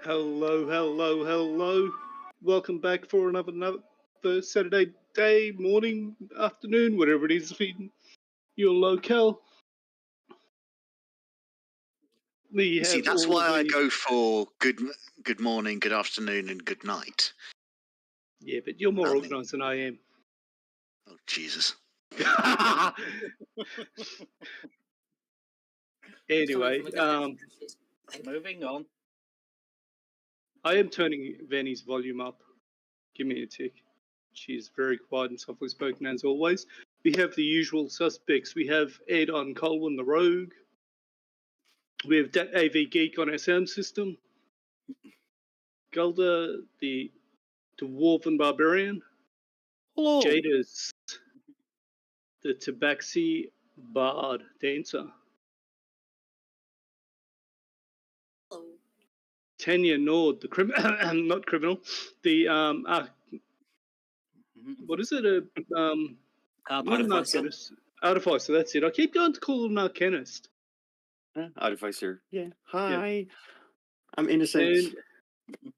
Hello, hello, hello. Welcome back for another Saturday day, morning, afternoon, whatever it is in your locale. We See, have that's all why of I the... go for good morning, good afternoon, and good night. Yeah, but you're more I mean- organised than I am. Oh, Jesus. Anyway, moving on. I am turning Vanny's volume up. Give me a tick. She's very quiet and softly spoken as always. We have the usual suspects. We have Ed on Colwyn the Rogue. We have Dat AV Geek on our sound system. Gulda, the Dwarven Barbarian. Hello. Jadis, the Tabaxi Bard Dancer. Hello. Tanya Nord, the not criminal, the what is it? Not an arcanist. Artificer, that's it. I keep going to call him an arcanist. Artificer. Yeah. Hi. I'm innocent. And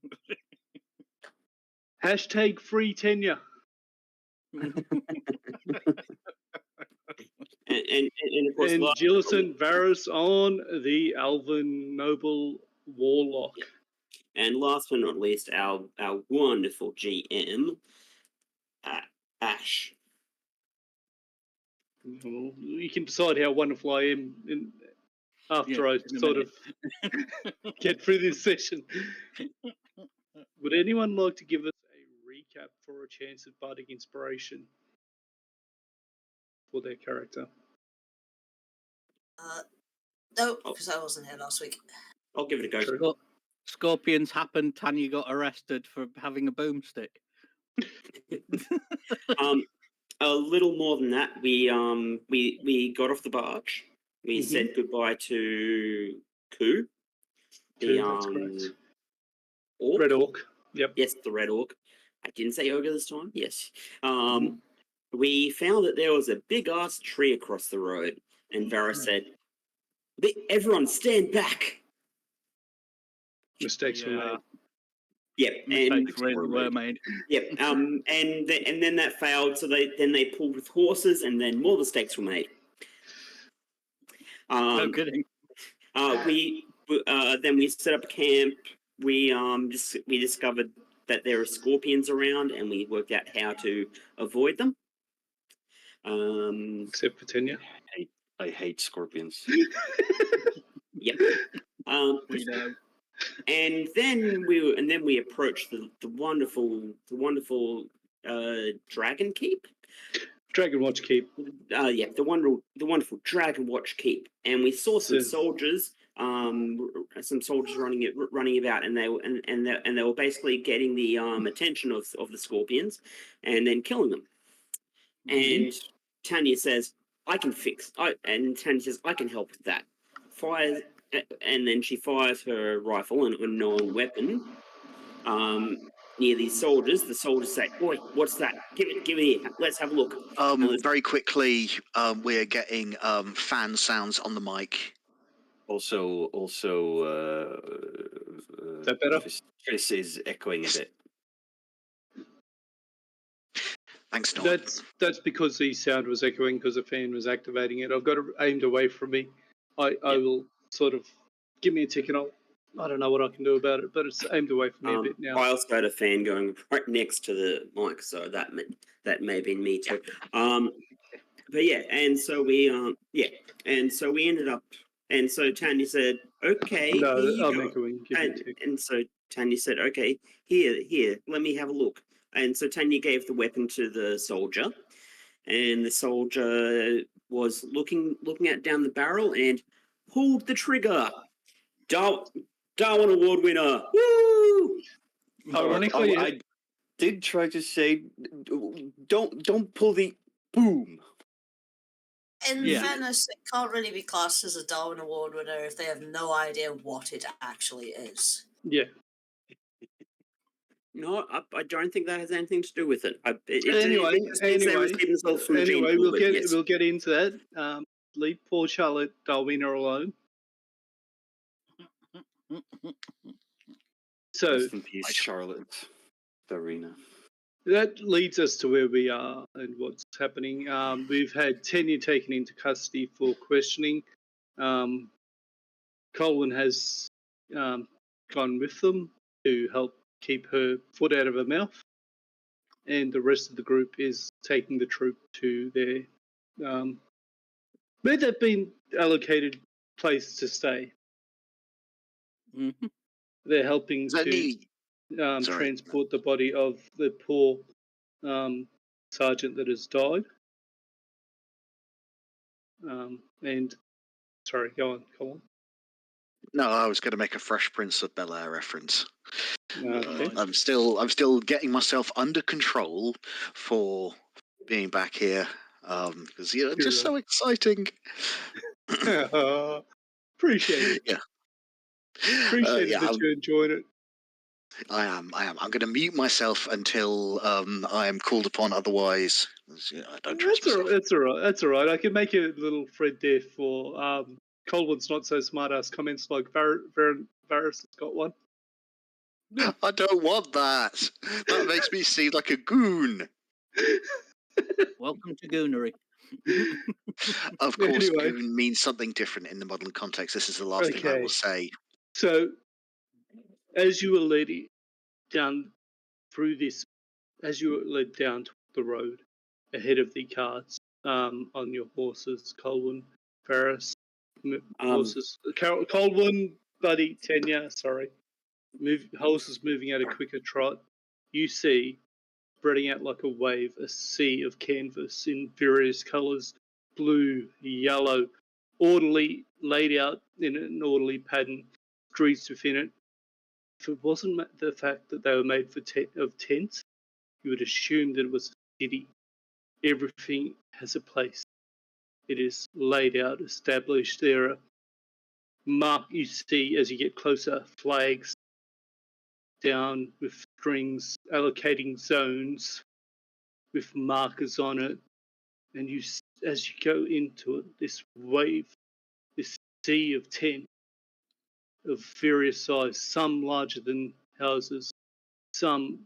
hashtag free Tanya. and of course, and Gillison Varys on the Alvin Noble Warlock. Yeah. And last but not least, our wonderful GM, Ash. Well, you can decide how wonderful I am after I sort of get through this session. Would anyone like to give us a recap for a chance of bardic inspiration for their character? No, because I wasn't here last week. I'll give it a go. Scorpions happened. Tanya got arrested for having a boomstick. A little more than that. We got off the barge. We said goodbye to Ku. The orc. Red orc. Yep. Yes, the red orc. I didn't say ogre this time. Yes. We found that there was a big ass tree across the road, and Varys said, "Everyone, stand back." Mistakes were made. Yep, mistakes were made. Yep, and then that failed. So they pulled with horses, and then more mistakes were made. No kidding. Then we set up camp. We discovered that there are scorpions around, and we worked out how to avoid them. Except for Tanya. I hate scorpions. Yep. We know. And then we approached the wonderful Dragon Keep. Dragon Watch Keep. Yeah, the wonderful Dragon Watch Keep, and we saw some soldiers, running about, and they were basically getting the attention of the scorpions, and then killing them. And Tanya says, "I can fix." And Tanya says, "I can help with that." Fires, and then she fires her rifle, an unknown weapon, near these soldiers. The soldiers say, "Oi, what's that? Give it here. Let's have a look." Very quickly, we're getting fan sounds on the mic. Also, is that better? Chris is echoing a bit. Thanks, Nord. That's because the sound was echoing because the fan was activating it. I've got it aimed away from me. I will sort of give me a tick and I don't know what I can do about it, but it's aimed away from me a bit now. I also had a fan going right next to the mic, so that may have been me too. But yeah, and so we ended up, and so Tanya said, "Okay." No, I'm echoing. And so Tanya said, "Okay, here, let me have a look." And so Tanya gave the weapon to the soldier, and the soldier was looking down the barrel and pulled the trigger. Darwin Award winner! Woo! Ironically, I did try to say, don't pull the boom. In fairness, it can't really be classed as a Darwin Award winner if they have no idea what it actually is. Yeah. No, I don't think that has anything to do with it. Anyway, we'll yes. get into that. Leave poor Charlotte Darwiner alone. So Rest in peace, Charlotte. Verena. that leads us to where we are and what's happening. We've had Tanya taken into custody for questioning. Colwyn has gone with them to help keep her foot out of her mouth, and the rest of the group is taking the troop to their where they've been allocated place to stay. Mhm. They're helping Is there to any? Sorry. transport the body of the poor sergeant that has died. And sorry, go on. No, I was going to make a Fresh Prince of Bel-Air reference. Okay. I'm still getting myself under control for being back here because it's just so exciting. Appreciate it. Yeah. Appreciate Yeah, it that you're enjoying it. I am. I'm going to mute myself until I am called upon. Otherwise, I don't trust myself. That's all right. I can make a little thread there for Colwyn's not so smart ass comments like Varys has got one. I don't want that. That makes me seem like a goon. Welcome to Goonery. Of course, Anyway. goon means something different in the modern context. This is the last thing I Okay. will say. So, as you were led down through this, as you were led down the road ahead of the carts on your horses, Colwyn, Varys, horses, Colwyn, Buddy, Tanya, sorry, horses moving at a quicker trot, you see, spreading out like a wave, a sea of canvas in various colours, blue, yellow, orderly, laid out in an orderly pattern, streets within it. If it wasn't the fact that they were made of tents, you would assume that it was a city. Everything has a place. It is laid out, established. There are you see as you get closer, flags down with strings allocating zones with markers on it. And as you go into it, this wave, this sea of tents of various size, some larger than houses, some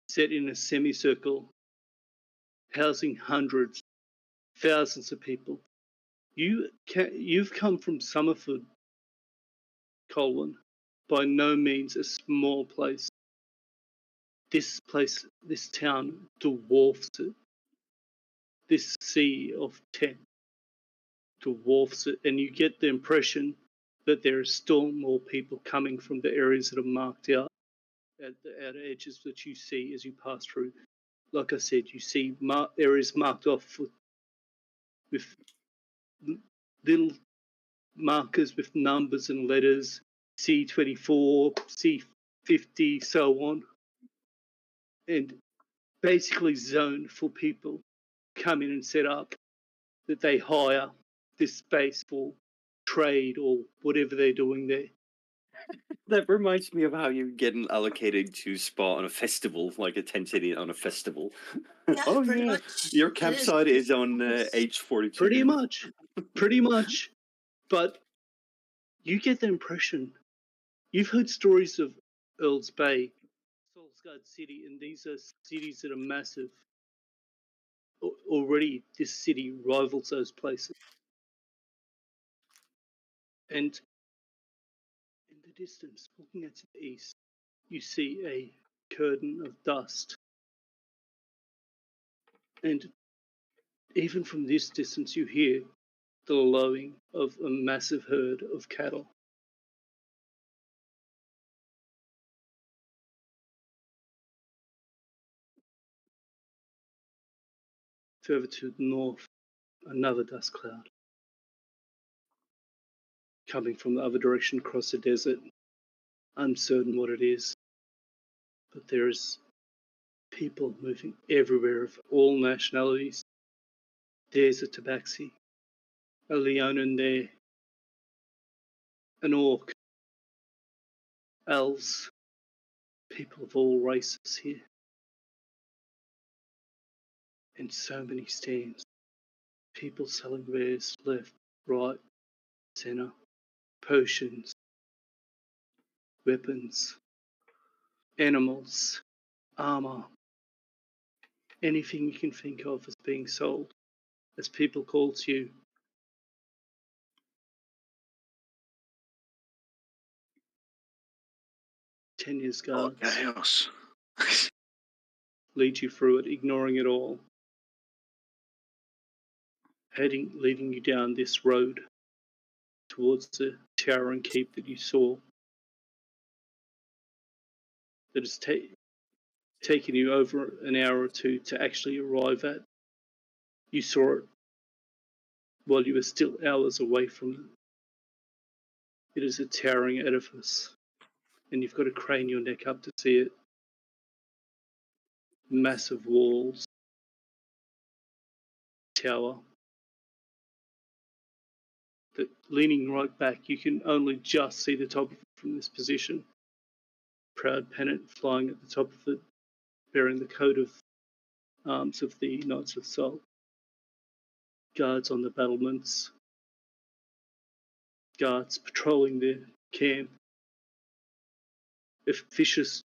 set in a semicircle, housing hundreds, thousands of people. You've come from Summerford, Colwyn, by no means a small place. This place, this town, dwarfs it. This sea of tent dwarfs it, and you get the impression that there are still more people coming from the areas that are marked out at the outer edges that you see as you pass through. Like I said, you see areas marked off with little markers with numbers and letters, C24, C50, so on, and basically zoned for people come in and set up that they hire this space for trade or whatever they're doing there. That reminds me of how you get allocated to spot on a festival, like a tent city on a festival. Yeah, Oh pretty yeah, much. your It campsite is on H42. Pretty much. But you get the impression. You've heard stories of Earl's Bay, Salzgard City, and these are cities that are massive. Already, this city rivals those places. And in the distance, looking at the east, you see a curtain of dust. And even from this distance, you hear the lowing of a massive herd of cattle. Further to the north, another dust cloud. Coming from the other direction across the desert. Uncertain what it is. But there is people moving everywhere of all nationalities. There's a Tabaxi, a Leonin there, an Orc, elves, people of all races here. And so many stands. People selling wares left, right, centre, potions, weapons, animals, armor, anything you can think of as being sold, as people call to you. Tanya's Oh, guards chaos. lead you through it, ignoring it all, leading you down this road towards the tower and keep that you saw, that has taken you over an hour or two to actually arrive at. You saw it while you were still hours away from it. It is a towering edifice, and you've got to crane your neck up to see it. Massive walls, tower. That leaning right back, you can only just see the top of it from this position. Proud pennant flying at the top of it, bearing the coat of arms of the Knights of Salt. Guards on the battlements, guards patrolling the camp,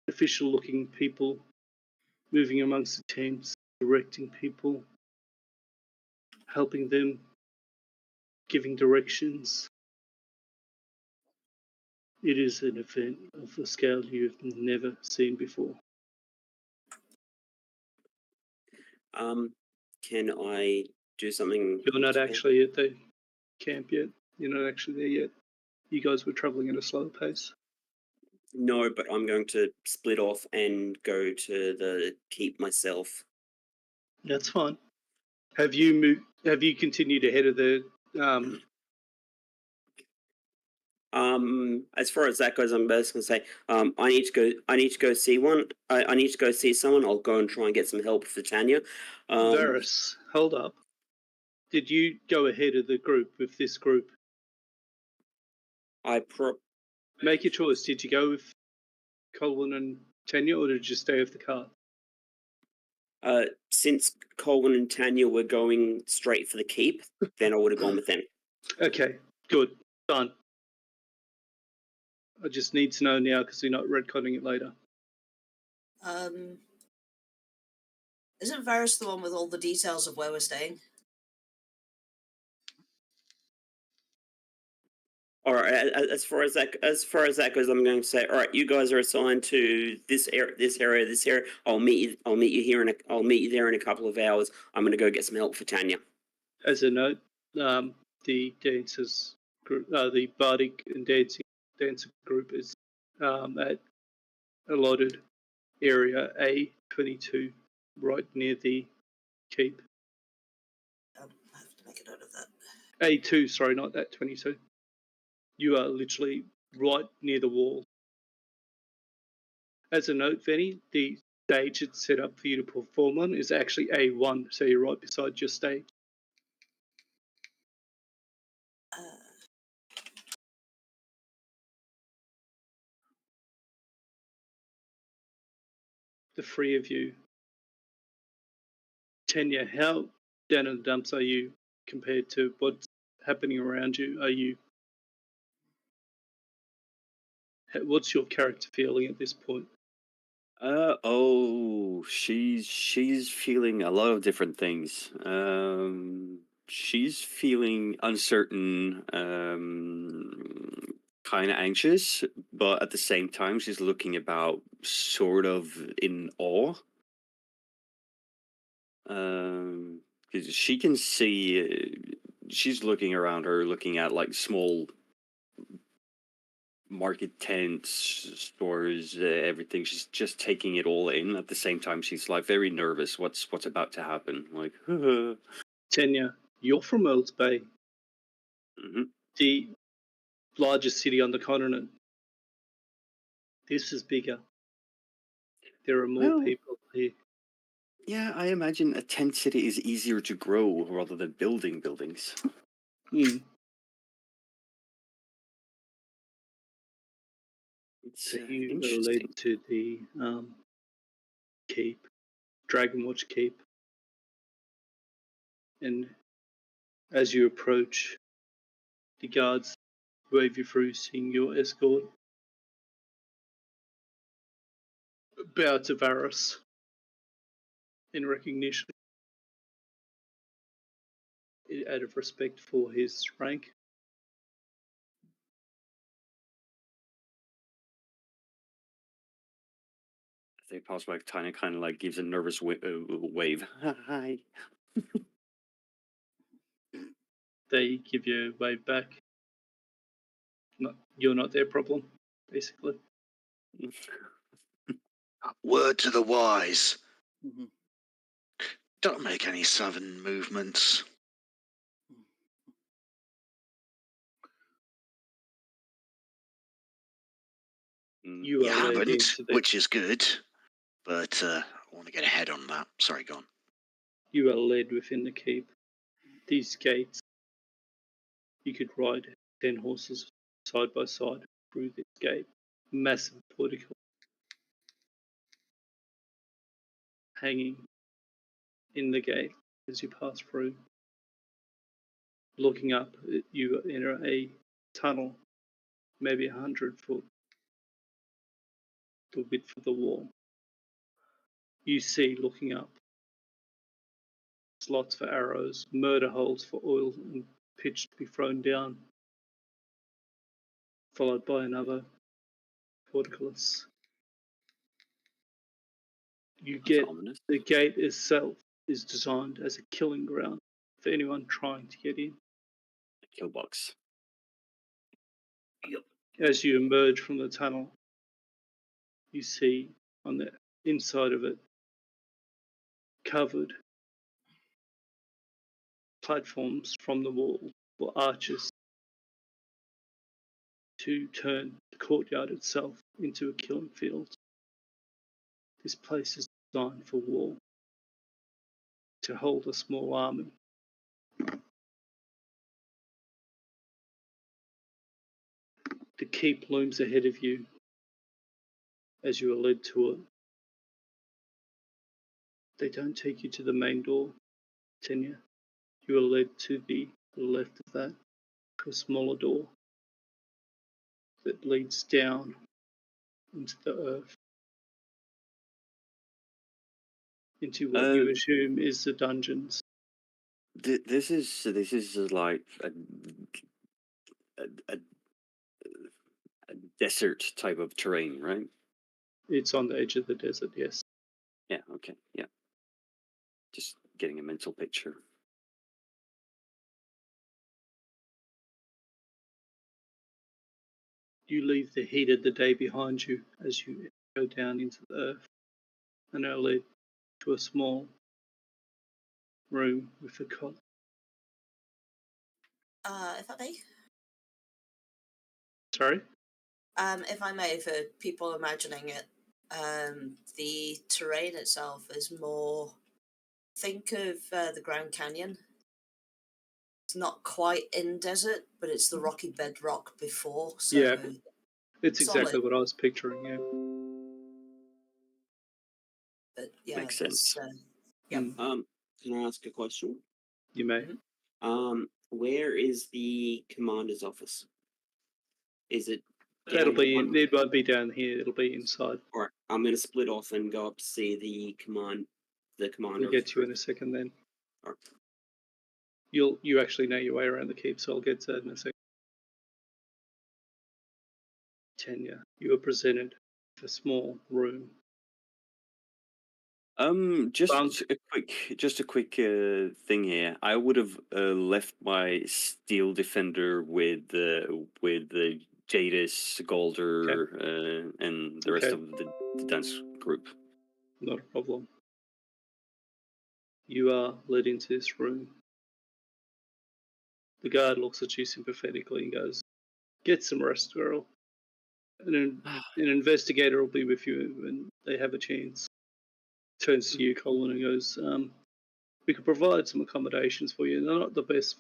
official-looking people moving amongst the teams, directing people, helping them, giving directions. It is an event of a scale you've never seen before. Can I do something? You're not actually at the camp yet. You're not actually there yet. You guys were travelling at a slower pace. No, but I'm going to split off and go to the keep myself. That's fine. Have you continued ahead of the? As far as that goes, I'm basically going to say, I need to go. I need to go see one. I need to go see someone. I'll go and try and get some help for Tanya. Varys, hold up. Did you go ahead of the group with this group? Make your choice. Did you go with Colin and Tanya, or did you stay with the car? Since Colin and Tanya were going straight for the keep, then I would have gone with them. Okay, good. Done. I just need to know now because we're not retconning it later. Isn't Varys the one with all the details of where we're staying? All right. As far as that goes, I'm going to say, all right, you guys are assigned to this area. I'll meet you there in a couple of hours. I'm going to go get some help for Tanya. As a note, the dancers group, the bardic and dancer group is at allotted area A22, right near the keep. I have to make a note of that. A2, sorry, not that 22. You are literally right near the wall. As a note, Venny, the stage it's set up for you to perform on is actually A1, so you're right beside your stage. The three of you. Tanya, how down in the dumps are you compared to what's happening around you? What's your character feeling at this point? She's feeling a lot of different things. She's feeling uncertain, kind of anxious, but at the same time, she's looking about sort of in awe. 'Cause she can see, she's looking around her, looking at like small market tents, stores, everything. She's just taking it all in. At the same time, she's like very nervous. What's about to happen? Like, Tanya, you're from Earls Bay, the largest city on the continent. This is bigger. There are more people here. Yeah, I imagine a tent city is easier to grow rather than building buildings. So you are led to the keep, Dragonwatch Keep, and as you approach, the guards wave you through, seeing your escort. bow to Varys in recognition, out of respect for his rank. I think Pulse like Tanya kind of like gives a nervous wave. Hi. They give you a wave back. You're not their problem, basically. Word to the wise. Mm-hmm. Don't make any sudden movements. You You are led haven't, into the, which is good. But I want to get ahead on that. Sorry, go on. You are led within the keep. These gates, you could ride 10 horses side by side through this gate. Massive portico hanging in the gate as you pass through. Looking up, you enter a tunnel, maybe 100 foot, the width of the wall. You see, looking up, slots for arrows, murder holes for oil and pitch to be thrown down, followed by another portcullis. You get Ominous. the gate itself is designed as a killing ground for anyone trying to get in. Kill box. As you emerge from the tunnel, you see on the inside of it covered platforms from the wall for archers to turn the courtyard itself into a killing field. This place is designed for war, to hold a small army. The keep looms ahead of you as you are led to it. They don't take you to the main door, Tanya. You are led to the left of that, to a smaller door that leads down into the earth, into what you assume is the dungeons. This is like a desert type of terrain, right? It's on the edge of the desert, yes. Yeah. Okay. Yeah. Just getting a mental picture. You leave the heat of the day behind you as you go down into the earth and are led to a small room with a cot. If I may, Sorry? if I may, for people imagining it, the terrain itself is more. Think of the Grand Canyon. It's not quite in desert, but it's the rocky bedrock before. So Yeah, it's exactly solid. what I was picturing, yeah. But yeah, Makes sense. Yeah. Can I ask a question? You may. Where is the commander's office? Is it? It won't be down here, it'll be inside. All right, I'm going to split off and go up to see the commander. We'll get to you in a second then. All right. You actually know your way around the keep, so I'll get to that in a second. Tanya, you are presented with a small room. Just a quick thing here. I would have left my steel defender with the Jadis, Golder, and the rest of the dance group. Not a problem. You are led into this room. The guard looks at you sympathetically and goes, "Get some rest, girl. An investigator will be with you when they have a chance." Turns to you, Colin, and goes, "We could provide some accommodations for you. They're not the best."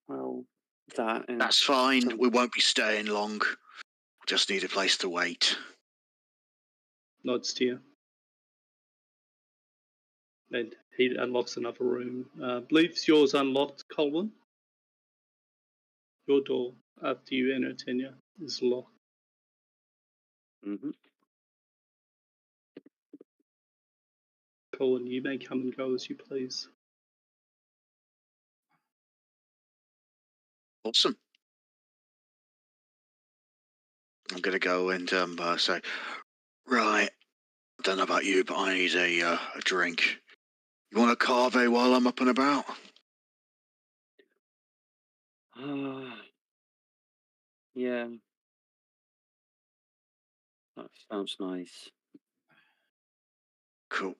Well, That's fine. We won't be staying long. Just need a place to wait. Nods to you. And he unlocks another room. Leaves yours unlocked, Colin. Your door, after you enter, Tanya, is locked. Mm-hmm. Colin, you may come and go as you please. Awesome. I'm going to go and say, right, I don't know about you, but I need a drink. You want a cave while I'm up and about? Yeah, that sounds nice. Cool.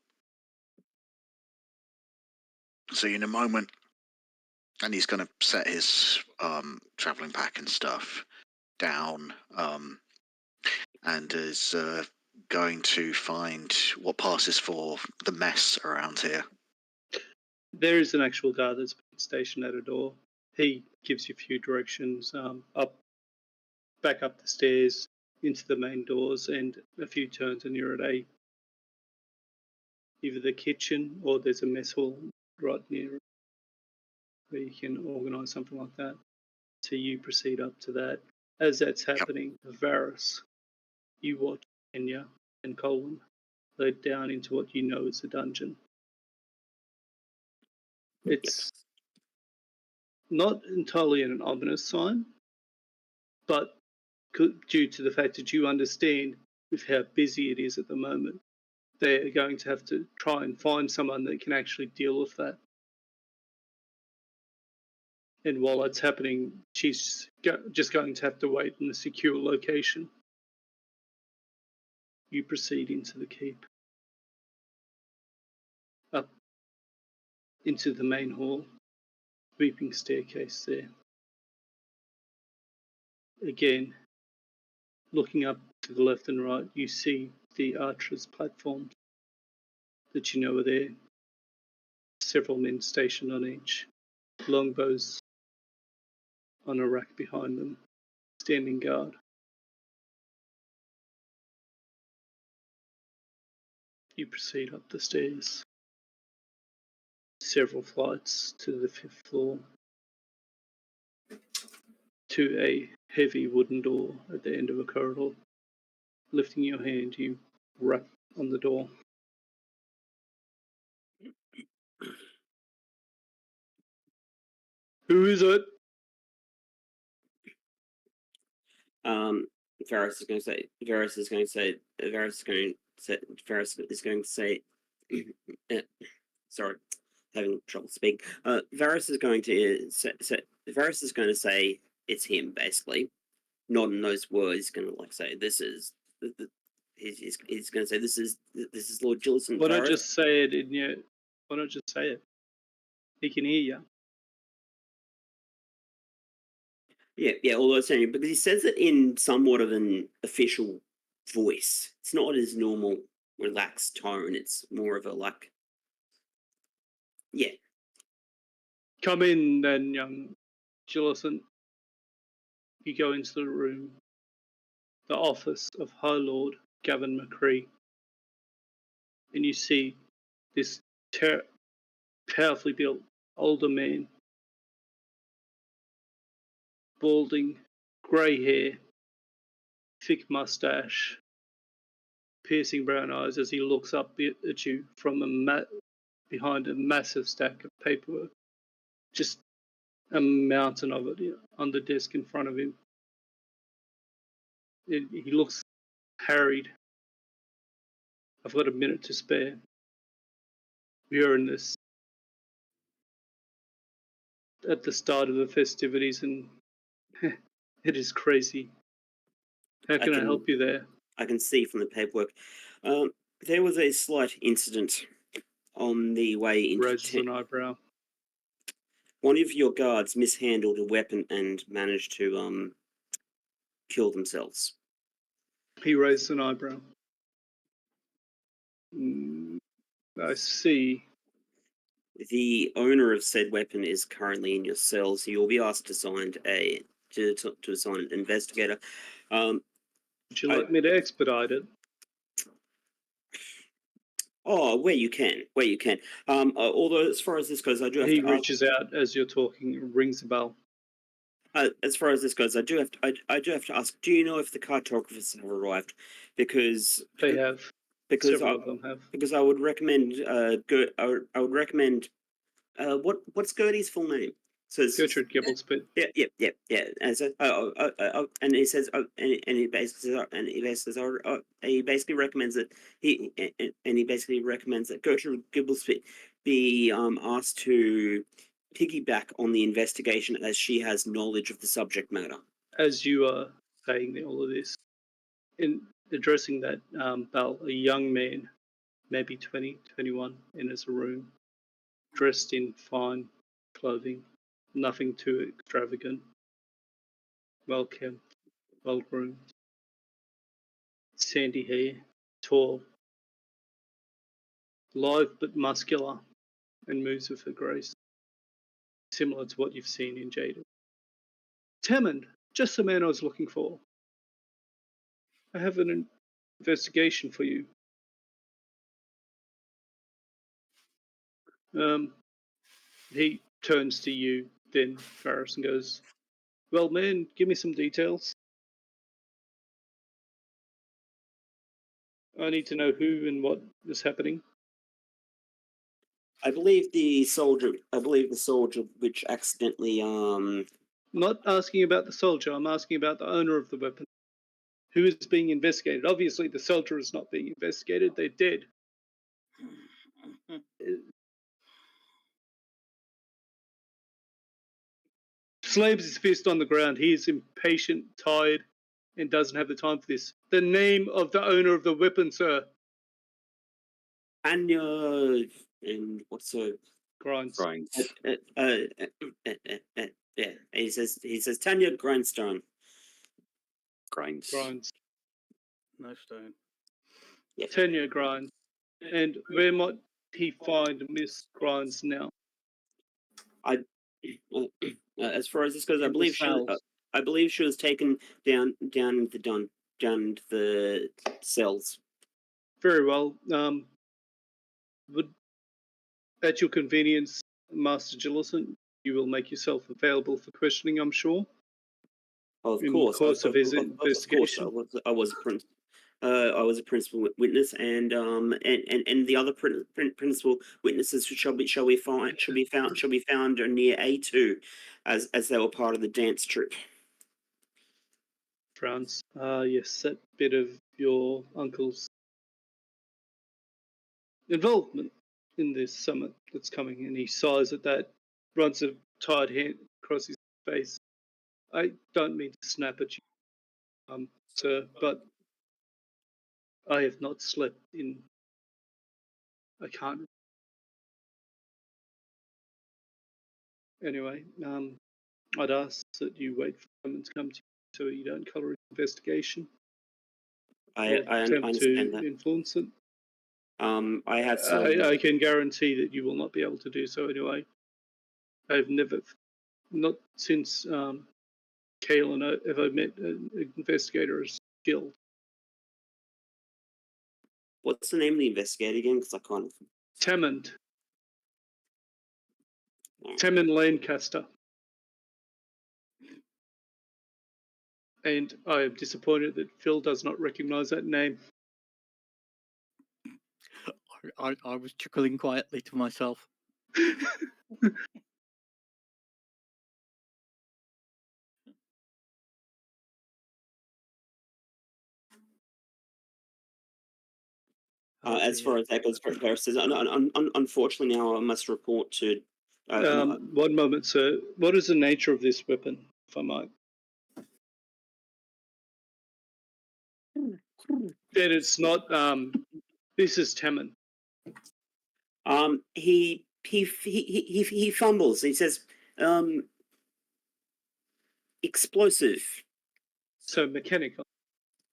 See you in a moment. And he's going to set his traveling pack and stuff down, and is going to find what passes for the mess around here. There is an actual guard that's been stationed at a door. He gives you a few directions back up the stairs into the main doors, and a few turns, and you're at either the kitchen or there's a mess hall right near where you can organise something like that. So you proceed up to that. As that's happening, Varys, you watch Tanya and Colin led down into what you know is a dungeon. It's not entirely an ominous sign, but due to the fact that you understand with how busy it is at the moment, they're going to have to try and find someone that can actually deal with that. And while that's happening, she's just going to have to wait in a secure location. You proceed into the keep, up into the main hall, sweeping staircase there. Again, looking up to the left and right, you see the archers' platforms that you know are there. Several men stationed on each, longbows on a rack behind them, standing guard. You proceed up the stairs, several flights to the 5th floor, to a heavy wooden door at the end of a corridor. Lifting your hand, you rap on the door. Who is it? Varys is going to say. Varys is going to say. Varys is going to say. Varys is going to say. Sorry, having trouble speaking. Varys is going to say. Varys is going to say it's him, basically. Not in those words. He's going to like say this is. He's going to say this is Lord Gillison. Why not just say it in your? Why not just say it? He can hear you. Yeah. Although it's saying because he says it in somewhat of an official voice. It's not his normal relaxed tone. It's more of a like. Yeah. Come in then, young Gillison. You go into the room, the office of High Lord Gavin McCree, and you see this powerfully built older man, balding, grey hair, thick moustache, piercing brown eyes as he looks up at you from behind a massive stack of paperwork. Just a mountain of it on the desk in front of him. He looks harried. I've got a minute to spare. We are in this at the start of the festivities, and it is crazy. How can I help you there? I can see from the paperwork. There was a slight incident on the way into Raises an eyebrow. One of your guards mishandled a weapon and managed to kill themselves. He raises an eyebrow. I see. The owner of said weapon is currently in your cell, so you'll be asked to assign to assign an investigator. Would you like me to expedite it? Oh, where you can. Although as far as this goes, I do have He to reaches out as you're talking, rings a bell. as far as this goes, I do have to ask. Do you know if the cartographers have arrived? Because They have. Several of them have. Because I would recommend. I would recommend. What's Gertie's full name? So Gertrude Gibblespit. Yeah. And so, and he says, he basically recommends that Gertrude Gibblespit be asked to piggyback on the investigation as she has knowledge of the subject matter. As you are saying all of this, in addressing that Bell, a young man, maybe 20, 21, enters a room, dressed in fine clothing, nothing too extravagant, well kept, well groomed, sandy hair, tall, lithe but muscular, and moves with a grace similar to what you've seen in Jada. Hammond, just the man I was looking for. I have an investigation for you. He turns to you, then Farris, and goes, "Well, man, give me some details. I need to know who and what is happening." I believe the soldier which accidentally I'm not asking about the soldier. I'm asking about the owner of the weapon. Who is being investigated? Obviously, the soldier is not being investigated. They're dead. Slams his fist on the ground. He is impatient, tired, and doesn't have the time for this. The name of the owner of the weapon, sir. Tanya and what's her Grinds. yeah. He says Tanya Grindstone. Grinds. No stone. Yeah. Tanya Grinds. And where might he find Miss Grinds now? As far as this goes, I In the believe cells. she was taken down the cells. Very well. Would, at your convenience, Master Gillison, you will make yourself available for questioning, I'm sure. Of In course, the course of his investigation. Of course, I was a principal witness, and the other principal witnesses shall be found near A2, as they were part of the dance troupe. France. Yes, that bit of your uncle's involvement in this summit that's coming, and he sighs at that, runs a tired hand across his face. I don't mean to snap at you, sir, but I have not slept in. I can't. Anyway, I'd ask that you wait for someone to come to you so you don't colour his investigation. I attempt understand to that. influence it. I have some. I can guarantee that you will not be able to do so anyway. I've never, not since Kale and I, have I met an investigator as skilled. What's the name of the investigator again? Because I can't. Tammond Lancaster. And I am disappointed that Phil does not recognise that name. I was chuckling quietly to myself. As far as that goes, Paris says, unfortunately, now I must report to. 1 moment, sir. What is the nature of this weapon, if I might? That it's not. This is Tammond. He fumbles. He says, explosive. So mechanical.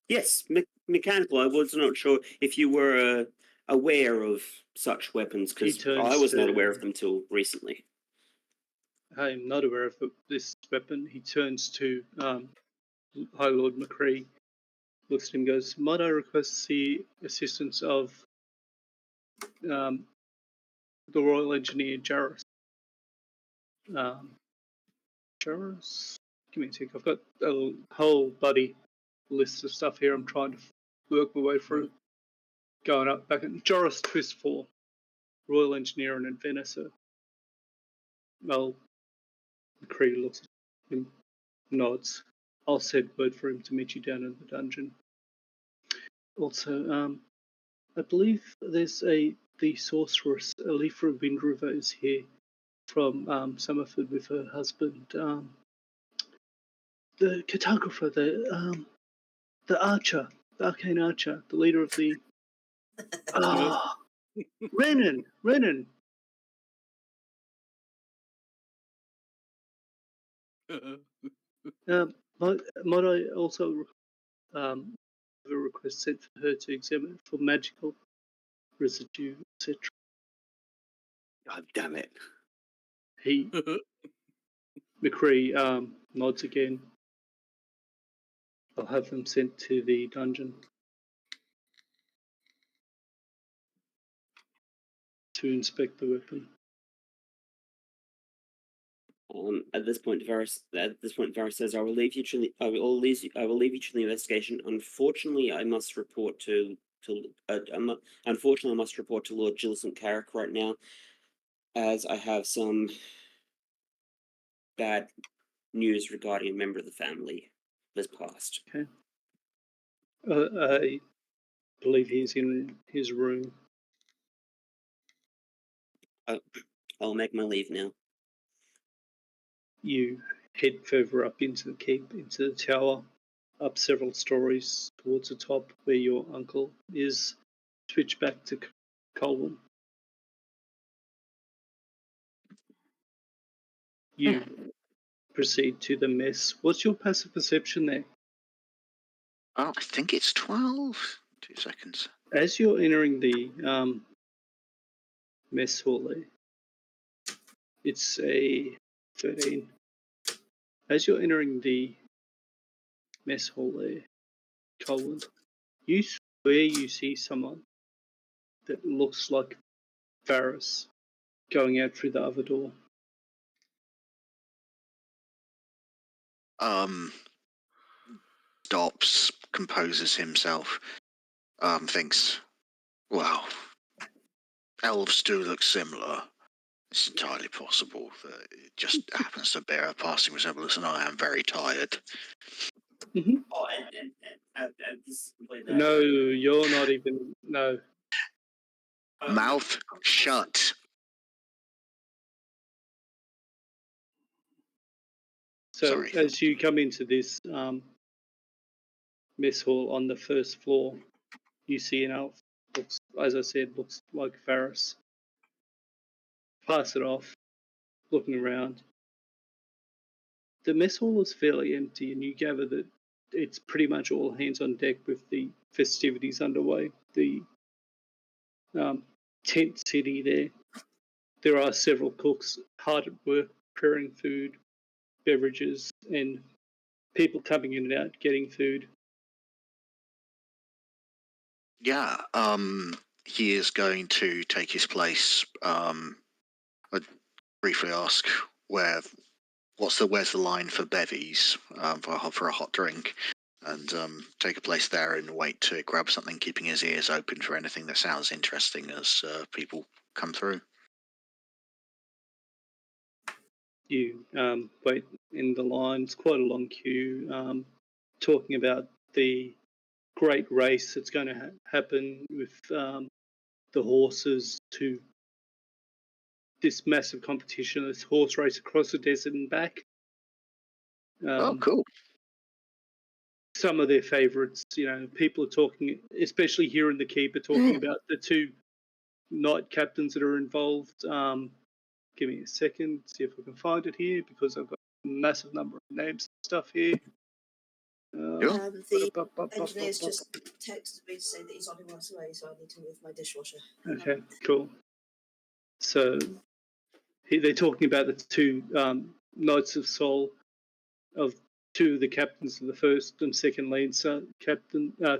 Yes, mechanical. I was not sure if you were aware of such weapons, because I was not aware of them till recently. I am not aware of this weapon. He turns to High Lord McCree, looks at him, goes, "Might I request the assistance of the Royal Engineer Jarrus?" Jarrus? Give me a tick. I've got a whole bloody list of stuff here. I'm trying to work my way through. Going up back at Joris Twist 4, Royal Engineer and Inventor. So, well, McCree looks at him, nods. I'll send word for him to meet you down in the dungeon. Also, I believe there's the sorceress, Alifra Windriver, is here from Summerford with her husband. The cartographer, the archer, the arcane archer, the leader of the... Renan! Might I also have a request sent for her to examine for magical residue, etc. God damn it. McCree nods again. I'll have them sent to the dungeon to inspect the weapon. At this point, Varys says, "I will leave you to the investigation. Unfortunately, I must report to Lord Gilson Carrick right now, as I have some bad news regarding a member of the family that's passed." Okay. I believe he's in his room. I'll make my leave now. You head further up into the keep, into the tower, up several stories towards the top where your uncle is. Switch back to Colwyn. You proceed to the mess. What's your passive perception there? Oh, I think it's 12. 2 seconds. As you're entering the mess hall there, it's a 13. As you're entering the mess hall there, Colwyn, you swear you see someone that looks like Varys going out through the other door. Stops, composes himself, thinks, well, elves do look similar. It's entirely possible that it just happens to bear a passing resemblance, and I am very tired. Mm-hmm. Oh, and this No, you're not even. No. Mouth shut. So Sorry. as you come into this mess hall on the first floor, you see an elf. Looks, as I said, looks like Varys. Pass it off, looking around. The mess hall is fairly empty, and you gather that it's pretty much all hands on deck with the festivities underway. The tent city there. There are several cooks hard at work preparing food, beverages, and people coming in and out getting food. Yeah, he is going to take his place. I'd briefly ask where's the line for bevies for a hot drink, and take a place there and wait to grab something, keeping his ears open for anything that sounds interesting as people come through. You wait in the line. It's quite a long queue. Talking about the great race that's going to happen with the horses to this massive competition, this horse race across the desert and back. Oh, cool. Some of their favourites, people are talking, especially here in the keep, are talking about the two knight captains that are involved. Give me a second, see if I can find it here, because I've got a massive number of names and stuff here. The engineer's just texted me to say that he's on his way, so I need to move my dishwasher. Okay, cool. So they're talking about the two Knights of Sol, of two of the captains of the first and second Lancer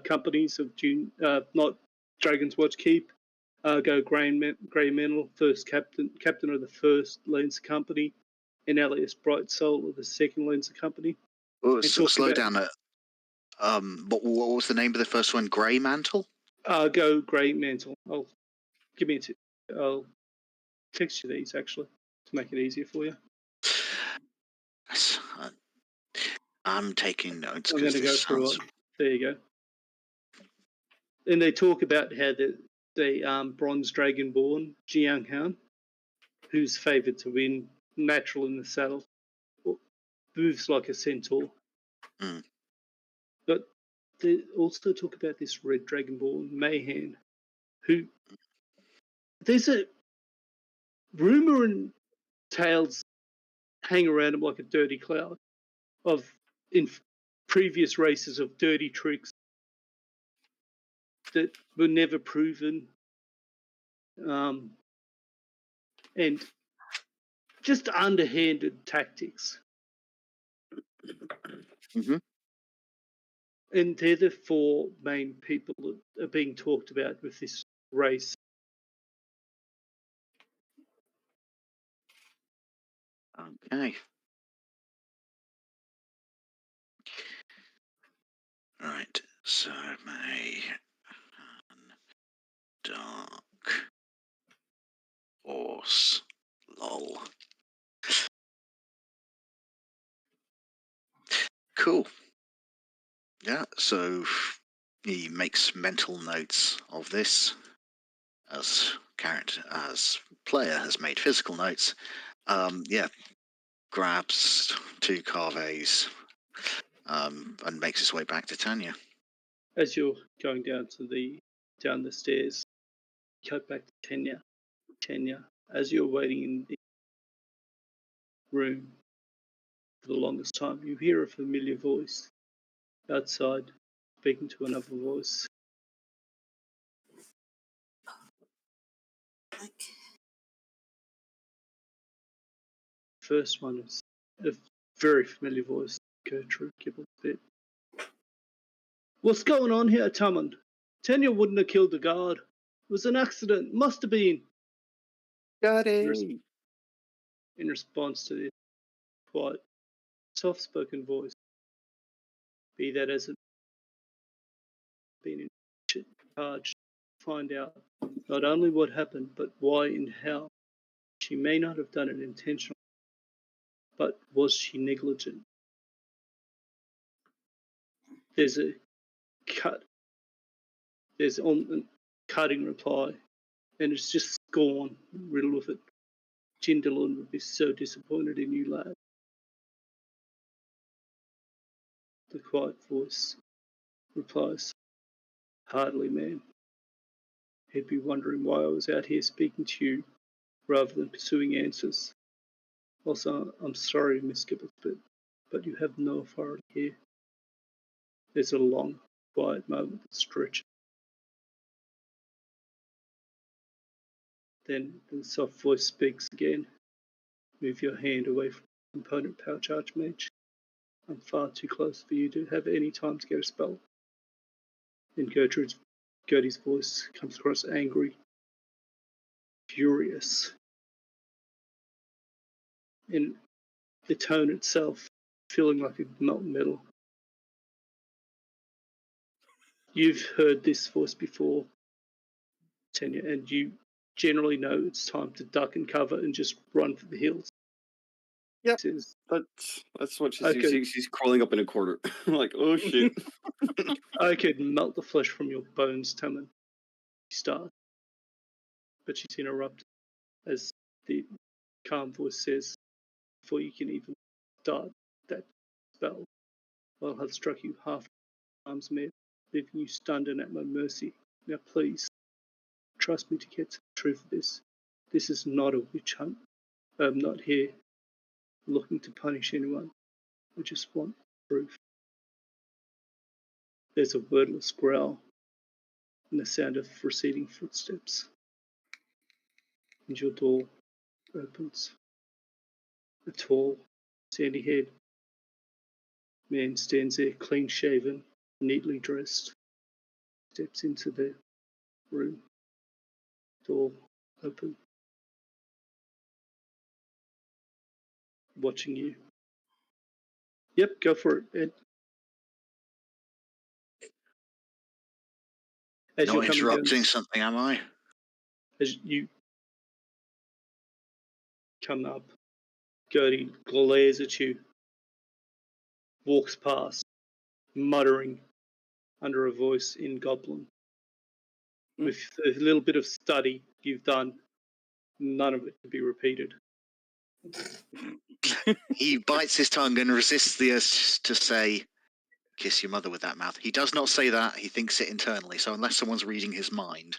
companies of Dune, not Dragon's Watch Keep. Go Grey Mantle, first captain of the first Lancer company, and alias Bright Soul of the Second Lenser Company. Oh, And talk slow about- down. What was the name of the first one? Grey Mantle? Go Grey Mantle. Give me I'll text you these, actually, to make it easier for you. Yes, I'm taking notes. I'm going to go through it. There you go. And they talk about how the Bronze Dragonborn, Jiang Han, who's favoured to win, natural in the saddle, moves like a centaur. Mm. But they also talk about this Red Dragonborn, Mayhan, who there's a rumour and tales hang around him like a dirty cloud of in previous races of dirty tricks that were never proven, and just underhanded tactics. Mm-hmm. And they're the four main people that are being talked about with this race. Okay. Right. So May Dark Horse. Lol. Cool. Yeah, so he makes mental notes of this as player has made physical notes. Grabs two carves and makes his way back to Tanya. As you're going down the stairs, you go back to Tanya. Tanya, as you're waiting in the room for the longest time, you hear a familiar voice outside speaking to another voice. First one is a very familiar voice, Gertrude Gibblebit. What's going on here, Tammond? Tanya wouldn't have killed the guard. It was an accident. Must have been. Got it. In response to this quiet, soft-spoken voice, be that as it been in charge to find out not only what happened, but why and how. She may not have done it intentionally, but was she negligent? There's a cut. There's a cutting reply, and it's just scorn riddled with it. Jindalun would be so disappointed in you, lad. The quiet voice replies, hardly, man. He'd be wondering why I was out here speaking to you rather than pursuing answers. Also, I'm sorry, Miss Gibblesbit, but you have no authority here. There's a long, quiet moment that stretches. Then the soft voice speaks again. Move your hand away from the component pouch, Archmage. I'm far too close for you to have any time to get a spell. Then Gertie's voice comes across angry, furious. And the tone itself feeling like a molten metal. You've heard this voice before, Tanya, and you generally know it's time to duck and cover and just run for the hills. Yep. Says, That's what she's doing. She's crawling up in a corner. I'm like, oh shit. I could melt the flesh from your bones, Taman. She starts, but she's interrupted as the calm voice says, before you can even start that spell, I'll have struck you half times mad, leaving you stunned and at my mercy. Now please, trust me to get to the truth of this. This is not a witch hunt. I'm not here looking to punish anyone. I just want proof. There's a wordless growl and the sound of receding footsteps. And your door opens. A tall, sandy-haired man stands there, clean-shaven, neatly dressed. Steps into the room. Door open. watching you. Yep, go for it, Ed. As Not you're coming down, interrupting something, am I? as you come up, Gertie glares at you, walks past, muttering under a voice in Goblin. With a little bit of study you've done, none of it can be repeated. He bites his tongue and resists the urge to say, "Kiss your mother with that mouth." He does not say that. He thinks it internally. So unless someone's reading his mind,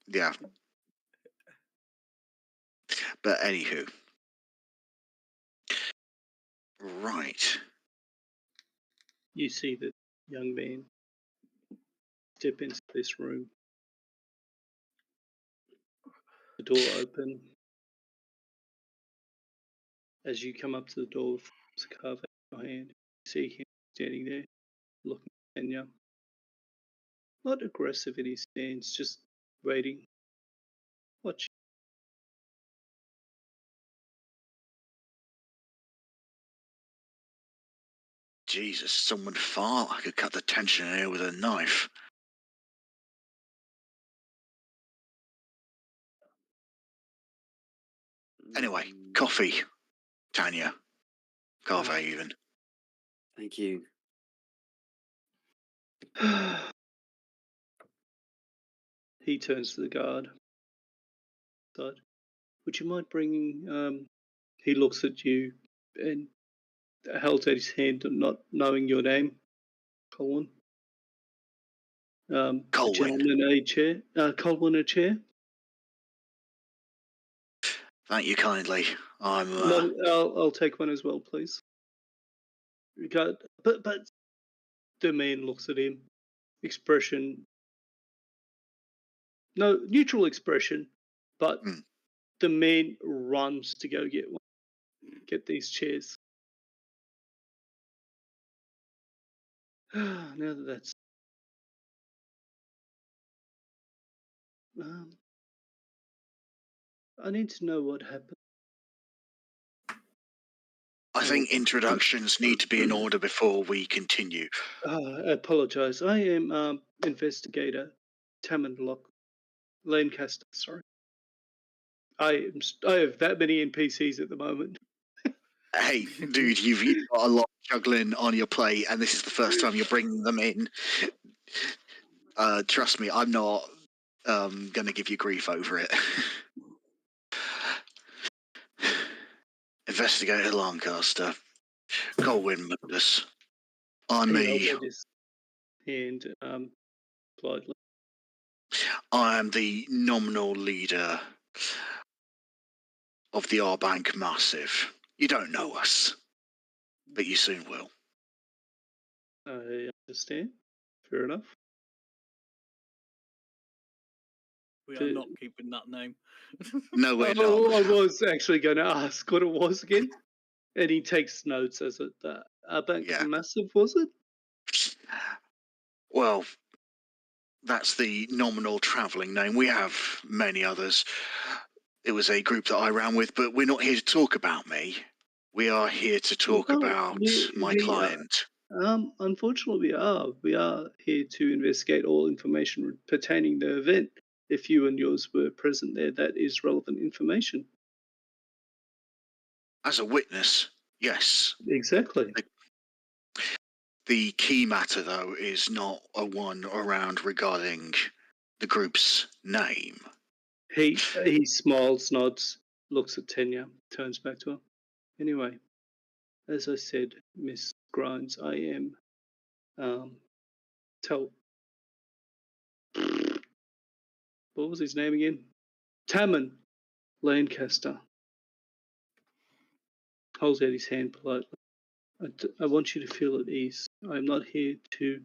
yeah. But anywho, right. You see the young man step into this room. The door open. As you come up to the door with a carve out in your hand, you see him standing there, looking at Tanya. Not aggressive in his stance, just waiting. Watch. Jesus, someone fart. I could cut the tension in here with a knife. Anyway, coffee, Tanya. Carve even. Thank you. He turns to the guard. Would you mind bringing? He looks at you and holds out his hand, not knowing your name, Colin. The Colwyn. gentleman a chair. Colin a chair. Thank you kindly. I'm. No, I'll take one as well, please. But the man looks at him. Expression. No, neutral expression, but the man runs to go get these chairs. Now that that's I need to know what happened. I think introductions need to be in order before we continue. I apologize. I am investigator Tamman Lancaster. Sorry, I have that many NPCs at the moment. Hey, dude, you've got a lot juggling on your plate, and this is the first time you're bringing them in. Trust me, I'm not going to give you grief over it. Investigator Lancaster, Colwyn Murders. I'm He holds the out his hand politely. I am the nominal leader of the R-Bank Massive. You don't know us, but you soon will. I understand. Fair enough. We are not keeping that name. No, we're not. I was actually going to ask what it was again. And he takes notes as it. Bank Yeah. Massive, was it? Well, that's the nominal travelling name. We have many others. It was a group that I ran with, but we're not here to talk about me. We are here to talk about my client. Unfortunately, we are here to investigate all information pertaining to the event. If you and yours were present there, that is relevant information. As a witness, yes. Exactly. The key matter, though, is not a one around regarding the group's name. He smiles, nods, looks at Tanya, turns back to her. Anyway, as I said, Miss Grimes, I am what was his name again? Tamman Lancaster. Holds out his hand politely. I want you to feel at ease. I'm not here to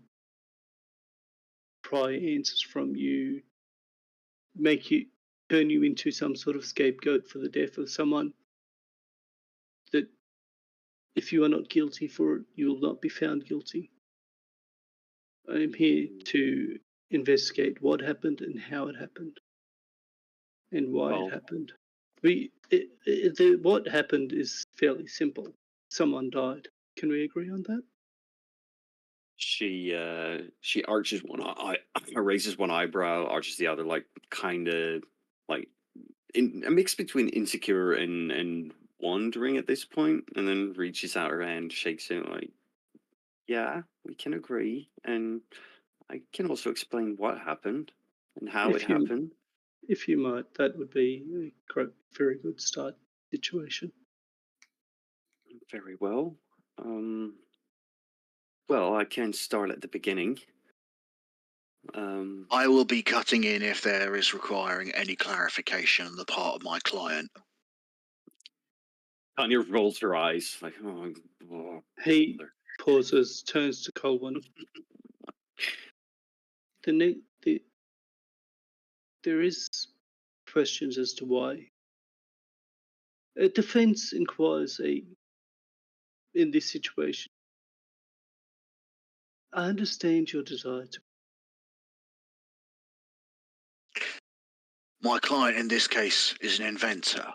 pry answers from you, turn you into some sort of scapegoat for the death of someone that, if you are not guilty for it, you will not be found guilty. I am here to investigate what happened and how it happened and why it happened. What happened is fairly simple. Someone died. Can we agree on that? She arches one eye, raises one eyebrow, arches the other, like kind of like in a mix between insecure and wondering at this point, and then reaches out her hand, shakes it like, yeah, we can agree, and I can also explain what happened and how it happened. If you might, that would be a very good start situation. Very well. Well, I can start at the beginning. I will be cutting in if there is requiring any clarification on the part of my client. Tanya rolls her eyes like, oh. He pauses, turns to Colwyn. There is questions as to why. A defence inquires in this situation. I understand your desire to. My client in this case is an inventor,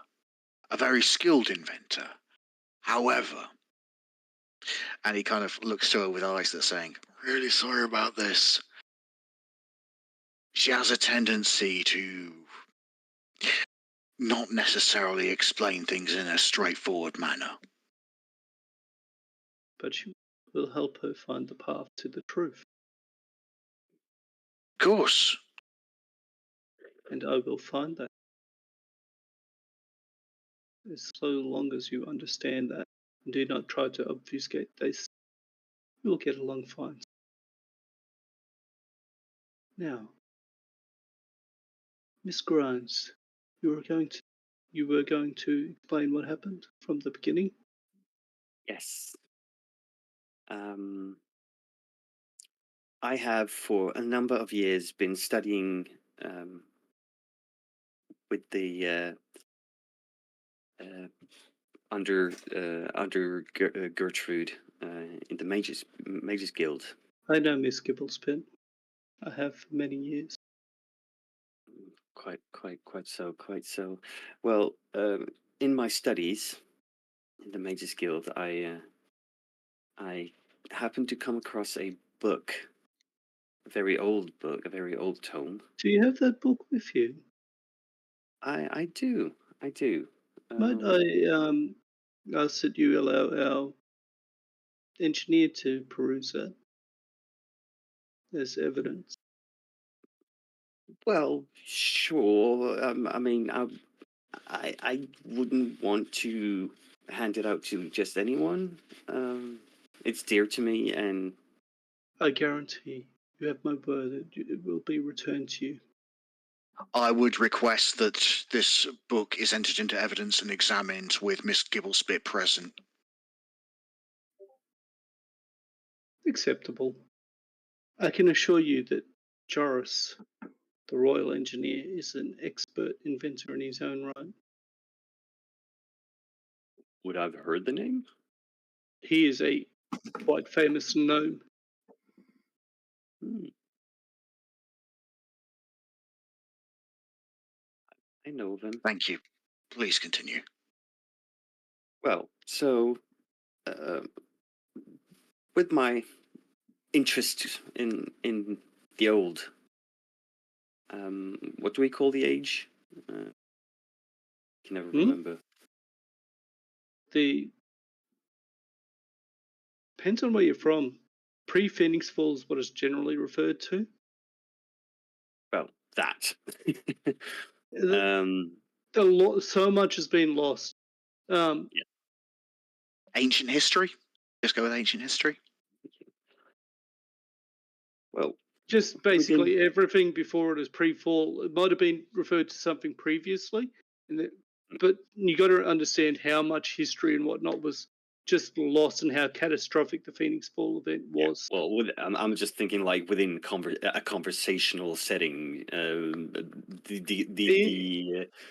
a very skilled inventor. However, and he kind of looks to her with eyes that are saying, really sorry about this. She has a tendency to not necessarily explain things in a straightforward manner. But you will help her find the path to the truth. Of course. And I will find that. As long as you understand that and do not try to obfuscate this, we will get along fine. Now, Miss Grimes, you were going to explain what happened from the beginning? Yes. I have for a number of years been studying with the under Gertrude in the Mages Guild. I know Miss Gibblespin. I have for many years. Quite so. Well, in my studies in the Mages Guild, I happened to come across a book, a very old book, a very old tome. Do you have that book with you? I do. Might I ask that you allow our engineer to peruse that as evidence? Well, sure. I mean, I wouldn't want to hand it out to just anyone. It's dear to me, and I guarantee you have my word that it will be returned to you. I would request that this book is entered into evidence and examined with Miss Gibblespit present. Acceptable. I can assure you that Joris, the Royal Engineer, is an expert inventor in his own right. would I've heard the name? He is a quite famous gnome. I know of him. Thank you. Please continue. Well, so with my interest in the old, what do we call the age? I can never remember. Depends on where you're from. Pre-Phoenix Fall is what is generally referred to. Well, that. So much has been lost. Yeah. Ancient history? Just go with ancient history. Well, just basically everything before it is pre-fall. It might have been referred to something previously, but you got to understand how much history and whatnot was just lost and how catastrophic the Phoenix Fall event was. Yeah, well, I'm just thinking like within a conversational setting. In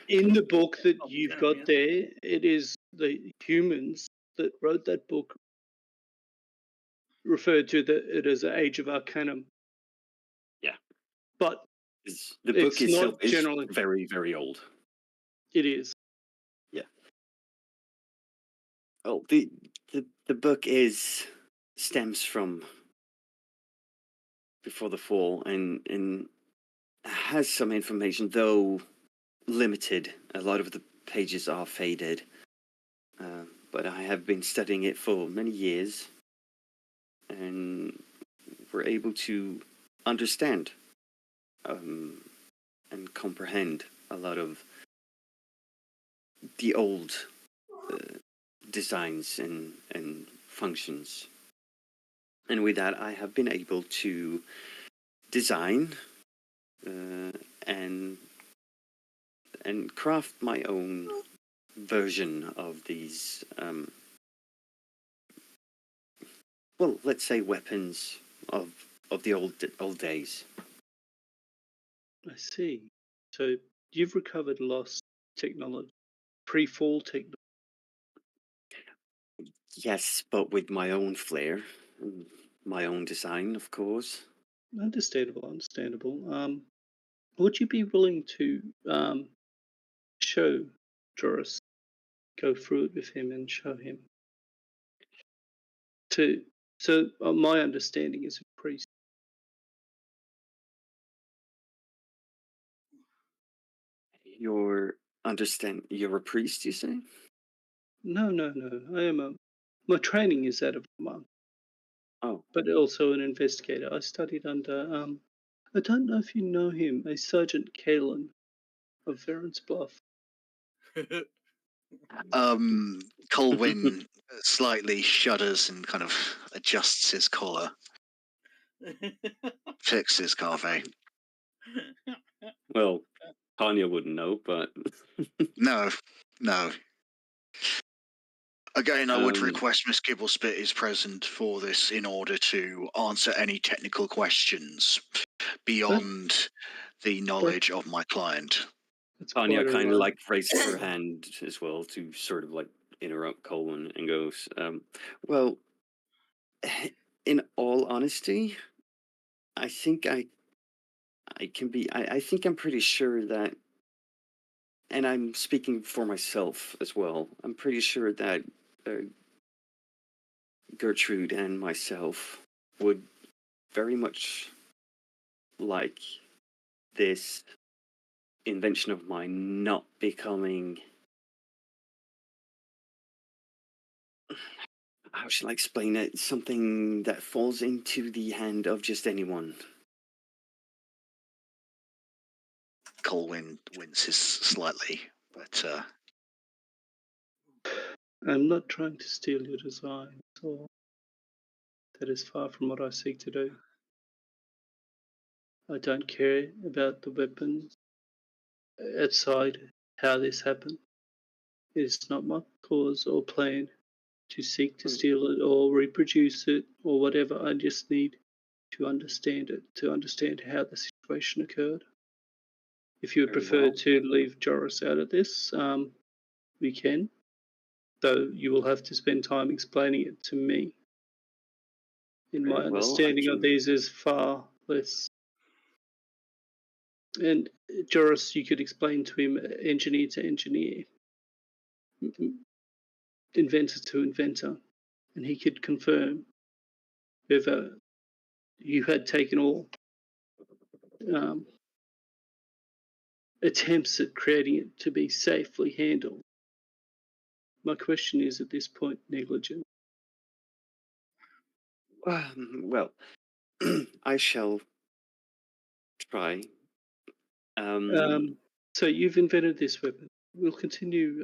the book that you've got there, it is the humans that wrote that book referred to it as the Age of Arcanum. Yeah, but the book itself is generally very, very old. It is. Well, the book stems from Before the Fall and has some information, though limited. A lot of the pages are faded, but I have been studying it for many years, and we're able to understand and comprehend a lot of the old designs and functions. And with that, I have been able to design and craft my own version of these, well, let's say weapons of the old days. I see. So you've recovered lost technology, pre-fall technology. Yes, but with my own flair, and my own design, of course. Understandable. Would you be willing to show Joris, go through it with him and show him? So my understanding is a priest. You're a priest, you say? No. I am my training is that of a monk, Oh, but also an investigator. I studied under I don't know if you know him, a Sergeant Kalen of Varen's Bluff. Colwyn slightly shudders and kind of adjusts his collar, fixes Carve. well, Tanya wouldn't know, but No. Again, I would Um, request Miss Gibblespit is present for this in order to answer any technical questions beyond the knowledge of my client. That's Tanya quite kind of alright. like raises her hand as well to sort of like interrupt Colin and goes, well, in all honesty, I think I think I'm pretty sure that, and I'm speaking for myself as well, I'm pretty sure that Gertrude and myself would very much like this invention of mine not becoming, how should I explain it, something that falls into the hand of just anyone. Colwyn winces slightly, but I'm not trying to steal your design, so that is far from what I seek to do. I don't care about the weapons outside how this happened. It is not my cause or plan to seek to steal it or reproduce it or whatever. I just need to understand it, to understand how the situation occurred. If you would Very prefer well. to leave Joris out of this, we can, though you will have to spend time explaining it to me. In my Very well, I understanding of can. these is far less. And Joris, you could explain to him engineer to engineer, inventor to inventor, and he could confirm whether you had taken all attempts at creating it to be safely handled. My question is at this point negligent. Well, I shall try. So you've invented this weapon. We'll continue.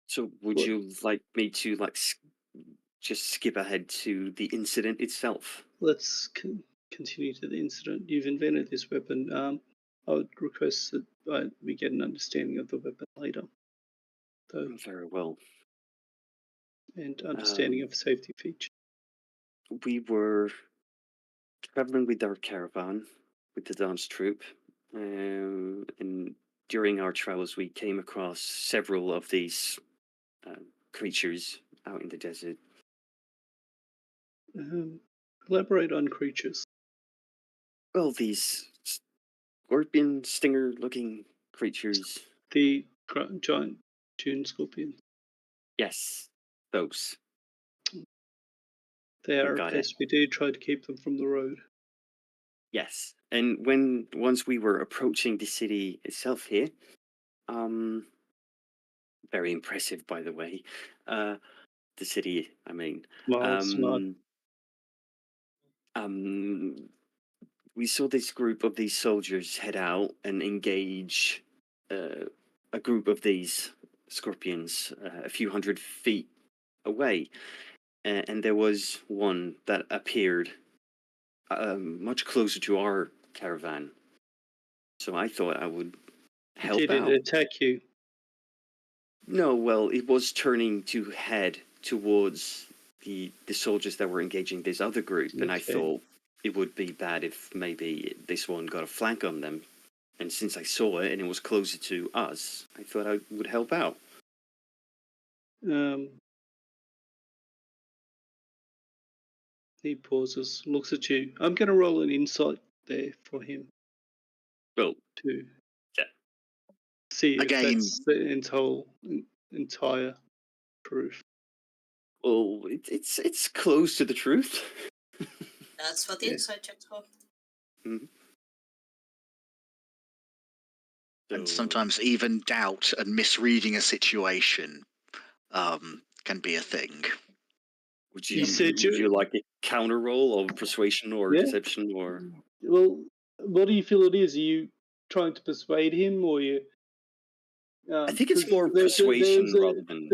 So would What- you like me to just skip ahead to the incident itself? Let's continue to the incident. You've invented this weapon. I would request that we get an understanding of the weapon later, though, Very well. and understanding of safety feature. We were traveling with our caravan with the dance troupe, and during our travels, we came across several of these creatures out in the desert. Elaborate on creatures. Well, these scorpion stinger-looking creatures. The giant Dune scorpions. Yes, those. They are a Got it. pest. We do try to keep them from the road. Yes, and once we were approaching the city itself here, very impressive, by the way. The city, I mean, Smart. we saw this group of these soldiers head out and engage a group of these scorpions a few hundred feet away, and there was one that appeared much closer to our caravan. So I thought I would help Did out. it attack you? No, well, it was turning to head towards the soldiers that were engaging this other group, and I Okay. thought it would be bad if maybe this one got a flank on them. And since I saw it and it was closer to us, I thought I would help out. He pauses, looks at you. I'm going to roll an insight there for him Well, to yeah. see if Again- that's the entire proof. Well, it's close to the truth. That's what the Yeah. insight check's for. And So, sometimes even doubt and misreading a situation can be a thing. would You said would you like a counter roll of persuasion or Yeah. deception or? Well, what do you feel it is? Are you trying to persuade him, or you? I think it's 'cause more persuasion rather than.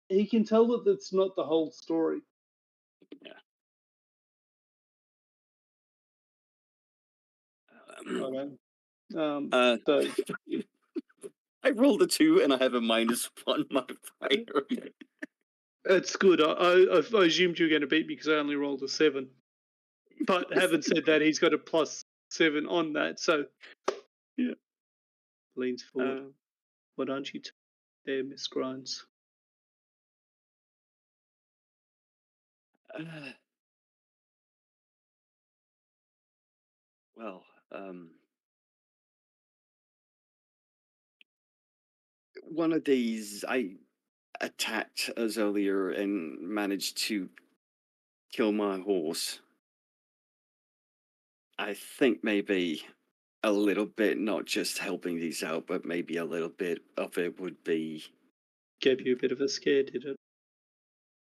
He can tell that that's not the whole story. Yeah. So I rolled a 2 and I have a -1 modifier. it's good. I assumed you were going to beat me because I only rolled a 7. But having said that, he's got a +7 on that. So yeah, leans forward. What aren't you there, Miss Grimes? Well, one of these I attacked us earlier and managed to kill my horse. I think maybe a little bit, not just helping these out, but maybe a little bit of it would be. Gave you a bit of a scare, did it?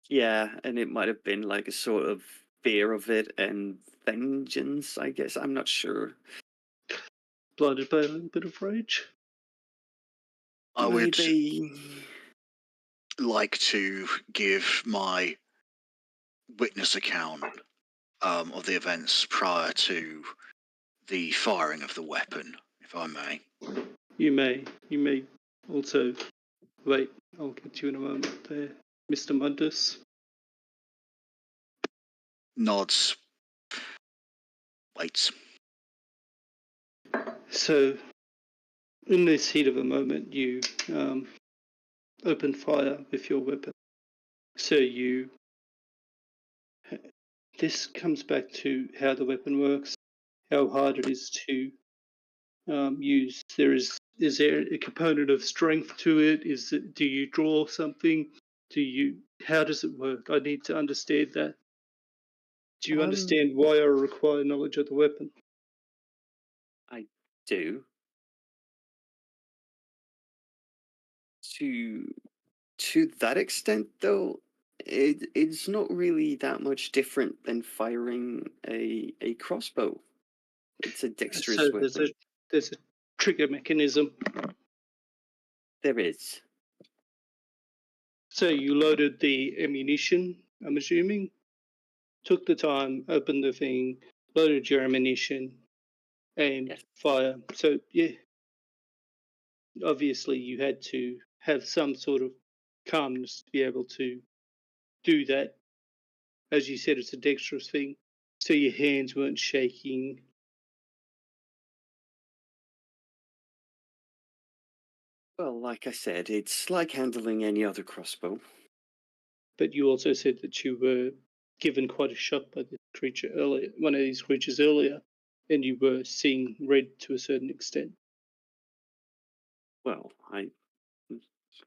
Yeah, and it might have been like a sort of fear of it and vengeance, I guess. I'm not sure. Blinded by a little bit of rage. I would Maybe. like to give my witness account of the events prior to the firing of the weapon, if I may. You may also wait. I'll get to you in a moment there, Mr. Mundus. Nods. Waits. So, in this heat of a moment, you open fire with your weapon. So this comes back to how the weapon works, how hard it is to use. Is there a component of strength to it? Do you draw something? How does it work? I need to understand that. Do you understand why I require knowledge of the weapon? I do. To that extent, though, it's not really that much different than firing a crossbow. It's a dexterous So weapon. there's a trigger mechanism. There is. So you loaded the ammunition, I'm assuming, took the time, opened the thing, loaded your ammunition, and Yes. fire. So yeah, obviously you had to have some sort of calmness to be able to do that. As you said, it's a dexterous thing, so your hands weren't shaking. Well, like I said, it's like handling any other crossbow. But you also said that you were given quite a shock by this creature earlier, one of these creatures earlier, and you were seeing red to a certain extent. Well,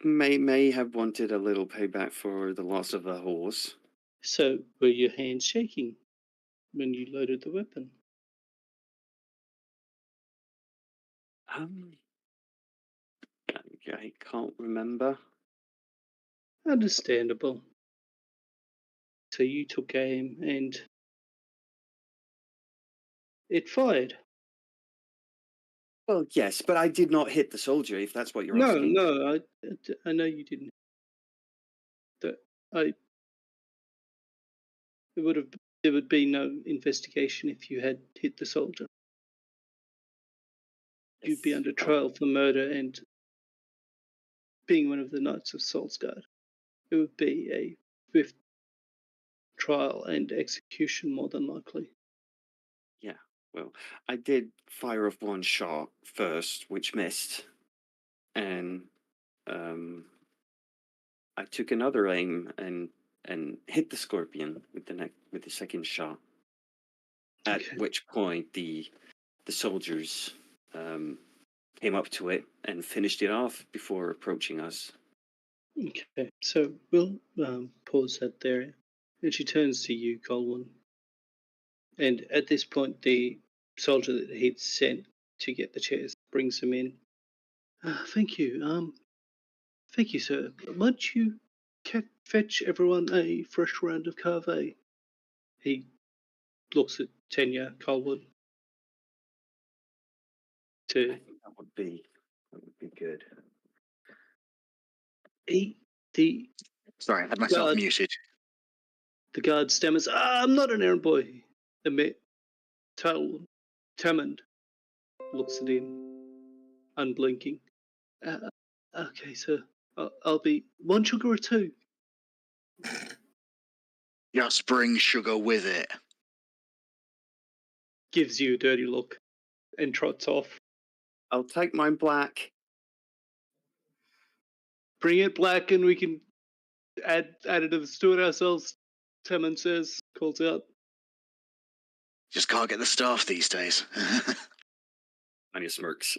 may have wanted a little payback for the loss of a horse. So were your hands shaking when you loaded the weapon? I can't remember. Understandable. So you took aim and it fired. Well, yes, but I did not hit the soldier, if that's what you're asking. No, I know you didn't. There would be no investigation if you had hit the soldier. You'd be under trial for murder and being one of the Knights of Salzgard. It would be a swift trial and execution, more than likely. Yeah, well, I did fire off one shot first, which missed, and I took another aim and hit the scorpion with the second shot. At Okay. which point the soldiers came up to it and finished it off before approaching us. Okay, so we'll pause that there. And she turns to you, Colwyn. And at this point, the soldier that he'd sent to get the chairs brings them in. Thank you. Thank you, sir. Why don't you fetch everyone a fresh round of cave? He looks at Tanya, Colwyn. I think that would be good. Sorry, I had myself muted. The guard stammers, I'm not an errand boy. Tamond looks at him, unblinking. Okay, sir. I'll be 1 sugar or 2. Just bring sugar with it. Gives you a dirty look and trots off. I'll take mine black. Bring it black and we can add it to the stew ourselves, Tamond says, calls out. Just can't get the staff these days. Tanya smirks.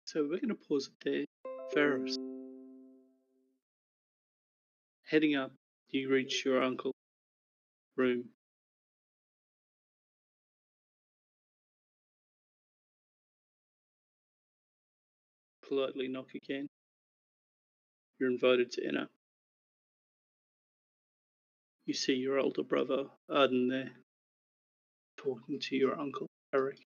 So we're going to pause it there. Ferris. Heading up, you reach your uncle's room. Politely knock again. You're invited to enter. You see your older brother, Arden, there, talking to your uncle, Eric.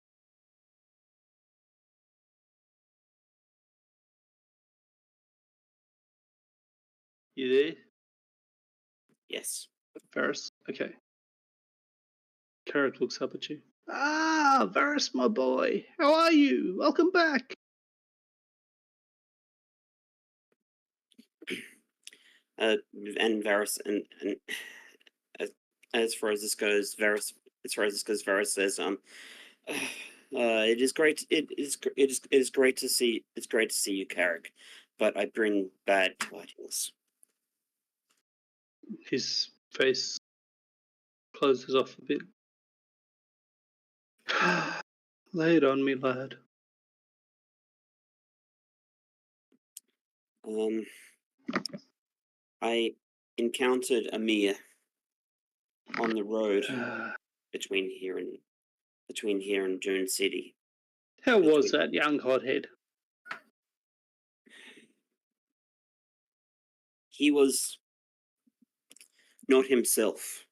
You there? Yes. Varys? Okay. Carrick looks up at you. Varys, my boy. How are you? Welcome back. And Varys and as far as this goes, Varys says, it is great. It is great to see. It's great to see you, Carrick. But I bring bad tidings. His face closes off a bit. Lay it on me, lad. I encountered Amir on the road between here and Dune City. How was that, young hothead? He was not himself.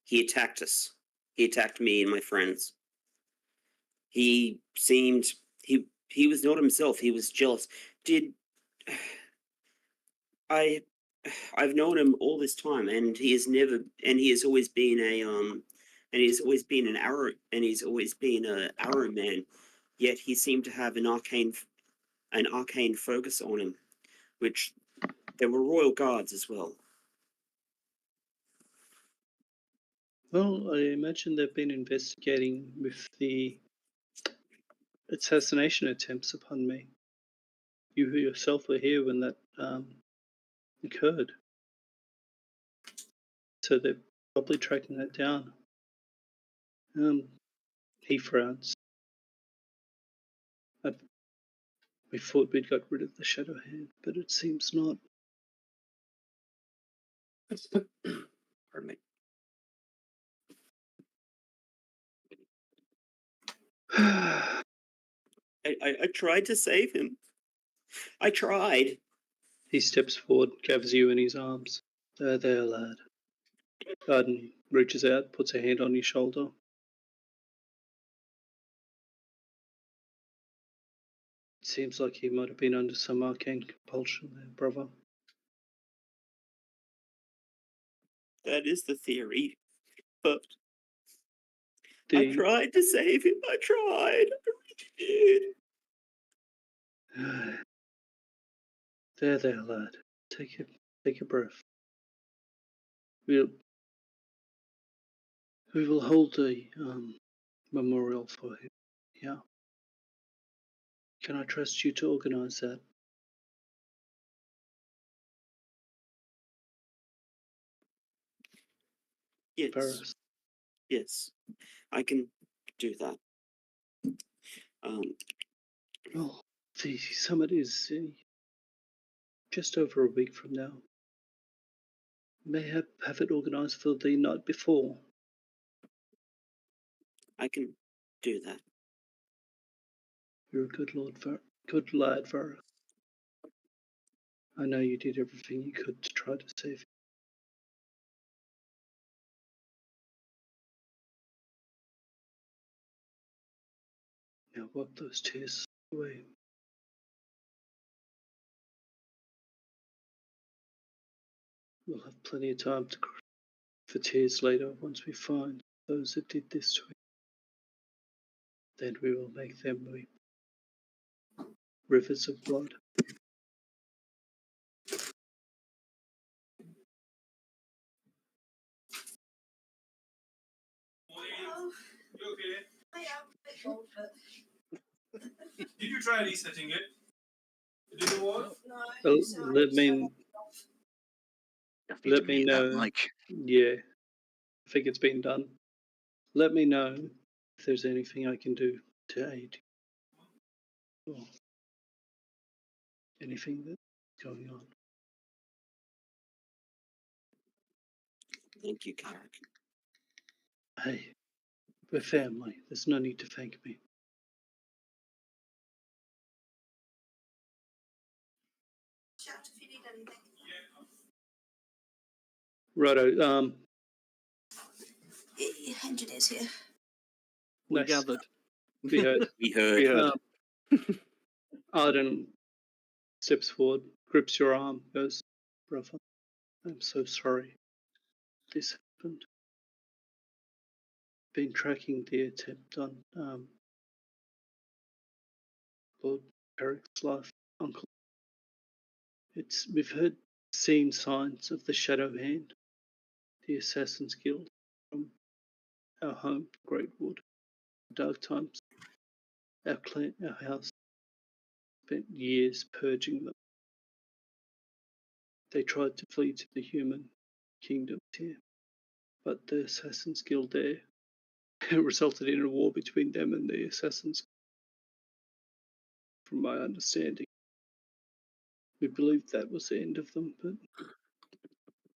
He attacked us. He attacked me and my friends. He seemed he was not himself. He was jealous. I've known him all this time, and he has always been an arrow man. Yet he seemed to have an arcane focus on him, which there were royal guards as well. Well, I imagine they've been investigating with the assassination attempts upon me. You yourself were here when that occurred. So they're probably tracking that down. He frowns. We thought we'd got rid of the Shadow Hand, but it seems not. Pardon me. I tried to save him. I tried. He steps forward, gathers you in his arms. There, lad. Garden reaches out, puts a hand on your shoulder. It seems like he might have been under some arcane compulsion there, brother. That is the theory. But I tried to save him. I tried. I really did. There, lad. Take a breath. We will hold a memorial for him. Yeah. Can I trust you to organise that? Yes. Varys? Yes. I can do that. Well, the summit is just over a week from now. May have it organised for the night before. I can do that. You're a good lad, Varys. I know you did everything you could to try to save him. Now wipe those tears away. We'll have plenty of time for tears later once we find those that did this to him. Then we will make them weep. Rivers of blood. Oh, you okay? I am a bit cold, but... Did you try resetting it? Did it work? No. Well, So let me know. Mike. Yeah, I think it's been done. Let me know if there's anything I can do to aid you. Or anything that's going on. Thank you, Carrick. Hey, we're family. There's no need to thank me. Shout if you need anything. Righto. Engineer's here. We Nice. gathered. We heard. We heard. Arden steps forward, grips your arm, goes, brother, I'm so sorry this happened. Been tracking the attempt on Lord Eric's life, uncle. We've seen signs of the Shadow Hand, the Assassin's Guild, from our home, Greatwood. Dark times. Our clan, our house, spent years purging them. They tried to flee to the human kingdoms here, but the Assassin's Guild there resulted in a war between them and the Assassins. From my understanding, we believed that was the end of them, but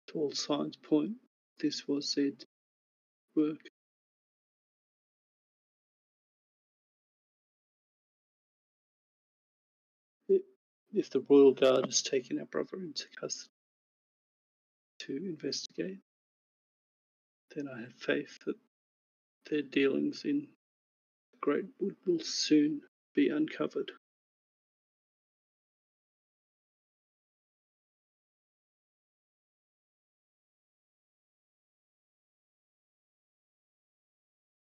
to all signs point, this was their work. If the Royal Guard has taken our brother into custody to investigate, then I have faith that their dealings in Greatwood will soon be uncovered.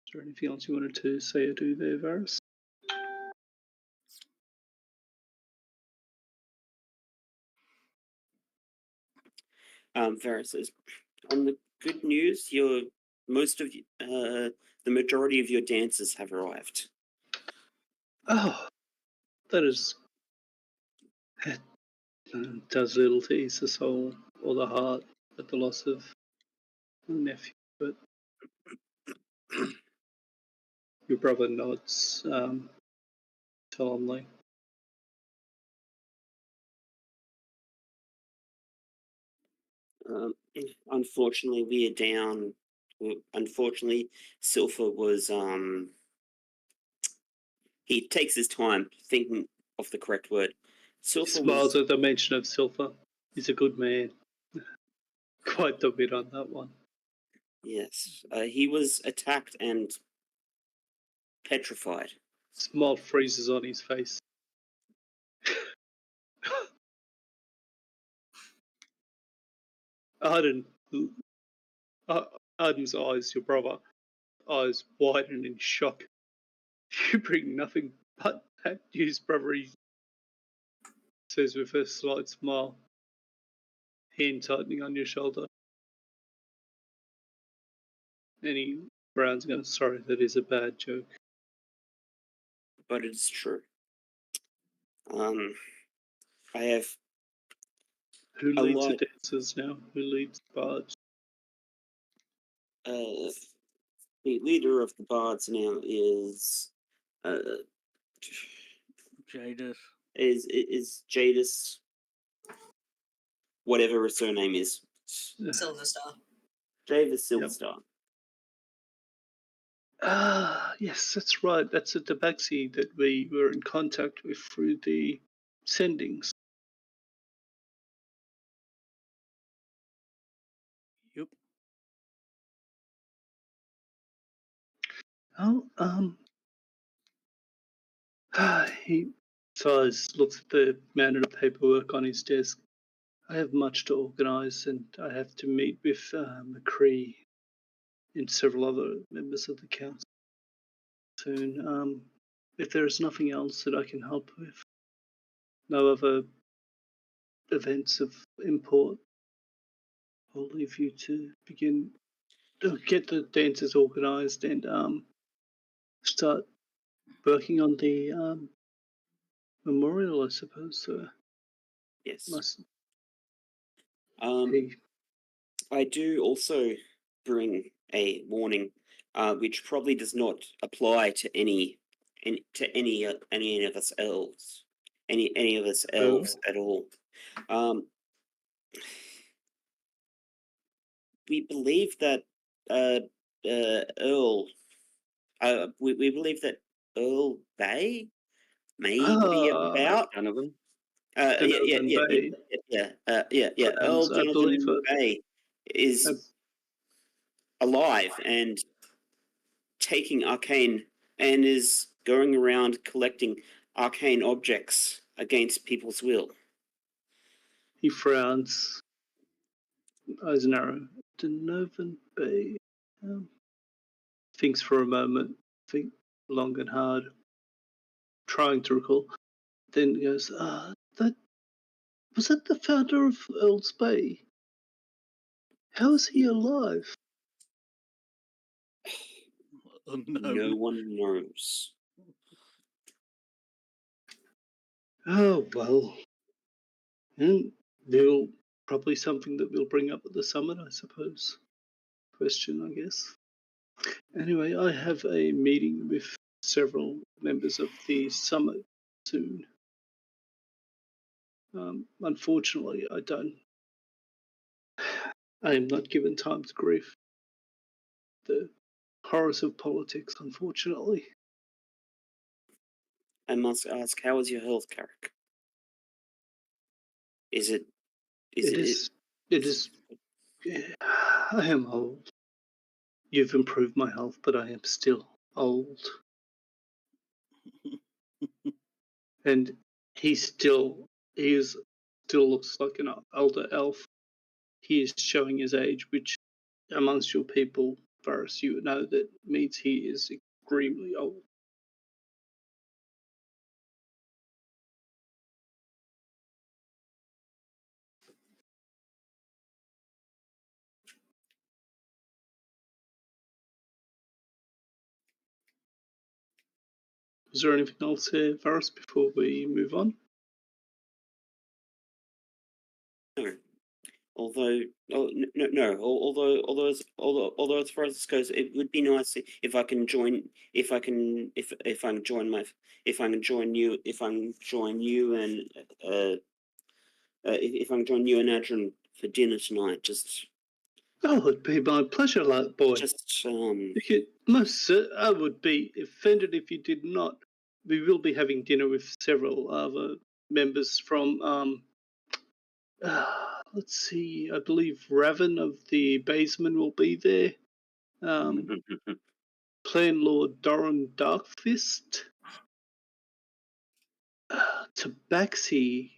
Is there anything else you wanted to say or do there, Varys? Varys says, on the good news, the majority of your dancers have arrived. Oh, that does little to ease the soul or the heart at the loss of my nephew, but your brother nods solemnly. Unfortunately, we are down. Unfortunately, Silver was he takes his time thinking of the correct word. He Silver smiles was at the mention of Silver. He's a good man. Quite the bit on that one. yes. He was attacked and petrified. Smile freezes on his face. Arden, Arden's eyes, your brother, eyes widen in shock. You bring nothing but that news, brother, he says with a slight smile, hand tightening on your shoulder. And he frowns and goes, sorry, that is a bad joke. But it's true. I have Who a leads the lot. dancers now? Who leads the barge? The leader of the bards now is Jadis. is Jadis, whatever her surname is. Silver Star. Jadis Silverstar. Yes, that's right. That's a tabaxi that we were in contact with through the sendings. Yep. Oh, he sighs, looks at the amount of paperwork on his desk. I have much to organise, and I have to meet with McCree and several other members of the council soon. If there is nothing else that I can help with, no other events of import, I'll leave you to begin to get the dances organised and start working on the memorial, I suppose. So Yes. must I do also bring a warning, which probably does not apply to any of us elves, any of us elves at all. We believe that Earl. We believe that Earl Bay may be about. Donovan. Donovan Bay. Earl I believe Jonathan Bay is alive and taking arcane and is going around collecting arcane objects against people's will. He frowns. Eyes narrow. Donovan Bay. Thinks for a moment. Think long and hard. Trying to recall. Then goes, that was that the founder of Earl's Bay? How is he alive? No one knows. Oh, well. And they'll probably something that we'll bring up at the summit, I suppose. Question, I guess. Anyway, I have a meeting with several members of the summit soon. Unfortunately, I am not given time to grieve. The horrors of politics, unfortunately. I must ask, how is your health, Carrick? It is. I am old. You've improved my health, but I am still old. And he still looks like an older elf. He is showing his age, which amongst your people, Varys, you know that means he is extremely old. Was there anything else here, Varys, before we move on? no. Although, although as far as this goes, it would be nice if I can join you and if I can join you and Adrian for dinner tonight. Just Oh, it'd be my pleasure, lad boy. I would be offended if you did not. We will be having dinner with several other members from, let's see, I believe Raven of the Baseman will be there. Clan Lord Doran Darkfist. Tabaxi,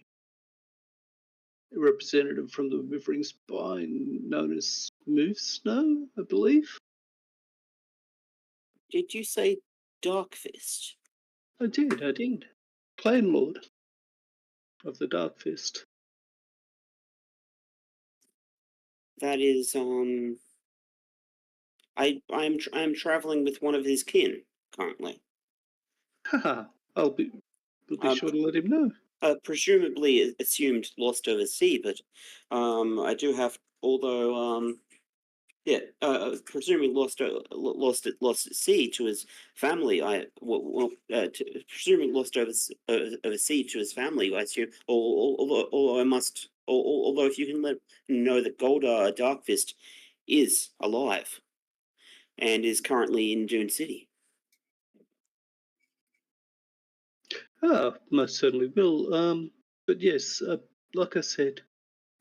representative from the Withering Spine, known as Smooth Snow, I believe. Did you say Darkfist? I did. Clan Lord of the Darkfist. That is I'm traveling with one of his kin currently. Haha, we'll be sure to let him know. Presumably assumed lost over sea, but I do have, although presumably lost at sea to his family. Presuming lost over sea to his family, I assume. Although if you can let him know that Goldar Darkfist is alive and is currently in Dune City. Most certainly will. But yes, like I said,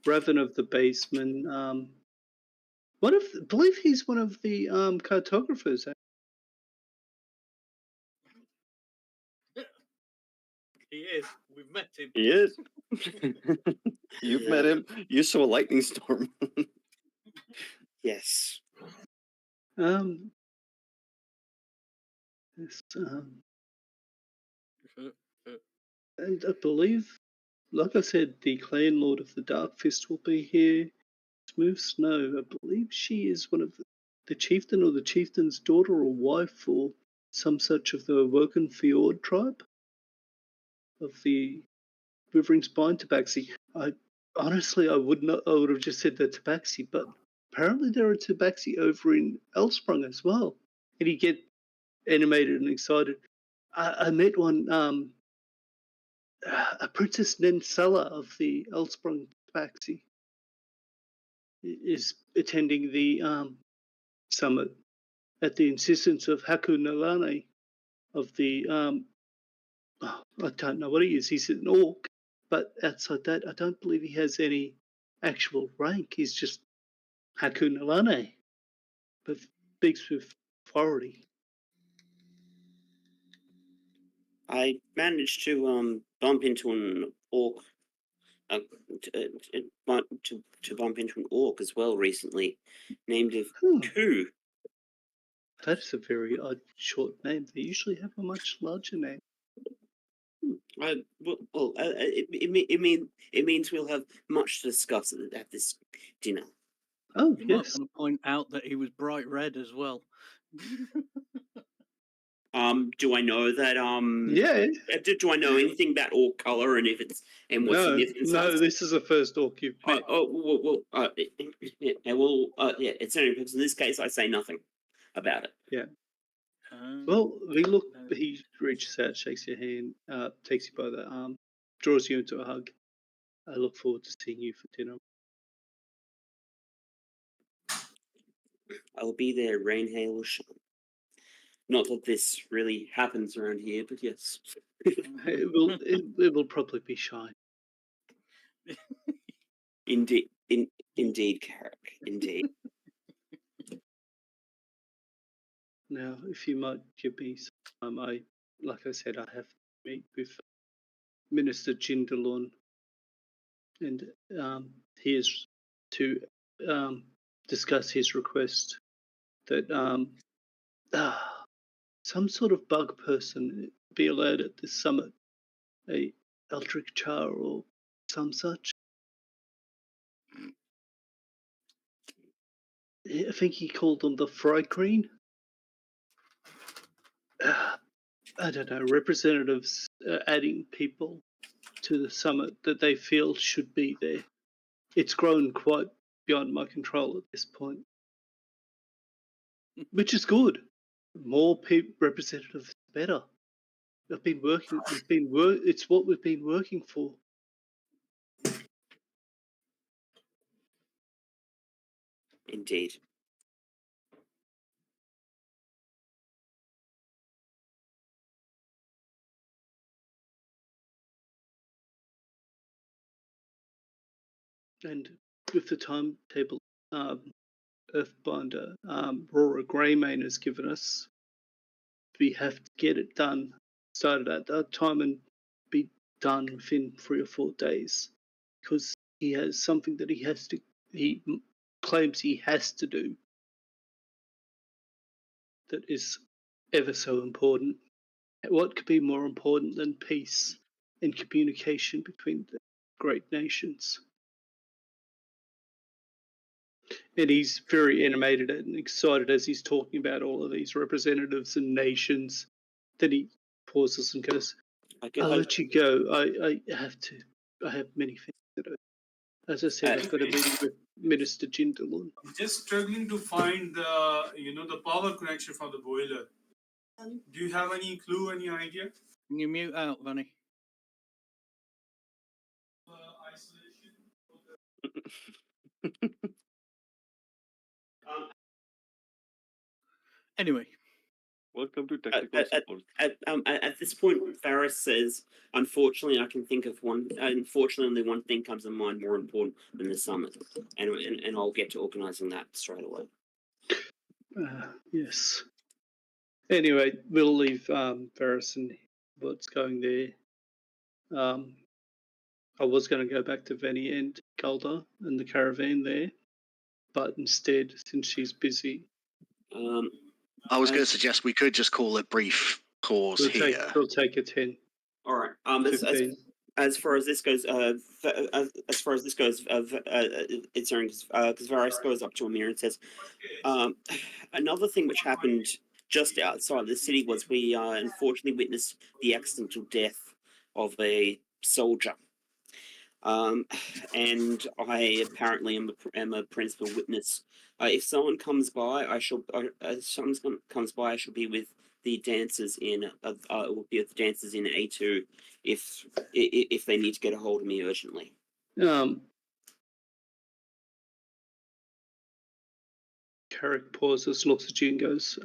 Raven of the Basement. I believe he's one of the cartographers. He is. We've met him. He is. You've met him. You saw a lightning storm. Yes. Yes, and I believe, like I said, the Clan Lord of the Dark Fist will be here. Smooth Snow, I believe she is one of the chieftain or the chieftain's daughter or wife or some such of the Woken Fjord tribe of the Withering Spine Tabaxi. I would have just said the Tabaxi, but apparently there are Tabaxi over in Elsprung as well. And you get animated and excited. I met one, a Princess Nensella of the Elsprung Tabaxi is attending the summit at the insistence of Haku Nalane of the I don't know what he is. He's an orc, but outside that, I don't believe he has any actual rank. He's just Haku Nalane, but speaks with authority. I managed to bump into an orc. To bump into an orc as well recently, named of Ku. That's a very odd short name. They usually have a much larger name. It means we'll have much to discuss at this dinner. Oh, you yes. might want to point out that he was bright red as well. Do I know that? Yeah. Do I know anything about orc color and what significance? No, this is the first orc you've met. It's only because in this case I say nothing about it. Yeah. He reaches out, shakes your hand, takes you by the arm, draws you into a hug. I look forward to seeing you for dinner. I'll be there, rain, hail, or shine. Not that this really happens around here, but yes. It will probably be shine. Indeed, Carrick. Indeed. Now, if you might give me some time, like I said, I have to meet with Minister Jindalon, and he is to discuss his request that some sort of bug person be allowed at this summit, a Eldritch Char or some such. I think he called them the Frygreen. I don't know, representatives adding people to the summit that they feel should be there. It's grown quite beyond my control at this point, which is good. More representatives, better. It's what we've been working for. Indeed. And with the timetable Earthbinder Rora Greymane has given us, we have to get it done, started at that time and be done within 3 or 4 days, because he has something that he claims he has to do that is ever so important. What could be more important than peace and communication between the great nations? And he's very animated and excited as he's talking about all of these representatives and nations. Then he pauses and goes, I'll let you go. I have many things to do. As I said, I've got a meeting with Minister Jindalun. Just struggling to find the power connection for the boiler. Do you have any clue, any idea? Can you mute out, Vanny? Isolation. Anyway, Welcome to technical support. At this point, Varys says, unfortunately, I can think of one. Unfortunately, only one thing comes to mind more important than the summit, and I'll get to organising that straight away. Yes. Anyway, we'll leave Varys and what's going there. I was going to go back to Vanny and Calder and the caravan there, but instead, since she's busy, I was going to suggest we could just call a brief pause here. We'll take a 10. All right. 15. As far as this goes, it's because Varys goes up to Amir and says, another thing which happened just outside the city was we unfortunately witnessed the accidental death of a soldier. And I apparently am a principal witness. If someone comes by, I shall be with the dancers in A2 if they need to get a hold of me urgently. Carrick pauses, looks at you and goes,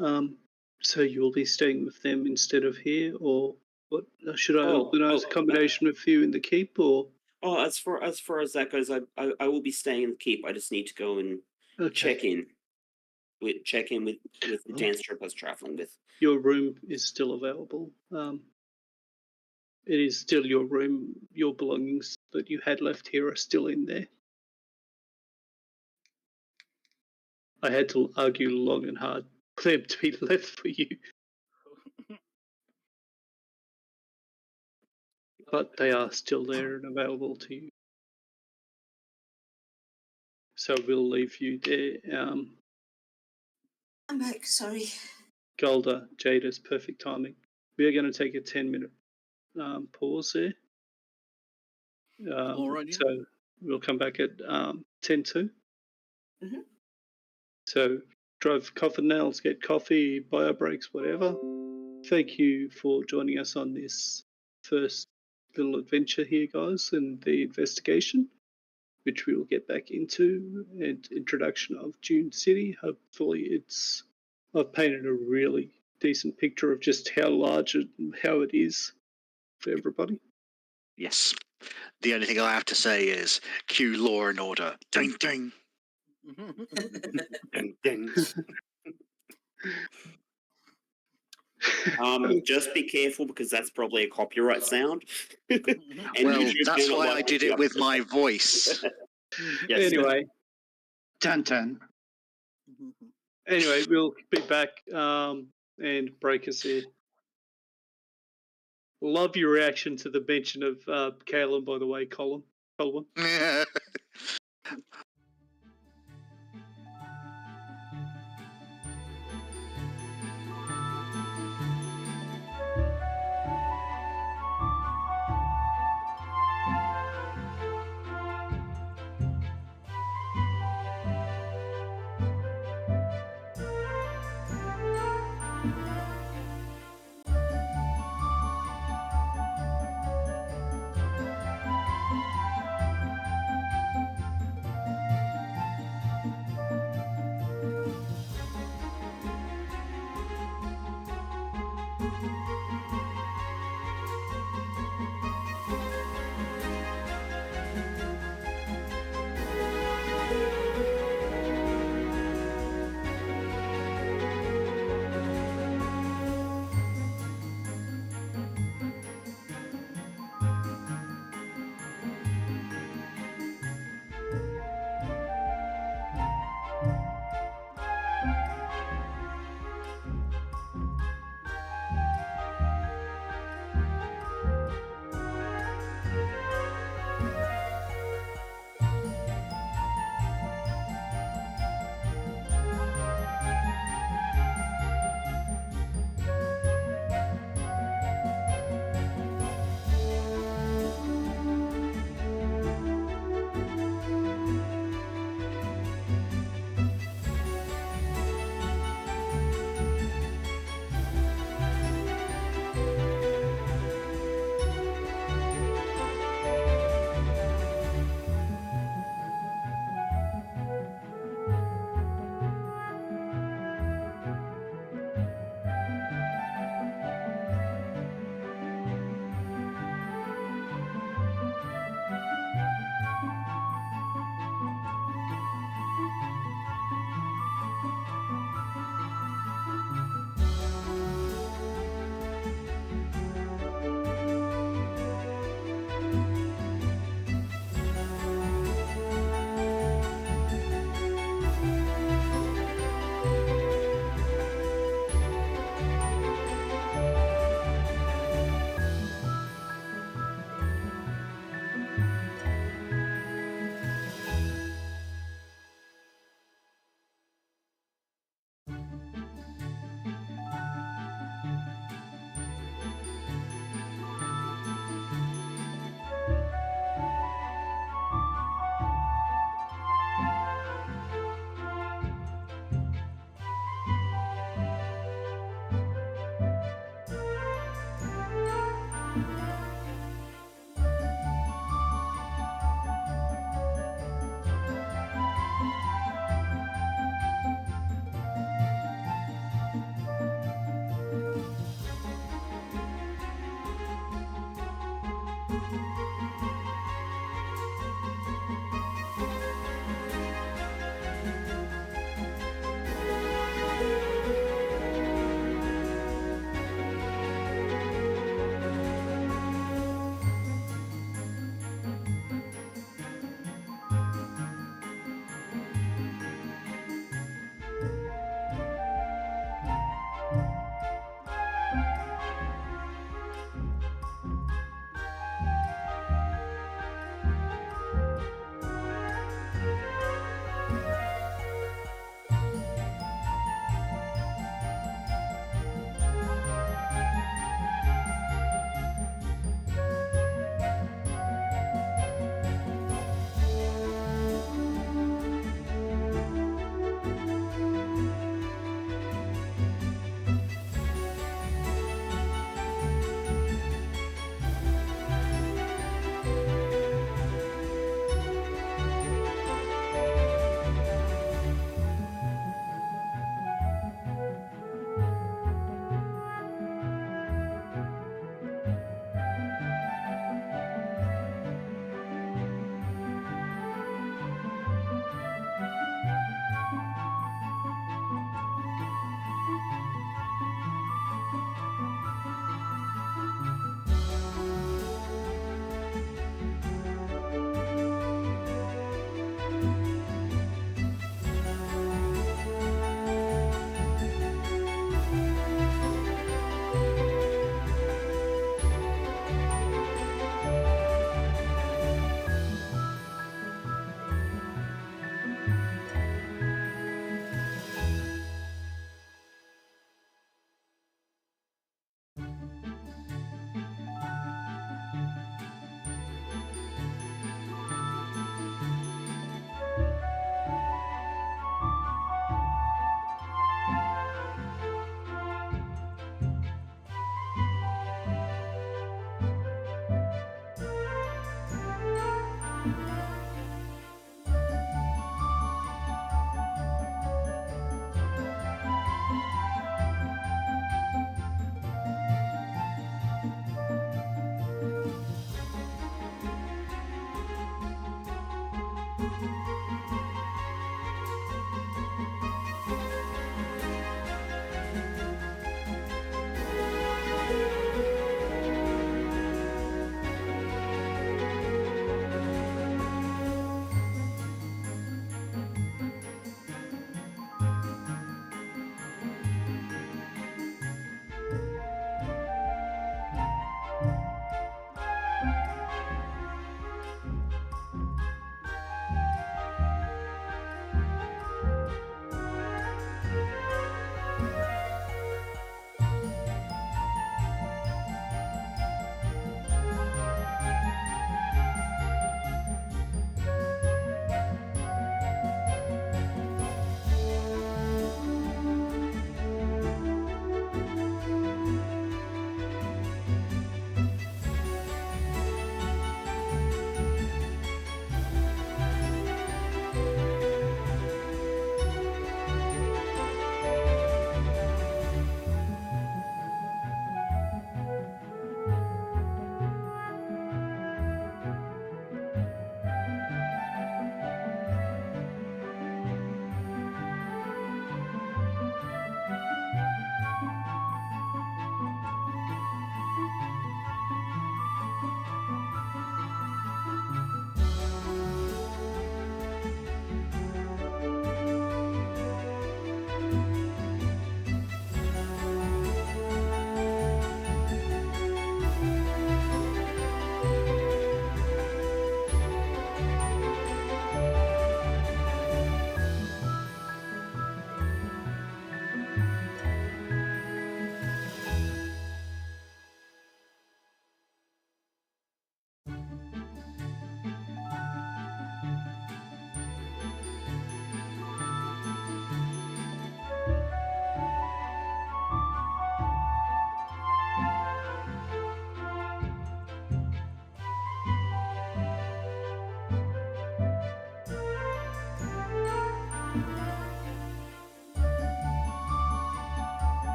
so you'll be staying with them instead of here, or what? Should I organise a combination with you in the keep, or? Oh, as far as that goes, I will be staying in the keep. I just need to go and check in with the dance troupe I was traveling with. Your room is still available. It is still your room. Your belongings that you had left here are still in there. I had to argue long and hard for them to be left for you. But they are still there and available to you. So we'll leave you there. I'm back, sorry. Golda, Jada's perfect timing. We are going to take a 10-minute pause there. Alrighty. So we'll come back at 10:02. Mm-hmm. So drive coffin nails, get coffee, bio breaks, whatever. Thank you for joining us on this first little adventure here, guys, and the investigation, which we will get back into, and introduction of Dune City. Hopefully I've painted a really decent picture of just how large and how it is for everybody. Yes. The only thing I have to say is cue Law and Order. Ding, ding. Ding, ding. Just be careful because that's probably a copyright sound. And Well, YouTube that's cannot why like I did the it with upload. my voice. Yes. Anyway, anyway, we'll be back and break us here. Love your reaction to the mention of Caleb, by the way, Colin.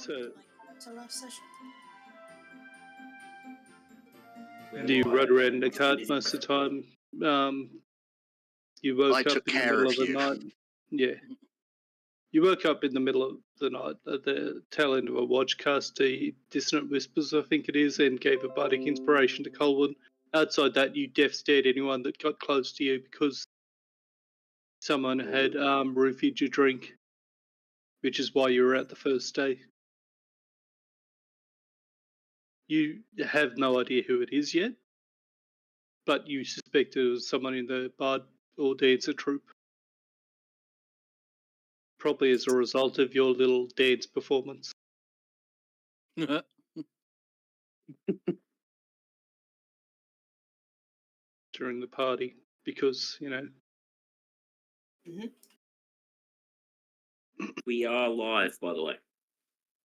So- my character last session? Do you run around the cart Busy. most of the time? You woke I up took in the care middle of of the you. night. Yeah. You woke up in the middle of the night at the tail end of a watch cast to Dissonant Whispers, I think it is, and gave a bardic inspiration to Colwyn. Outside that, you death stared anyone that got close to you because someone had roofied your drink, which is why you were out the first day. You have no idea who it is yet, but you suspect it was someone in the bard or dancer troupe. Probably as a result of your little dance performance during the party, because, you know. We are live, by the way.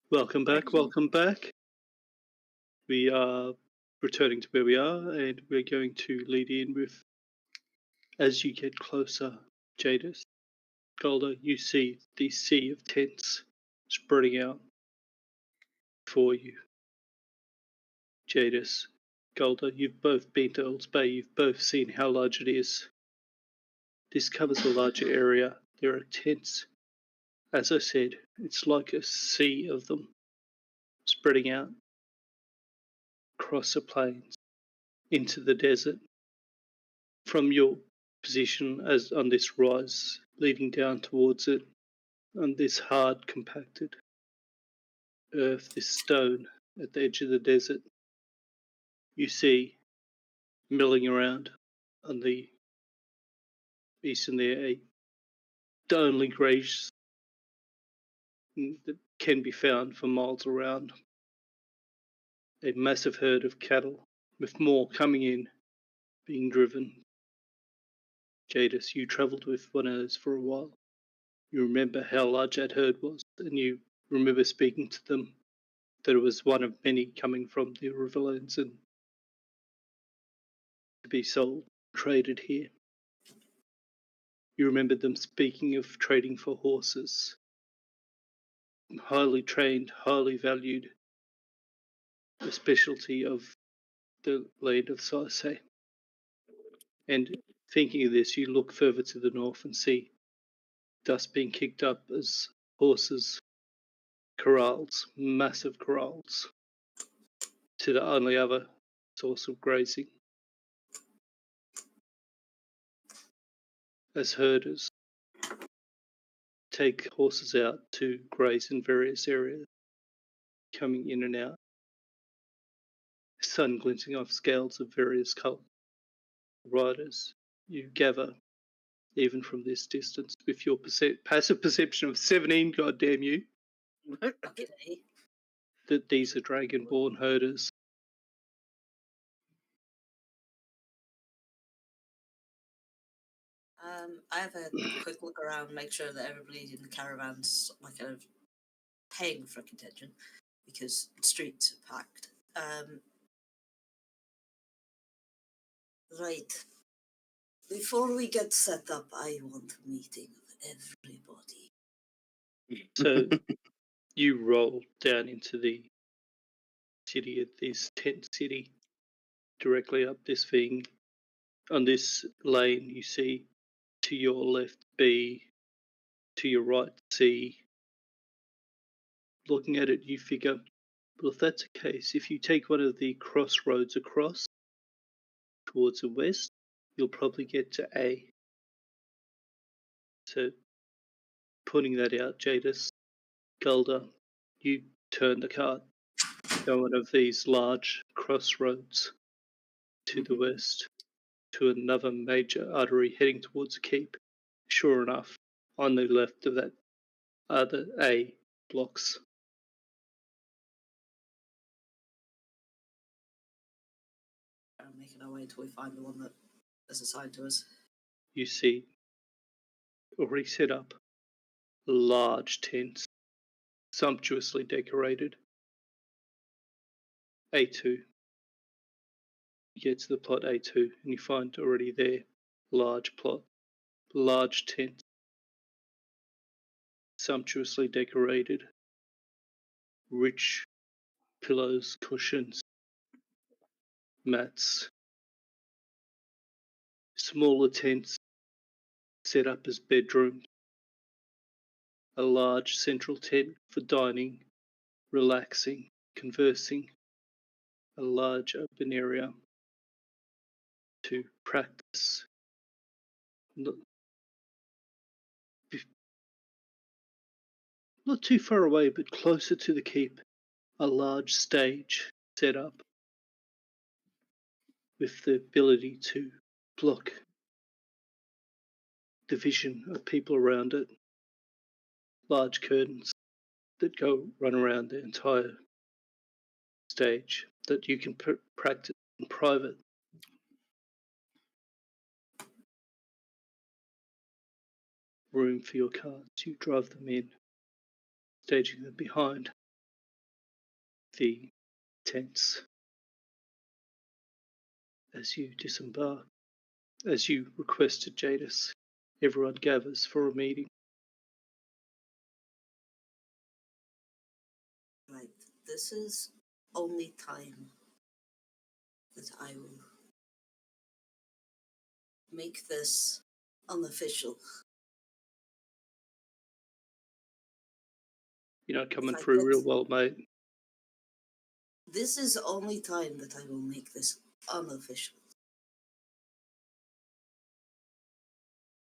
Welcome back, welcome back. We are returning to where we are, and we're going to lead in with, as you get closer, Jadis, Golda, you see the sea of tents spreading out for you. Jadis, Golda, you've both been to Earl's Bay, you've both seen how large it is. This covers a larger area. There are tents. As I said, it's like a sea of them spreading out across the plains into the desert. From your position as on this rise leading down towards it, on this hard compacted earth, this stone at the edge of the desert, you see milling around on the eastern there the only graze that can be found for miles around. A massive herd of cattle, with more coming in, being driven. Jadis, you travelled with one of those for a while. You remember how large that herd was, and you remember speaking to them that it was one of many coming from the Riverlands and to be sold, traded here. You remember them speaking of trading for horses, highly trained, highly valued, a specialty of the land of Saisei. And thinking of this, you look further to the north and see dust being kicked up as horses, corrals, massive corrals, to the only other source of grazing. As herders take horses out to graze in various areas, coming in and out, sun glinting off scales of various colours. Riders, you gather, even from this distance, with your passive perception of 17, goddamn you, G'day. that these are dragonborn herders. I have a quick look around, make sure that everybody in the caravan's like kind of paying for contention because the streets are packed. Right. Before we get set up, I want a meeting of everybody. So you roll down into the city, this tent city, directly up this thing. On this lane, you see to your left B, to your right C. Looking at it, you figure, well, if that's the case, if you take one of the crossroads across towards the west, you'll probably get to A. So, pointing that out, Jadis, Gulda, you turn the cart down one of these large crossroads to the west, to another major artery heading towards the keep. Sure enough, on the left of that other A blocks. I'm making our way until we find the one that is assigned to us. You see, already set up, large tents, sumptuously decorated. A2. You get to the plot A2 and you find already there, large plot, large tent, sumptuously decorated, rich pillows, cushions, mats, smaller tents set up as bedrooms, a large central tent for dining, relaxing, conversing, a large open area to practice. Not too far away, but closer to the keep, a large stage set up with the ability to block the vision of people around it. Large curtains that run around the entire stage that you can practice in private. Room for your cars. You drive them in, staging them behind the tents. As you disembark, as you requested, Jadis, everyone gathers for a meeting. Right, this is only time that I will make this unofficial. You're not coming through real well, mate. This is only time that I will make this unofficial.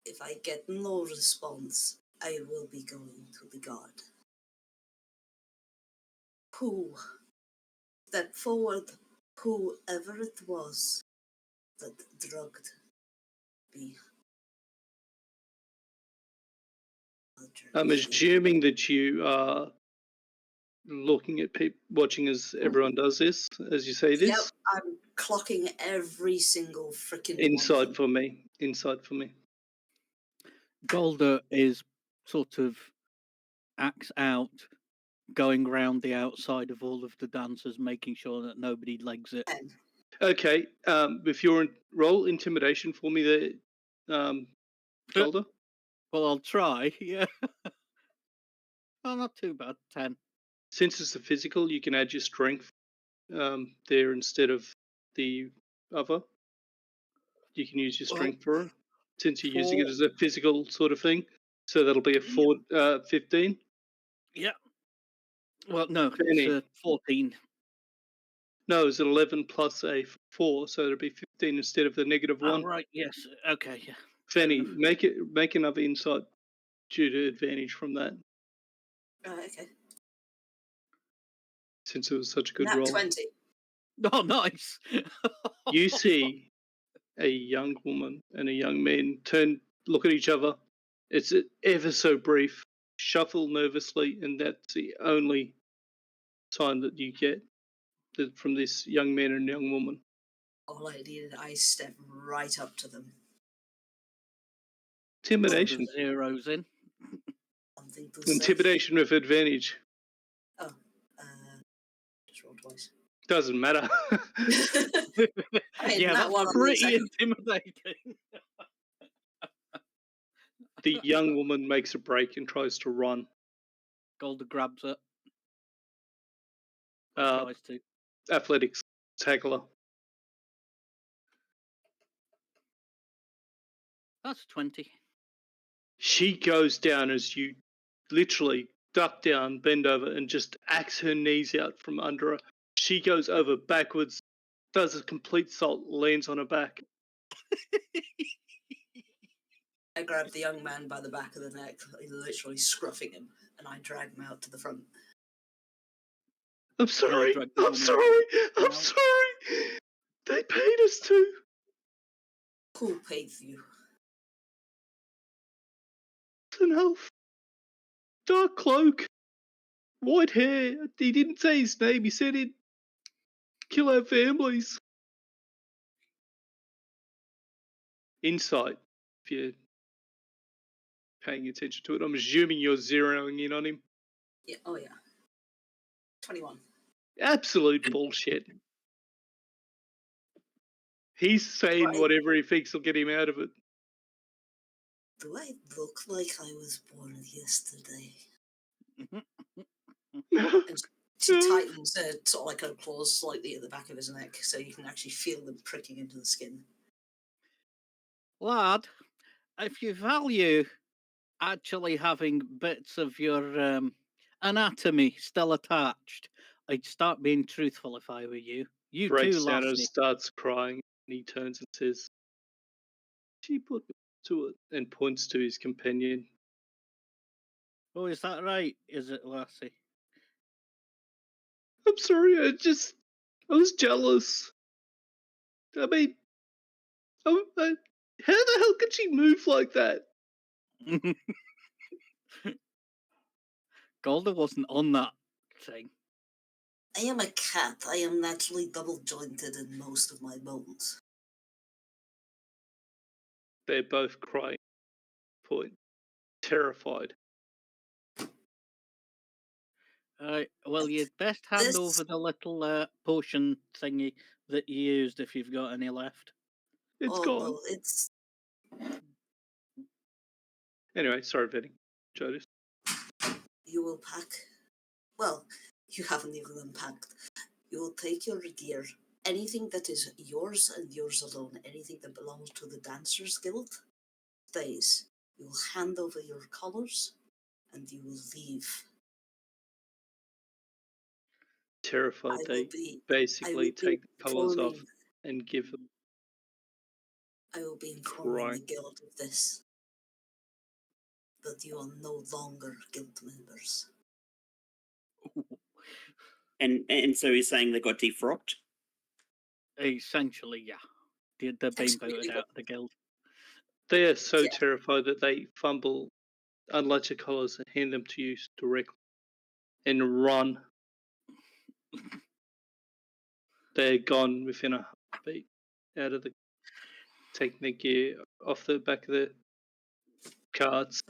If I get no response, I will be going to the guard. Who stepped forward, whoever it was that drugged me. I'm assuming that you are looking at people, watching as everyone does this, as you say this. Yep, I'm clocking every single freaking Insight for me. Insight for me. Golder is sort of acts out, going round the outside of all of the dancers, making sure that nobody legs it. Okay, if you're roll intimidation for me there, Golder. Well, I'll try, yeah. Well, not too bad, 10. Since it's the physical, you can add your strength there instead of the other. You can use your strength for it, since you're using it as a physical sort of thing. So that'll be a 15. Yeah. Well, no, Fanny. it's 14. No, it's 11 plus a 4, so it'll be 15 instead of the -1. Oh, right, yes. Okay, yeah. Fanny, make another insight due to advantage from that, Okay. since it was such a good Nat roll. 20. Oh, nice. You see a young woman and a young man look at each other. It's ever so brief, shuffle nervously, and that's the only sign that you get from this young man and young woman. All I needed, I stepped right up to them. Intimidation. Zeros in. Something to say. Intimidation with advantage. Oh, just roll twice. Doesn't matter. Yeah, that's pretty intimidating. The young woman makes a break and tries to run. Golder grabs it. Tries to. Athletics, tackler. That's 20. She goes down as you literally duck down, bend over, and just axe her knees out from under her. She goes over backwards, does a complete salt, lands on her back. I grab the young man by the back of the neck, literally scruffing him, and I drag him out to the front. I'm sorry. I'm sorry. I'm sorry. They paid us to. Who paid you? An elf. Dark cloak. White hair. He didn't say his name. He said he'd kill our families. Insight, if you're paying attention to it. I'm assuming you're zeroing in on him. Yeah. Oh, yeah. 21. Absolute bullshit. He's saying whatever he thinks will get him out of it. Do I look like I was born yesterday? She tightens sort of like her claws slightly at the back of his neck, so you can actually feel them pricking into the skin. Lad, if you value actually having bits of your anatomy still attached, I'd start being truthful if I were you. You Breaks too, down and lassie. starts crying. And he turns and says, "She put me to it," and points to his companion. Oh, is that right? Is it, lassie? I'm sorry, I was jealous. I mean, how the hell could she move like that? Golda wasn't on that thing. I am a cat. I am naturally double-jointed in most of my bones. They're both crying. Point. Terrified. Well, you'd best hand over the little potion thingy that you used if you've got any left. It's oh, gone. well, it's... Anyway, sorry, Benny. Jodis. You will pack... Well, you haven't even unpacked. You will take your gear. Anything that is yours and yours alone, anything that belongs to the Dancers Guild, stays. You will hand over your colours, and you will leave. Terrified, I they will be basically take the colours off informing. and give them I will be informing the crying. guild of this. That you are no longer guild members. And so he's saying they got defrocked? Essentially, yeah. They've been Actually, voted out of the guild. They are so Yeah. terrified that they fumble, unlatch the colours, and hand them to you directly and run. They're gone within a heartbeat out of the taking their gear off the back of the carts.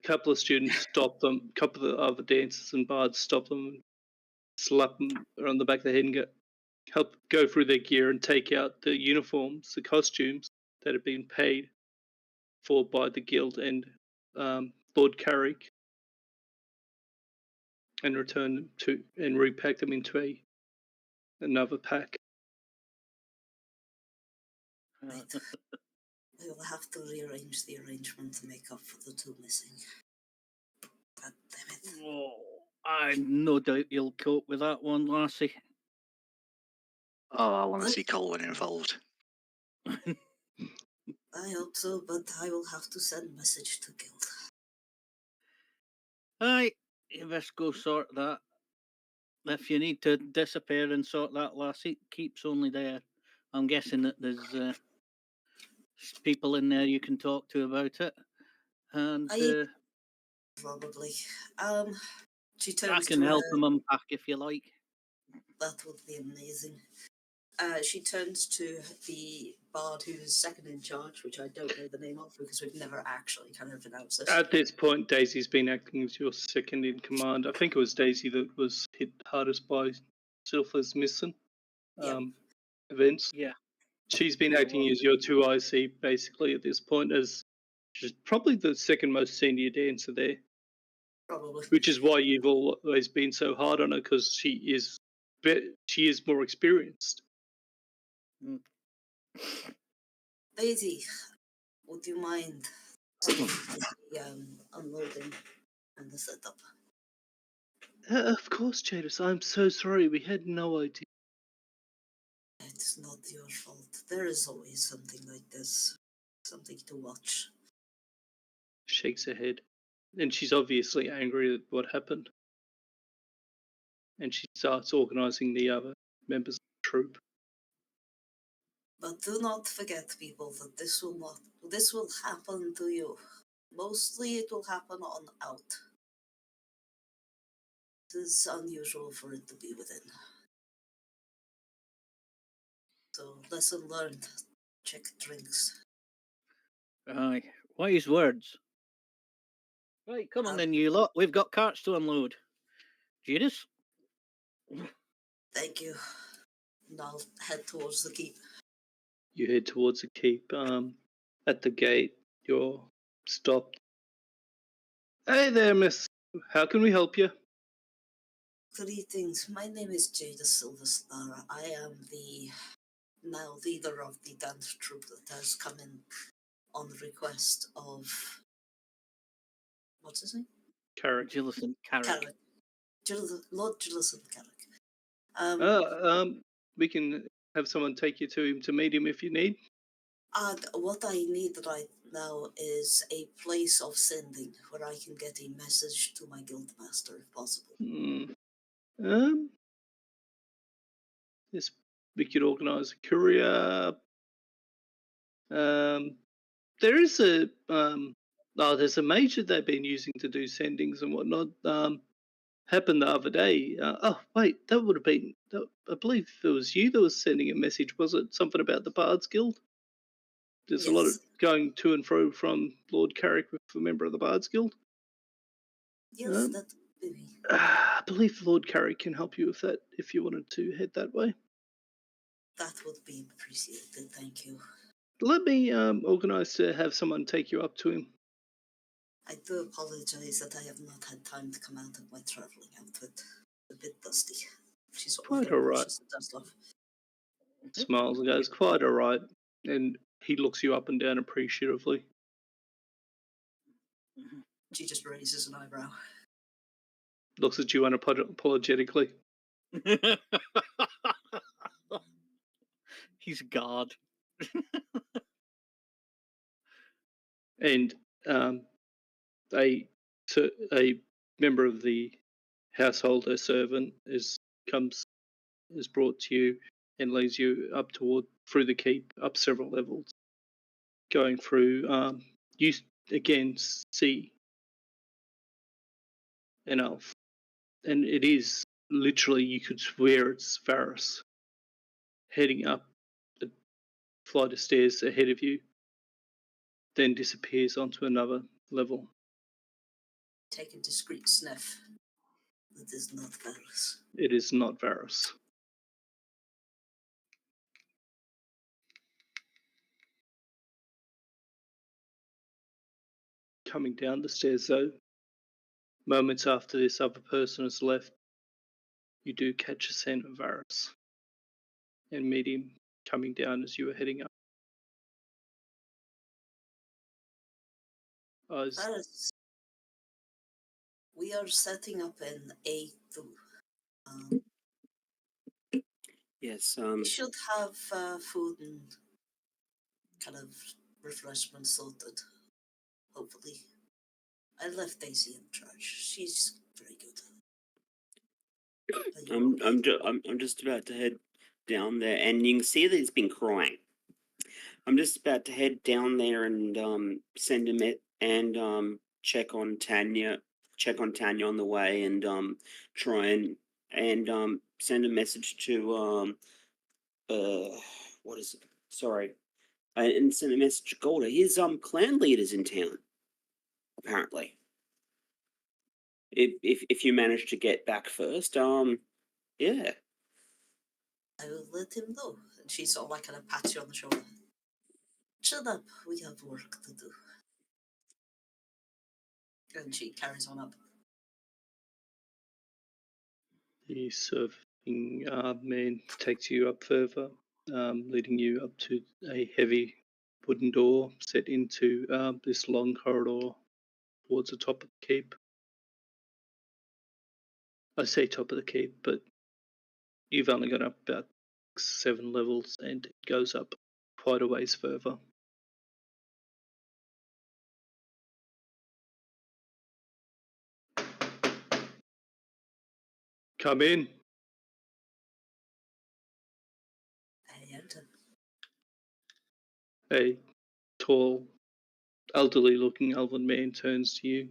A couple of students stop them, a couple of the other dancers and bards stop them, slap them on the back of the head and help go through their gear and take out the uniforms, the costumes that have been paid for by the guild and Lord Carrick, and return them to and repack them into another pack. Right. I will have to rearrange the arrangement to make up for the two missing. God damn it. Oh, I no doubt you'll cope with that one, lassie. Oh, I want to see Colwyn involved. I hope so, but I will have to send message to guild. Aye, you best go sort that. If you need to disappear and sort that, lassie, keeps only there. I'm guessing that there's people in there you can talk to about it. And Probably. She I turns can to help them unpack if you like. That would be amazing. She turns to the bard who's second in charge, which I don't know the name of because we've never actually kind of announced this. At this point, Daisy's been acting as your second in command. I think it was Daisy that was hit hardest by Silver's missing events. Yeah. She's been acting as your 2IC basically at this point, as she's probably the second most senior dancer there. Probably. Which is why you've always been so hard on her, because she is more experienced. Daisy, would you mind the unloading and the setup? Of course, Jadis. I'm so sorry. We had no idea. It's not your fault. There is always something like this. Something to watch. Shakes her head. And she's obviously angry at what happened. And she starts organising the other members of the troop. But do not forget, people, that this will happen to you. Mostly it will happen on out. It is unusual for it to be within. So, lesson learned. Check drinks. Aye. Wise words. Right, come on then, you lot. We've got carts to unload. Judas? Thank you. And I'll head towards the keep. You head towards the keep. At the gate, you're stopped. Hey there, miss. How can we help you? Greetings. My name is Jada Silverstar. I am the now leader of the dance troupe that has come in on request of what's his name? Carrick. Gillison Carrick. Lord Gillison Carrick. We can have someone take you to him to meet him if you need. And what I need right now is a place of sending where I can get a message to my guildmaster if possible. Yes, we could organise a courier. There is a there's a major they've been using to do sendings and whatnot. Happened the other day. Wait, that would have been. I believe it was you that was sending a message. Was it something about the Bards Guild? There's a lot of going to and fro from Lord Carrick with a member of the Bards Guild. Yes, that would be. I believe Lord Carrick can help you with that if you wanted to head that way. That would be appreciated. Thank you. Let me organise to have someone take you up to him. I do apologize that I have not had time to come out of my travelling outfit. A bit dusty. She's always Quite all right. brushes the dust off. Smiles and goes, quite all right. And he looks you up and down appreciatively. She just raises an eyebrow. Looks at you unapologetically. He's God. And a member of the household, a servant, is brought to you and leads you up through the keep, up several levels, going through. You again see an elf, and it is literally, you could swear it's Varys heading up the flight of stairs ahead of you, then disappears onto another level. Take a discreet sniff. It is not Varys. It is not Varys. Coming down the stairs, though, moments after this other person has left, you do catch a scent of Varys and meet him coming down as you are heading up. Varys, we are setting up an A2. Yes. We should have food and kind of refreshments sorted. Hopefully. I left Daisy in charge. She's very good. I'm just about to head down there, and you can see that he's been crying. I'm just about to head down there and send him it and check on Tanya on the way, and try and send a message to what is it? Sorry, and send a message to Golda. His clan leader's in town, apparently. If you manage to get back first, yeah. I will let him know. And she sort of like kind of pats you on the shoulder. Shut up, we have work to do. And she carries on up. The serving man takes you up further, leading you up to a heavy wooden door set into this long corridor towards the top of the keep. I say top of the keep, but you've only gone up about 7 levels, and it goes up quite a ways further. Come in. I enter. A tall, elderly-looking elven man turns to you.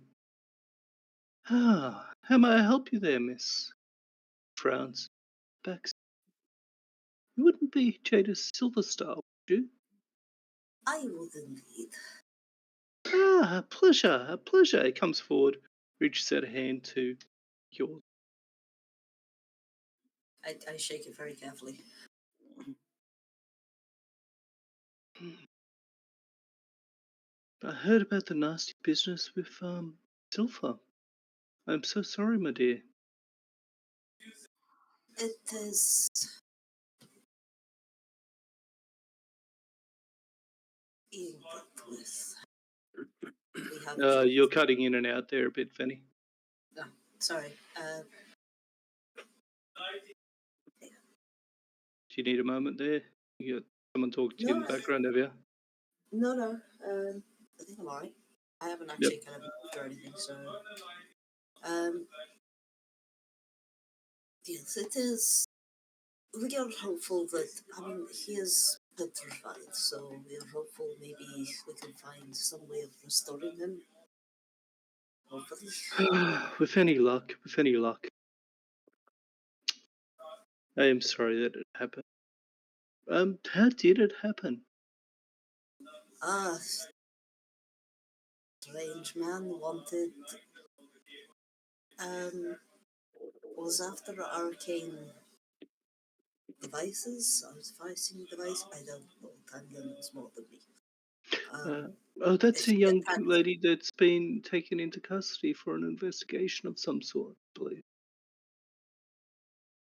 How may I help you there, miss? Frowns. Backs. You wouldn't be Jada Silverstar, would you? I would indeed. A pleasure, a pleasure. He comes forward, reaches out a hand to yours. I shake it very carefully. I heard about the nasty business with Silver. I'm so sorry, my dear. It is being dealt with. We have. You're cutting in and out there a bit, Fanny. Sorry. Do you need a moment there? You got someone talking to you in the No. background, have you? No. I think I'm alright. I haven't actually kind of moved or anything, so. Yes, it is. We are hopeful that, I mean, he is petrified, so we are hopeful maybe we can find some way of restoring him. Hopefully. With any luck. I am sorry that it happened. How did it happen? Strange man wanted, was after arcane devices, artificing device. I don't know, Tanya knows more than me. That's a he young attacked- lady that's been taken into custody for an investigation of some sort, I believe.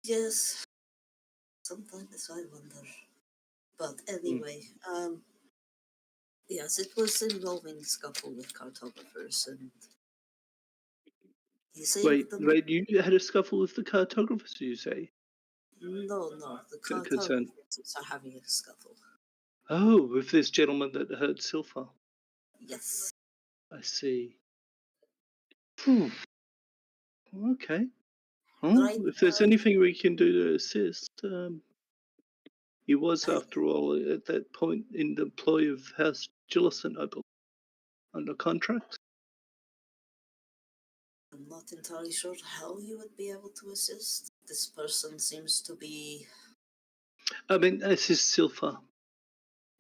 Yes, sometimes I wonder. But anyway, yes, it was involving scuffle with cartographers, and he saved them. Wait, you had a scuffle with the cartographers, you say? No, the Concern. cartographers are having a scuffle. Oh, with this gentleman that heard Silver. Yes. I see. Okay. Well, Right, if there's anything we can do to assist, he was, after all, at that point in the employ of House Gillison, I believe, under contract. I'm not entirely sure how you would be able to assist. This person seems to be. I mean, this is Silver.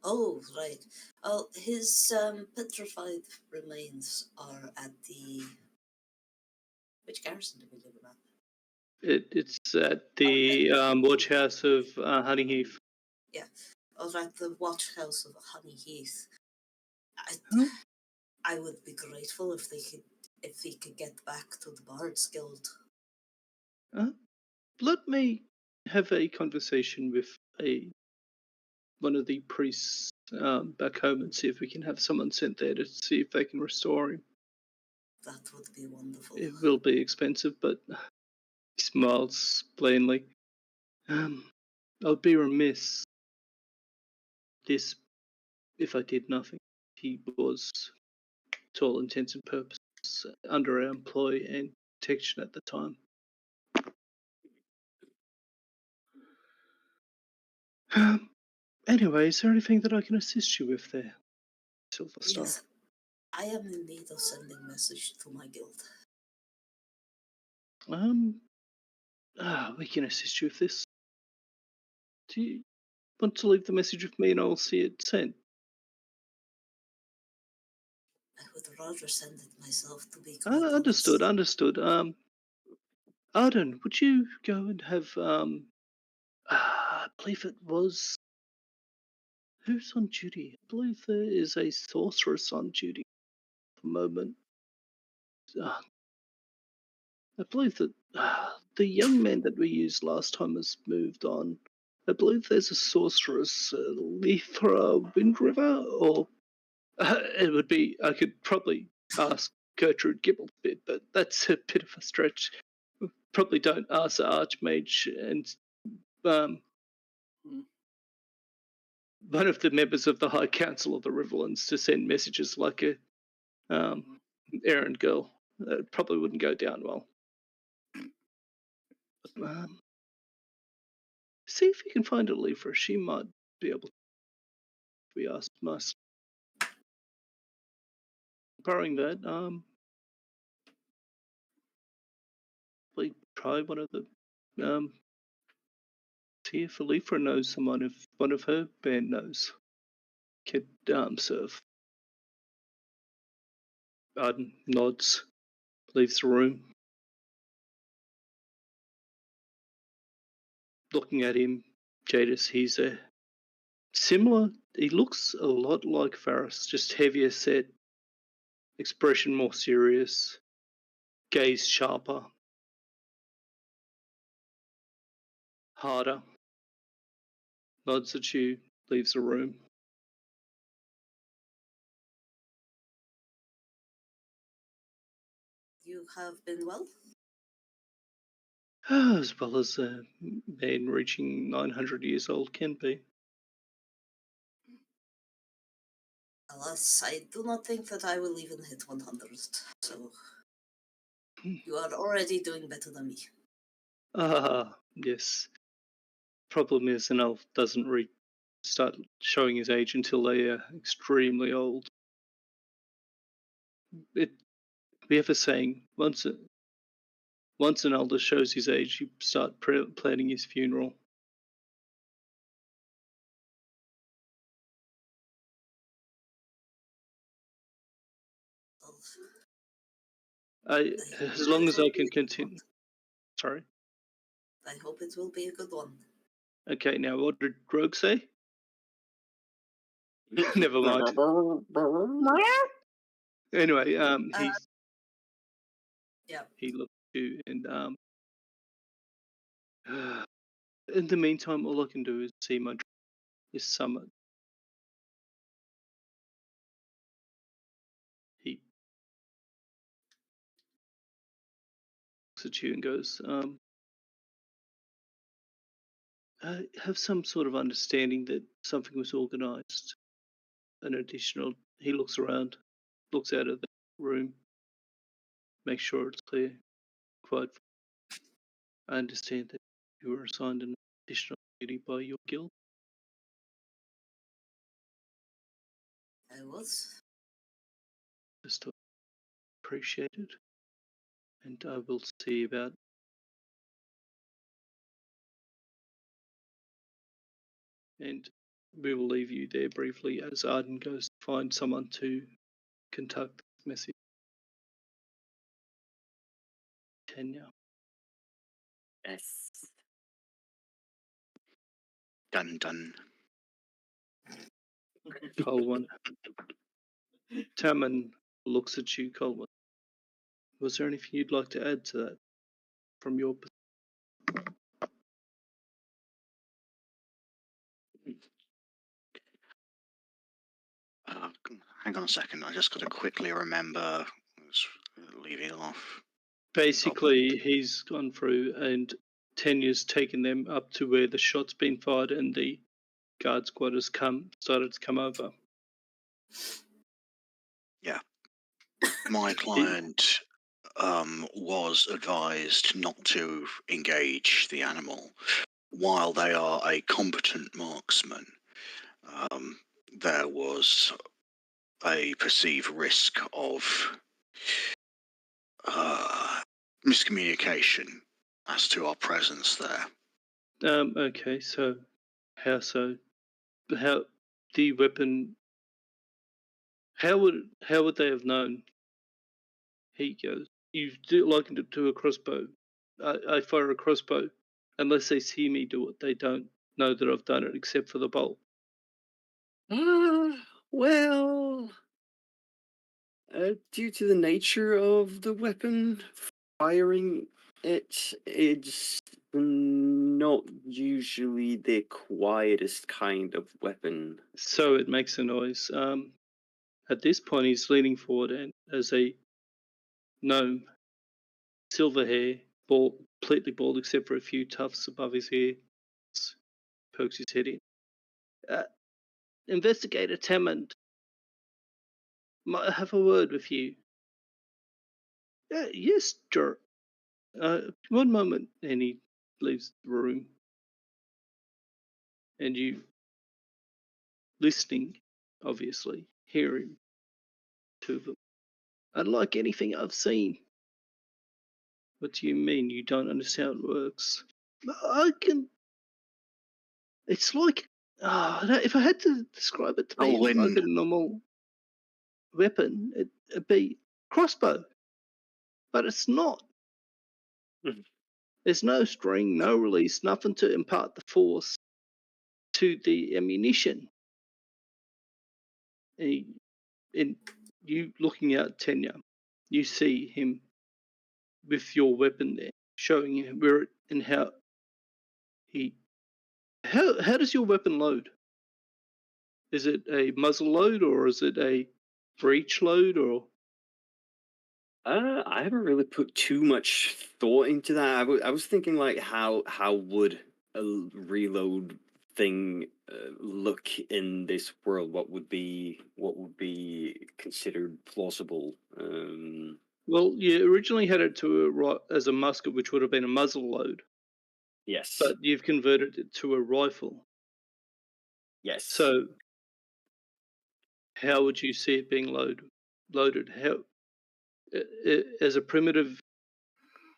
Oh, right. Oh, his petrified remains are at the. Which garrison do we live in at? It's at the watch house of Honeyheath. Yeah, or at the watch house of Honeyheath. I would be grateful if he could get back to the Bards Guild. Let me have a conversation with one of the priests back home and see if we can have someone sent there to see if they can restore him. That would be wonderful. It will be expensive, but he smiles blandly. I'd be remiss if I did nothing. He was, to all intents and purposes, under our employ and protection at the time. Anyway, is there anything that I can assist you with there, Silverstar? Yes, I am in need of sending a message to my guild. We can assist you with this. Do you want to leave the message with me and I'll see it sent? I would rather send it myself, to be quite Understood. Arden, would you go and have, I believe it was, who's on duty? I believe there is a sorceress on duty at the moment. I believe that the young man that we used last time has moved on. I believe there's a sorceress, Lethra Windriver, or it would be. I could probably ask Gertrude Gibblebit, but that's a bit of a stretch. Probably don't ask the Archmage and one of the members of the High Council of the Riverlands to send messages like a errand girl. That probably wouldn't go down well. See if you can find a Lethra. She might be able to be asked nice. Barring that, we try one of the see if Lethra knows someone, if one of her band knows. Could serve. Arden nods, leaves the room. Looking at him, Jadis, he's similar. He looks a lot like Faris, just heavier set, expression more serious, gaze sharper. harder, nods at you, leaves the room. You have been well? As well as a man reaching 900 years old can be. Alas, I do not think that I will even hit 100, so you are already doing better than me. Ah, yes. Problem is, an elf doesn't start showing his age until they are extremely old. We have a saying, once an elder shows his age, you start planning his funeral. Well, As long as I can continue. Sorry. I hope it will be a good one. Okay, now what did Rogue say? Never mind. Anyway, Yeah. he looked at you, and in the meantime, all I can do is see my summit. He looks at you and goes, I have some sort of understanding that something was organised. An additional. He looks around, looks out of the room, makes sure it's clear. Quite. I understand that you were assigned an additional duty by your guild. I was. Just appreciate it, and I will see about. And we will leave you there briefly as Arden goes to find someone to conduct this message. Tanya. Yes. Dun dun. Colwyn. Tamman looks at you, Colwyn. Was there anything you'd like to add to that from your perspective? Hang on a second. I just got to quickly remember. I was leaving off. Basically, he's gone through and Tanya's taken them up to where the shot's been fired and the guard squad has started to come over. Yeah. My client was advised not to engage the animal. While they are a competent marksman, there was a perceived risk of miscommunication as to our presence there. Okay, so how so? How the weapon? How would they have known? He goes. You likened it to a crossbow. I fire a crossbow. Unless they see me do it, they don't know that I've done it, except for the bolt. Well, due to the nature of the weapon, firing it's not usually the quietest kind of weapon. So it makes a noise. At this point, he's leaning forward and as a gnome, silver hair, bald, completely bald except for a few tufts above his hair, pokes his head in. Investigator Tammond, might I have a word with you? Yes, sir. One moment, and he leaves the room. And you, listening, obviously, hear him. Two of them. Unlike anything I've seen. What do you mean you don't understand how it works? I can. It's like. If I had to describe it to be like a normal weapon, it'd be crossbow. But it's not. There's no string, no release, nothing to impart the force to the ammunition. And you looking out Tanya, you see him with your weapon there, showing him where and how How does your weapon load? Is it a muzzle load or is it a breech load or? I haven't really put too much thought into that. I was thinking like how would a reload thing look in this world? What would be considered plausible? Well, you originally had it to as a musket, which would have been a muzzle load, Yes. but you've converted it to a rifle. Yes. So, how would you see it being loaded? How, as a primitive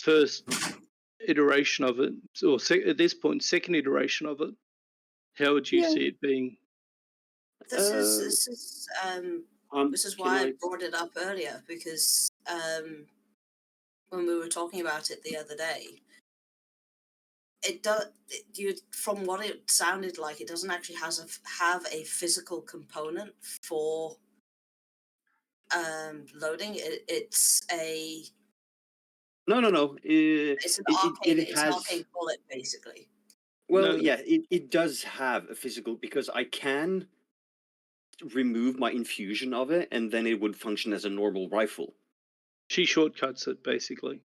first iteration of it, or at this point, second iteration of it, how would you see it being? This is why I brought it up earlier, because when we were talking about it the other day, from what it sounded like, it doesn't actually have a physical component for loading. It's a No. it's an arcane It has. bullet, basically. Well, No. yeah, it does have a physical, because I can remove my infusion of it, and then it would function as a normal rifle. She shortcuts it, basically.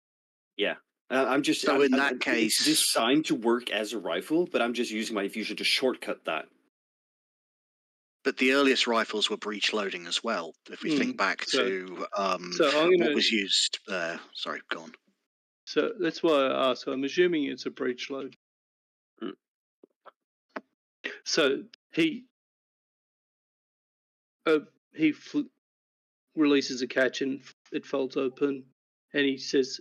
Yeah. I'm just So in that case, it's designed to work as a rifle, but I'm just using my infusion to shortcut that. but the earliest rifles were breech loading as well. If we think back to what was used there. Sorry, go on. So that's why I asked. I'm assuming it's a breech load. So he releases a catch and it folds open, and he says,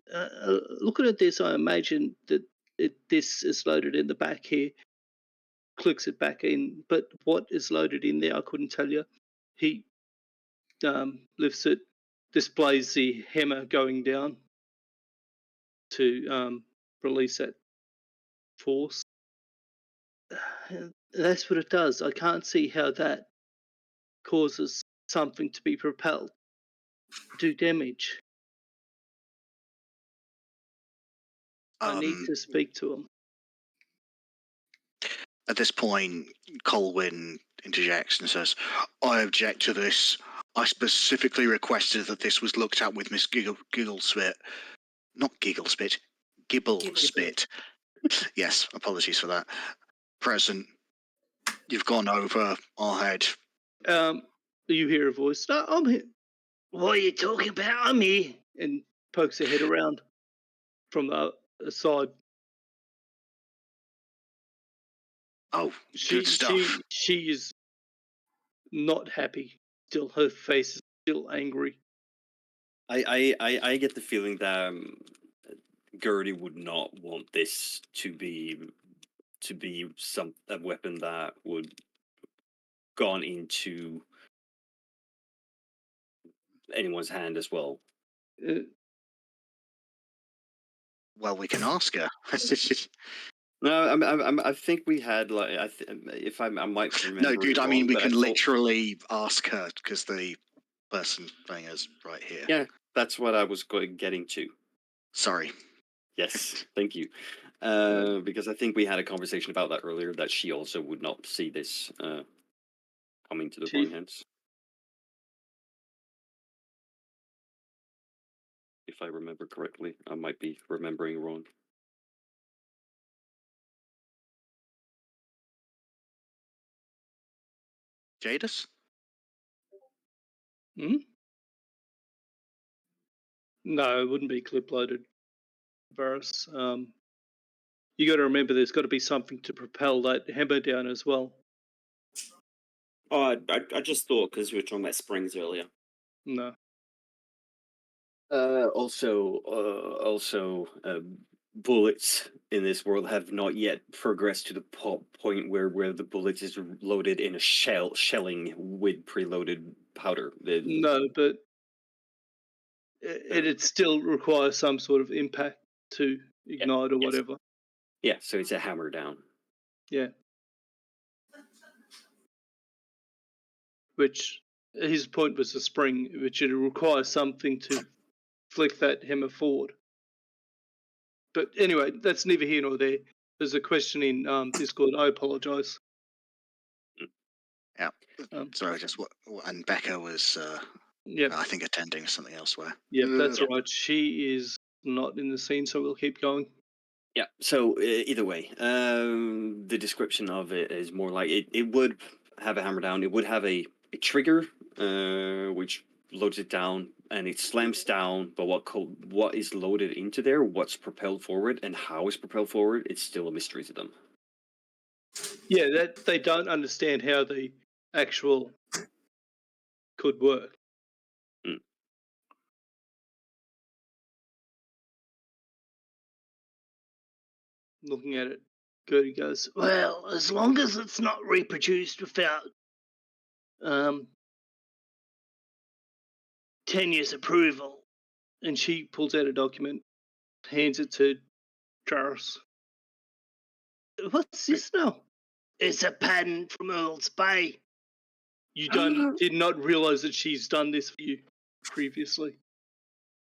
"Looking at this, I imagine that this is loaded in the back here." Clicks it back in, but what is loaded in there, I couldn't tell you. He lifts it, displays the hammer going down to release that force. That's what it does. I can't see how that causes something to be propelled, do damage. I need to speak to him. At this point, Colwyn interjects and says, "I object to this. I specifically requested that this was looked at with Miss Gigglespit. Not Gigglespit, Gibblespit. Yes, apologies for that. Present. You've gone over our head." You hear a voice. "No, I'm here." "What are you talking about? I'm here." And pokes her head around from the side. Oh, good stuff. She is not happy. Still, her face is still angry. I get the feeling that Gertie would not want this to be a weapon that would gone into anyone's hand as well. Well, we can ask her. No, I think we had if I might remember. No, dude. I wrong, mean, we but can literally ask her because the person playing is right here. Yeah, that's what I was getting to. Sorry. Yes, thank you. Because I think we had a conversation about that earlier, that she also would not see this coming to the wrong hands. If I remember correctly, I might be remembering wrong. Jadis? No, it wouldn't be clip loaded, Varus. You got to remember, there's got to be something to propel that hammer down as well. Oh, I just thought, because we were talking about springs earlier. No. Also, bullets in this world have not yet progressed to the point where the bullet is loaded in a shelling with preloaded powder. No, but it still requires some sort of impact to ignite or whatever. Yeah, so it's a hammer down. Yeah. Which his point was a spring, which it requires something to flick that hammer forward. But anyway, that's neither here nor there. There's a question in Discord. I apologise. Yeah. Sorry, just what? And Becca was, Yep. I think, attending something elsewhere. Yep, that's all right. She is not in the scene, so we'll keep going. Yeah. So either way, the description of it is more like it would have a hammer down. It would have a trigger, which loads it down, and it slams down. But what is loaded into there, what's propelled forward, and how it's propelled forward, it's still a mystery to them. Yeah, that they don't understand how the actual could work. Mm. Looking at it, Gertie goes, well, as long as it's not reproduced without Tanya's approval. And she pulls out a document, hands it to Jarvis. What's this now? It's a patent from Earl's Bay. You did not realise that she's done this for you previously.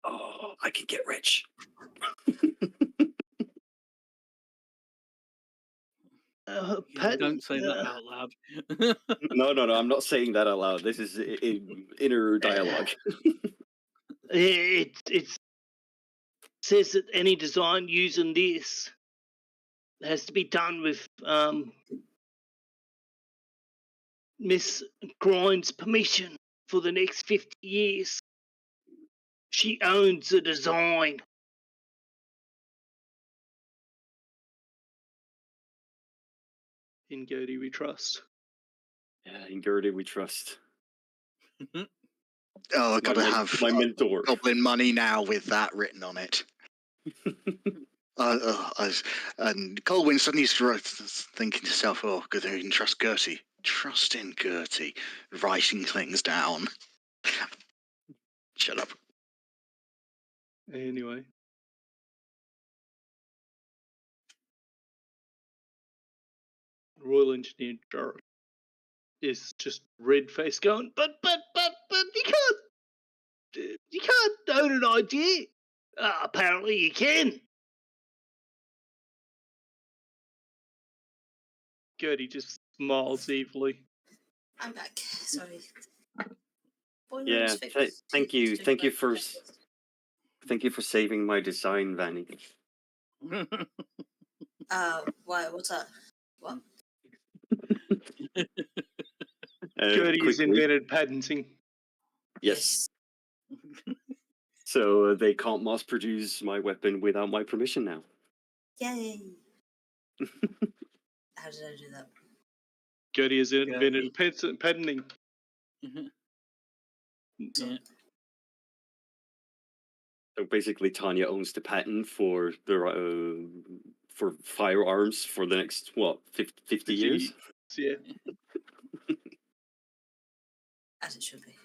Oh, I can get rich. Don't say that out loud. No, I'm not saying that out loud. This is inner dialogue. It says that any design using this has to be done with Miss Grind's permission for the next 50 years. She owns the design. In Gertie we trust. Yeah, in Gertie we trust. Oh, I've got to have my mentor. Goblin money now with that written on it. And Colwyn suddenly starts thinking to herself, oh, good, I can trust Gertie. Trust in Gertie. Writing things down. Shut up. Anyway. Royal Engineer Jarvis is just red face going, but you can't own an idea. Apparently you can. Gertie just smiles evilly. I'm back. Sorry. Boiler Yeah, is fixed. thank you for saving my design, Vanny. Why? What's that? What? Gertie's invented patenting. Yes. So they can't mass produce my weapon without my permission now. Yay! How did I do that? Gertie has invented patenting. Yeah. So basically, Tanya owns the patent for the for firearms for the next 50 years. Yeah. As it should be.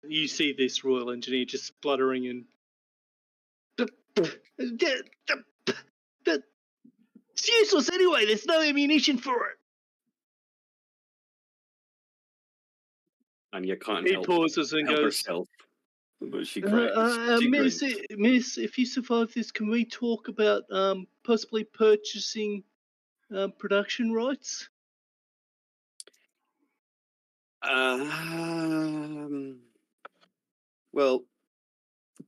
You see this Royal Engineer just spluttering and it's useless anyway, there's no ammunition for it. And you can't He help pauses and goes, herself. But she grins. Miss, if you survive this, can we talk about possibly purchasing production rights? Well,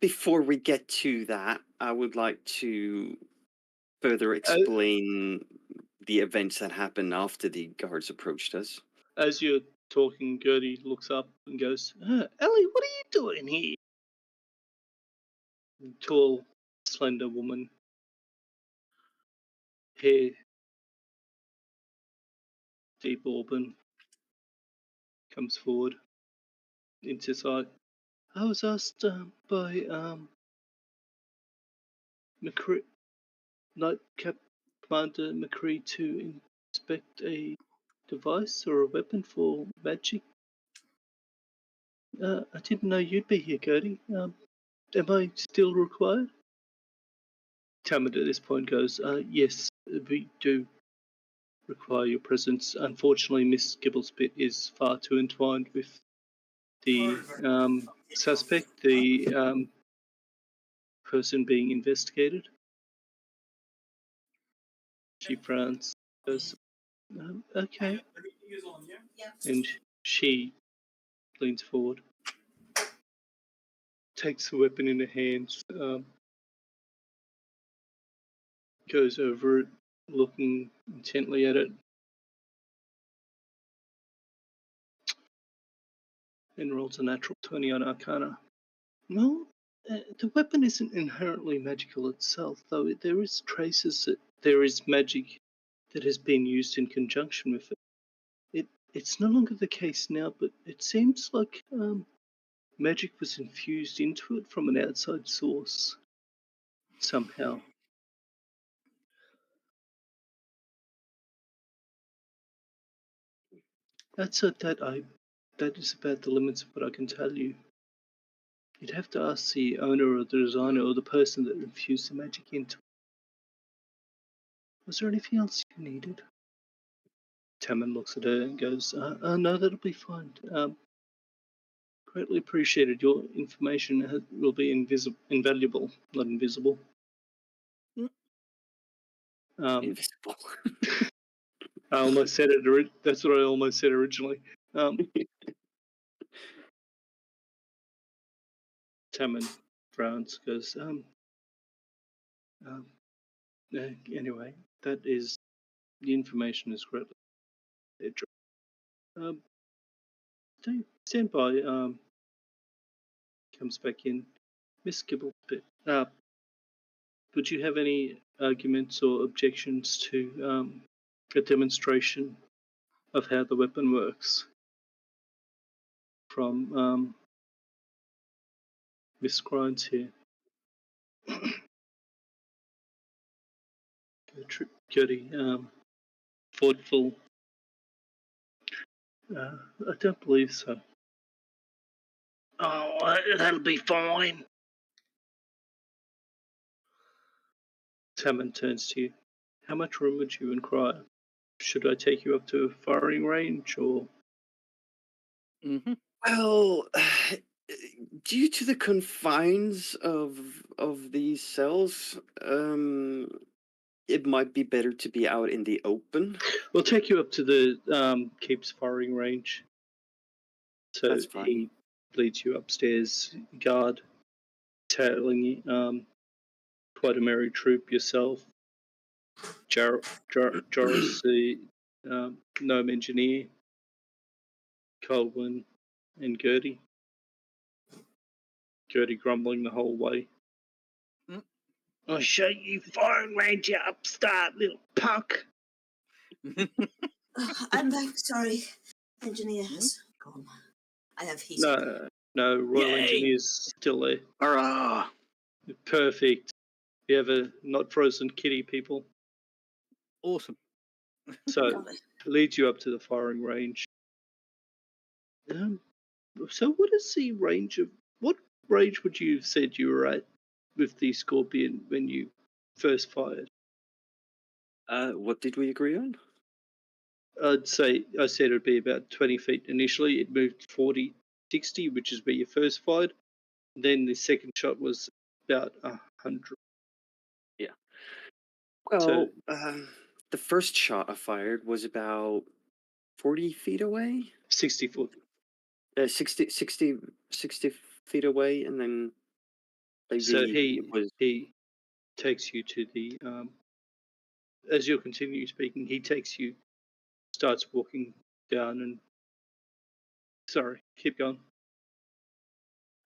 before we get to that, I would like to further explain the events that happened after the guards approached us. As you're talking, Gertie looks up and goes, Ellie, what are you doing here? Tall, slender woman. Hair. Deep auburn. Comes forward. Into sight. I was asked by McCree, Nightcap Commander McCree to inspect a device or a weapon for magic. I didn't know you'd be here, Gertie. Am I still required? Tamid at this point goes, yes, we do require your presence. Unfortunately, Miss Gibblespit is far too entwined with the suspect. The person being investigated. She frowns, goes, okay. The meeting is on, yeah? Yeah. And she leans forward, takes the weapon in her hands, goes over it, looking intently at it, and rolls a natural 20 on Arcana. Well, the weapon isn't inherently magical itself, though there is traces that there is magic that has been used in conjunction with it. It's no longer the case now, but it seems like magic was infused into it from an outside source somehow. That is about the limits of what I can tell you. You'd have to ask the owner or the designer or the person that infused the magic into it. Was there anything else you needed? Tamman looks at her and goes, no, that'll be fine. Greatly appreciated. Your information will be invaluable, not invisible. Invisible. I almost said it. That's what I almost said originally. Tamman frowns, goes, anyway, that is, the information is greatly. Stand by. Comes back in. Miss Gibblebit. Would you have any arguments or objections to a demonstration of how the weapon works from Miss Grimes here? Gertie, thoughtful. I don't believe so. Oh, that'll be fine. Tamman turns to you. How much room would you require? Should I take you up to a firing range, or? Mm-hmm. Well, due to the confines of these cells, it might be better to be out in the open. We'll take you up to the keep's firing range. So That's fine. he leads you upstairs, guard, tailing you, quite a merry troop yourself. Joris, the gnome engineer, Colwyn, and Gertie. Gertie grumbling the whole way. I'll show you firing range, you upstart little punk. I'm back. Sorry, engineer has gone. I have heat. No, Royal Yay. Engineer's still there. Hurrah! Perfect. You have a not frozen kitty, people. Awesome. So Got it. leads you up to the firing range. So what is the range of what range would you have said you were at with the Scorpion when you first fired? What did we agree on? I said it would be about 20 feet initially. It moved 40, 60, which is where you first fired. Then the second shot was about 100. Yeah. Well, So- the first shot I fired was about 40 feet away. 60 foot. 60 feet away, and then maybe So it was. he takes you to the as you're continuing speaking, he takes you, starts walking down, and sorry, keep going.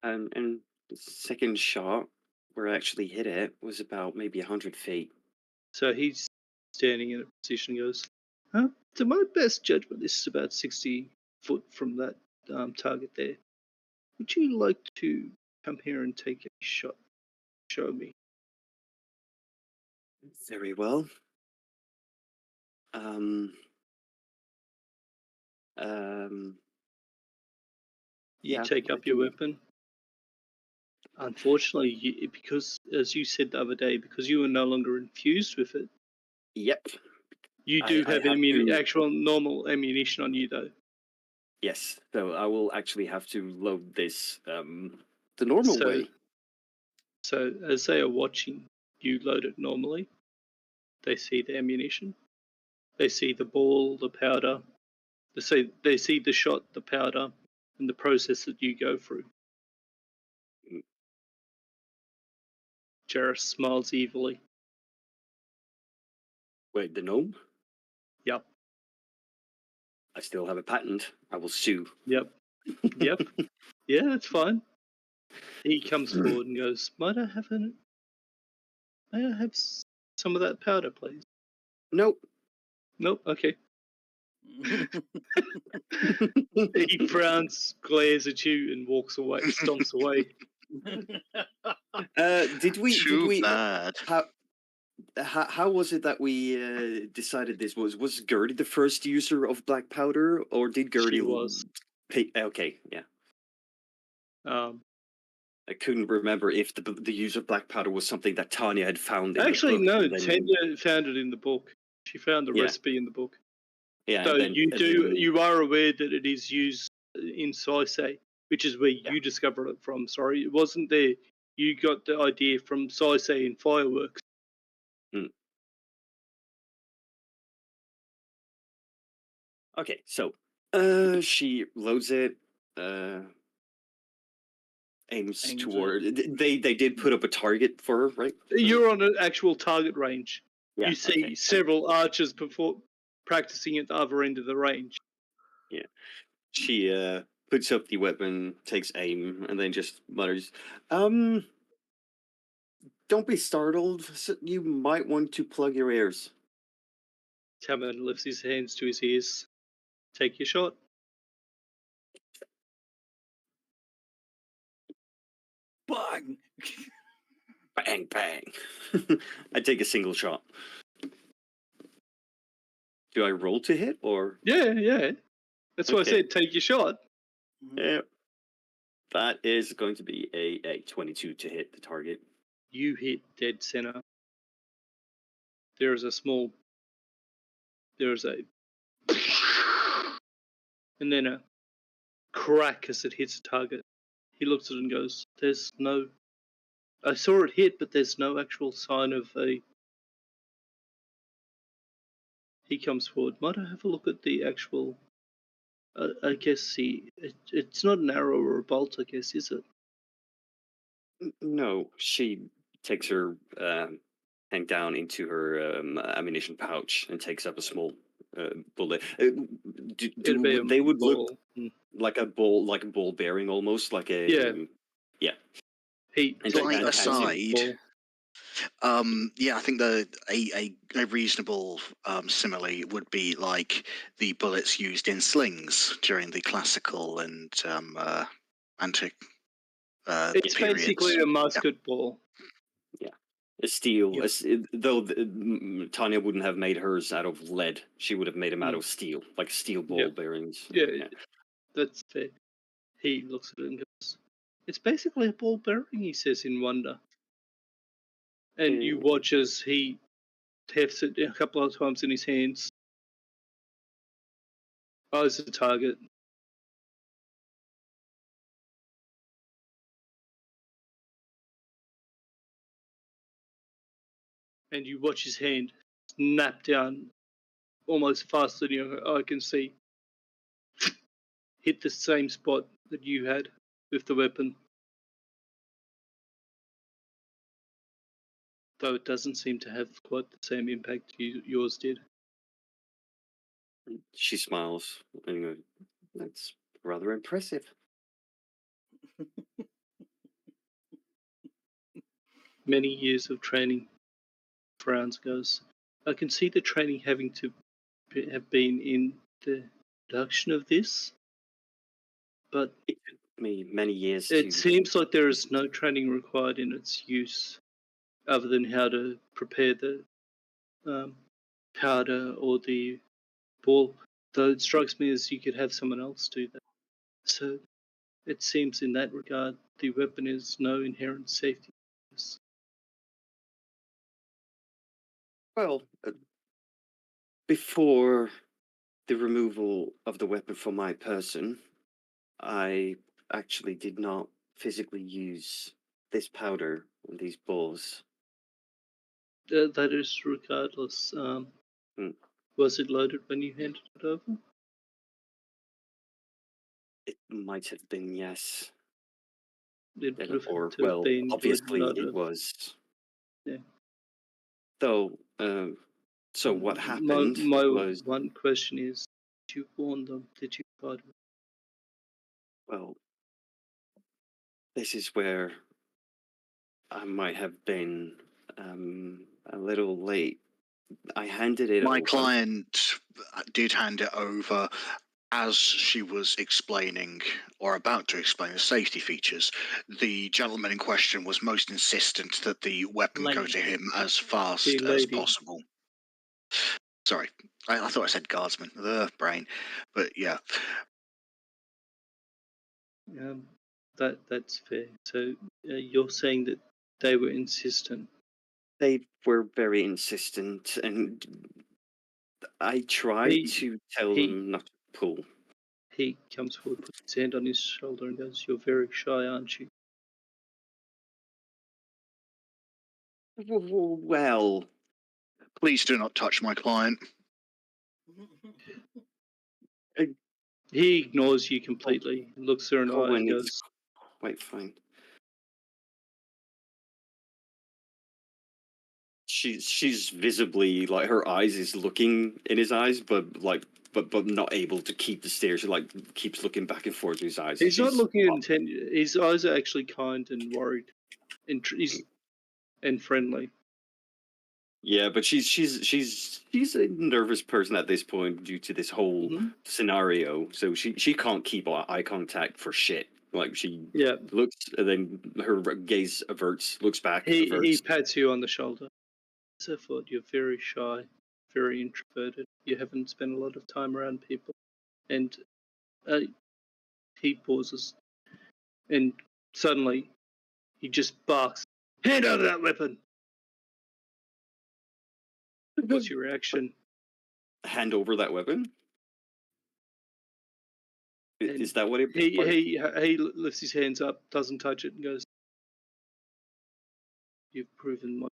And the second shot, where I actually hit it, was about maybe 100 feet. So he's standing in a position and goes, to my best judgment, this is about 60 foot from that target there. Would you like to come here and take a shot? Show me. Very well. You Yeah, take I up your can- weapon. Unfortunately, because, as you said the other day, because you are no longer infused with it, Yep. you do I have have to- actual normal ammunition on you, though. Yes. So I will actually have to load this the normal way. So as they are watching you load it normally, they see the ammunition, they see the ball, the powder, they see the shot, the powder, and the process that you go through. Jarrus smiles evilly. Wait, the gnome? Yep. I still have a patent. I will sue. Yep. Yeah, that's fine. He comes forward and goes, May I have some of that powder, please? Nope. Nope, okay. He frowns, glares at you, and walks away, stomps away. Did we bad. how was it that we decided this was Gertie the first user of black powder, or did Gertie She was. Okay, yeah. Um, I couldn't remember if the use of black powder was something that Tanya had found in actually, the book. no. And then, Tanya found it in the book. She found the Yeah. recipe in the book. yeah, So and then, you are aware that it is used in Saisei, which is where Yeah. you discovered it from. Sorry, it wasn't there. You got the idea from Saisei and fireworks. Okay, so she loads it, aims Aims toward. They did put up a target for her, right? You're on an actual target range. Yeah, You see okay. several archers before practicing at the other end of the range. Yeah, she puts up the weapon, takes aim, and then just mutters, "Don't be startled. You might want to plug your ears." Taman lifts his hands to his ears. Take your shot. Bang! Bang, bang. I take a single shot. Do I roll to hit, or? Yeah. That's why I Okay. said take your shot. Yeah. That is going to be a 22 to hit the target. You hit dead center. There's a and then a crack as it hits the target. He looks at it and goes, I saw it hit, but there's no actual sign of a... He comes forward. Might I have a look at the actual... I guess it's not an arrow or a bolt, I guess, is it? No, she takes her hand down into her ammunition pouch and takes up a small bullet. It'd be a They would look ball. like a ball bearing, almost like a Yeah. He And takes Slight up aside, a ball. I think a reasonable simile would be like the bullets used in slings during the classical and antique It's periods. basically a musket ball. a steel. Yep. Though Tanya wouldn't have made hers out of lead, she would have made them out Mm. of steel, like steel ball Yep. bearings. Yeah, that's fair. He looks at it and goes, it's basically a ball bearing, he says in wonder. And you watch as he hefts it a couple of times in his hands. Eyes the target. And you watch his hand snap down almost faster than your eye can see. Hit the same spot that you had with the weapon. Though it doesn't seem to have quite the same impact yours did. She smiles and goes, "That's rather impressive." Many years of training, Frowns goes, I can see the training having to have been in the production of this, but It took me many years it seems like there is no training required in its use other than how to prepare the powder or the ball, though it strikes me as you could have someone else do that. So it seems in that regard the weapon is no inherent safety. Well, before the removal of the weapon from my person, I actually did not physically use this powder these balls. That is regardless. Was it loaded when you handed it over? It might have been, yes. It would have Or, had to have well, been, obviously would not it have. was. Yeah. Though, so what happened My was, one question is, did you warn them? Did you try to? well, this is where I might have been a little late. I handed it My over. client did hand it over as she was explaining or about to explain the safety features. The gentleman in question was most insistent that the weapon go Lady. to him as fast The as lady. possible. Sorry, I thought I said guardsman. The brain, but yeah. That's fair. So you're saying that they were insistent. They were very insistent, and I tried to tell them not to pull. He comes forward, puts his hand on his shoulder, and goes, "You're very shy, aren't you?" Well, Please do not touch my client. He ignores you completely, looks her in the eye, Colin and is goes, quite fine. She's visibly, like, her eyes is looking in his eyes, but not able to keep the stare. She keeps looking back and forth to his eyes. He's not looking intent. His eyes are actually kind and worried, and friendly. Yeah, but she's a nervous person at this point due to this whole scenario. So she can't keep eye contact for shit. Like, she looks, and then her gaze averts, looks back, He averts. pats you on the shoulder. So forth. You're very shy, very introverted. You haven't spent a lot of time around people, and he pauses, and suddenly he just barks, "Hand over that weapon!" What's your reaction? Hand over that weapon? And is that what it? He lifts his hands up, doesn't touch it, and goes, "You've proven my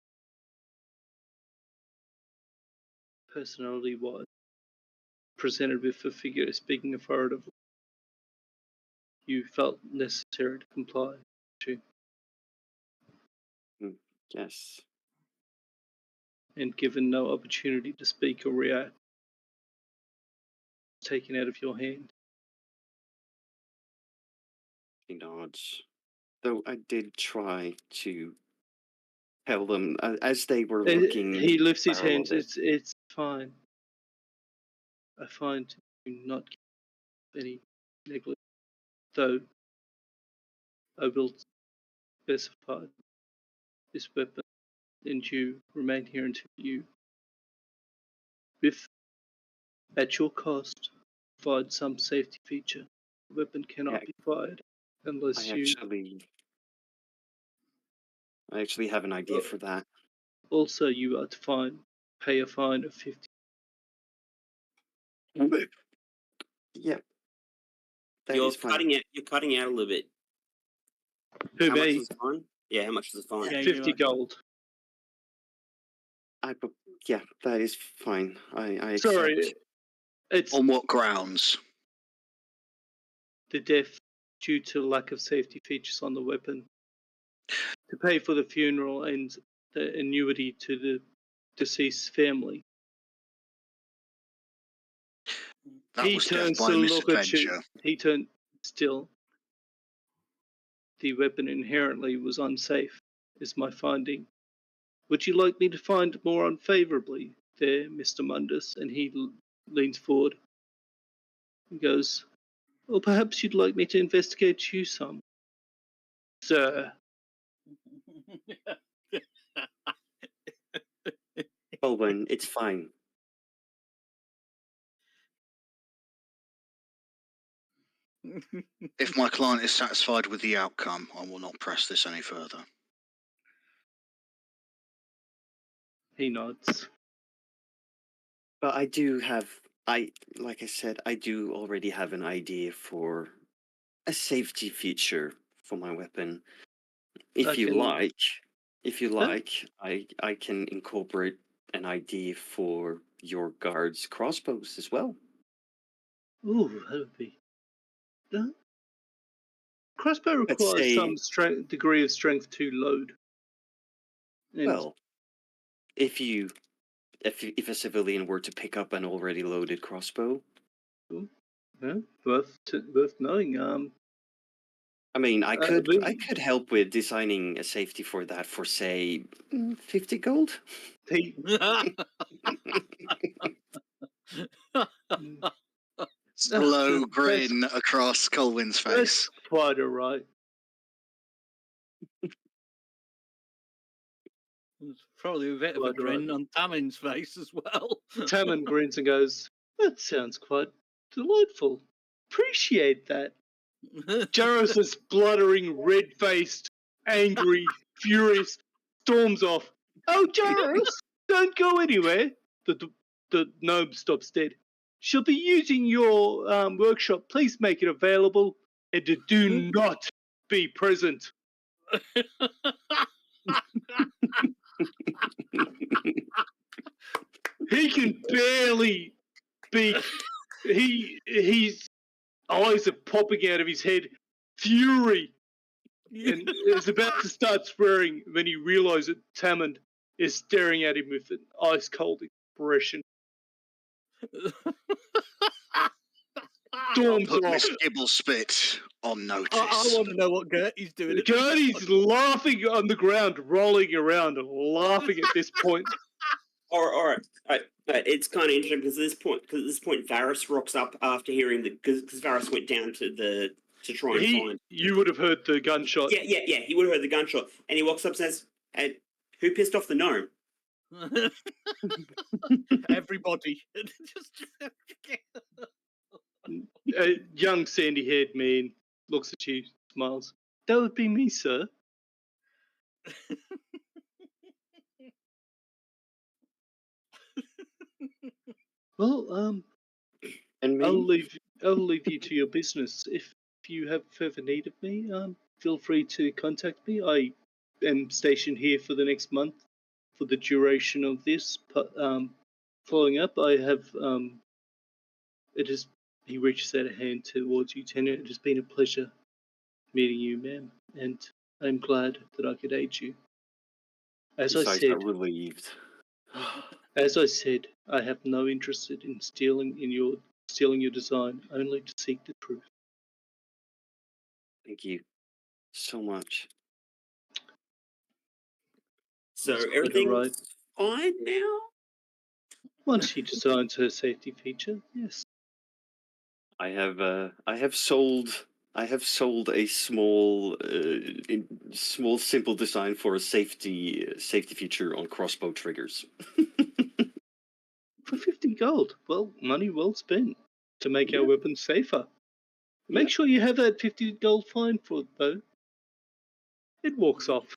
personality was presented with a figure speaking authoritatively. You felt necessary to comply, too, Yes. and given no opportunity to speak or react, taken out of your hand." He nods. Though I did try to tell them as they were looking. He lifts his barrel hands. of it. It's fine. I find you not any negligence, though I will specify this weapon, and you remain here until you, with at your cost, provide some safety feature. The weapon cannot be fired unless I actually have an idea for that. Also, you are to pay a fine of 50. Yep. You're cutting out a little bit. Who, how me? much is the fine? Yeah, how much is the fine? Yeah, 50 gold. Yeah, that is fine. I accept. Sorry, it's on what grounds? The death due to lack of safety features on the weapon. To pay for the funeral and the annuity to the deceased family. That was death by misadventure. He turned still. The weapon inherently was unsafe, is my finding. Would you like me to find more unfavorably there, Mr. Mundus? And he leans forward and goes, or perhaps you'd like me to investigate you some, sir. Colwyn, it's fine. If my client is satisfied with the outcome, I will not press this any further. He nods. But like I said, I do already have an idea for a safety feature for my weapon. If you like, If you like, I can incorporate an idea for your guards' crossbows as well. Ooh, that would be. Crossbow Let's requires say, some degree of strength to load. And well, if a civilian were to pick up an already loaded crossbow, yeah, worth knowing. I mean, I could we- help with designing a safety for that for say 50 gold. He, Slow that's grin across Colwyn's face. quite alright. There's probably a bit of a Quite grin right. on Tamin's face as well. Tammin grins and goes, "That sounds quite delightful. Appreciate that." Jaros is spluttering, red-faced, angry, furious, storms off. "Oh, Jaros, don't go anywhere." The gnome stops dead. "She'll be using your workshop. Please make it available and do not be present." He can barely speak. His eyes are popping out of his head. Fury. And is about to start swearing when he realizes that Tammin is staring at him with an ice cold expression. Storms Put off. Miss Gibblespit on notice. I want to know what Gertie's doing. Gertie's laughing on the ground, rolling around, laughing at this point. All right. It's kind of interesting because at this point, Varys rocks up after hearing because Varys went down to try and find. You would have heard the gunshot. Yeah. He would have heard the gunshot, and he walks up and says, "Hey, who pissed off the gnome?" Everybody. A young sandy-haired man looks at you, smiles. "That would be me, sir." Well, And me? I'll leave you to your business. If you have further need of me, feel free to contact me. I am stationed here for the next month for the duration of this. Following up, I have it is. He reaches out a hand towards you, Tanya. It has been a pleasure meeting you, ma'am, and I'm glad that I could aid you. As I Besides, said, I'm relieved. I have no interest in stealing your design, only to seek the truth. Thank you so much. So That's quite everything's alright. fine now. Once she designs her safety feature, yes. I have sold a small simple design for a safety feature on crossbow triggers. For 50 gold. Well, money well spent to make our Yeah. weapons safer. Make sure you have that 50 gold fine for it, though. It walks off.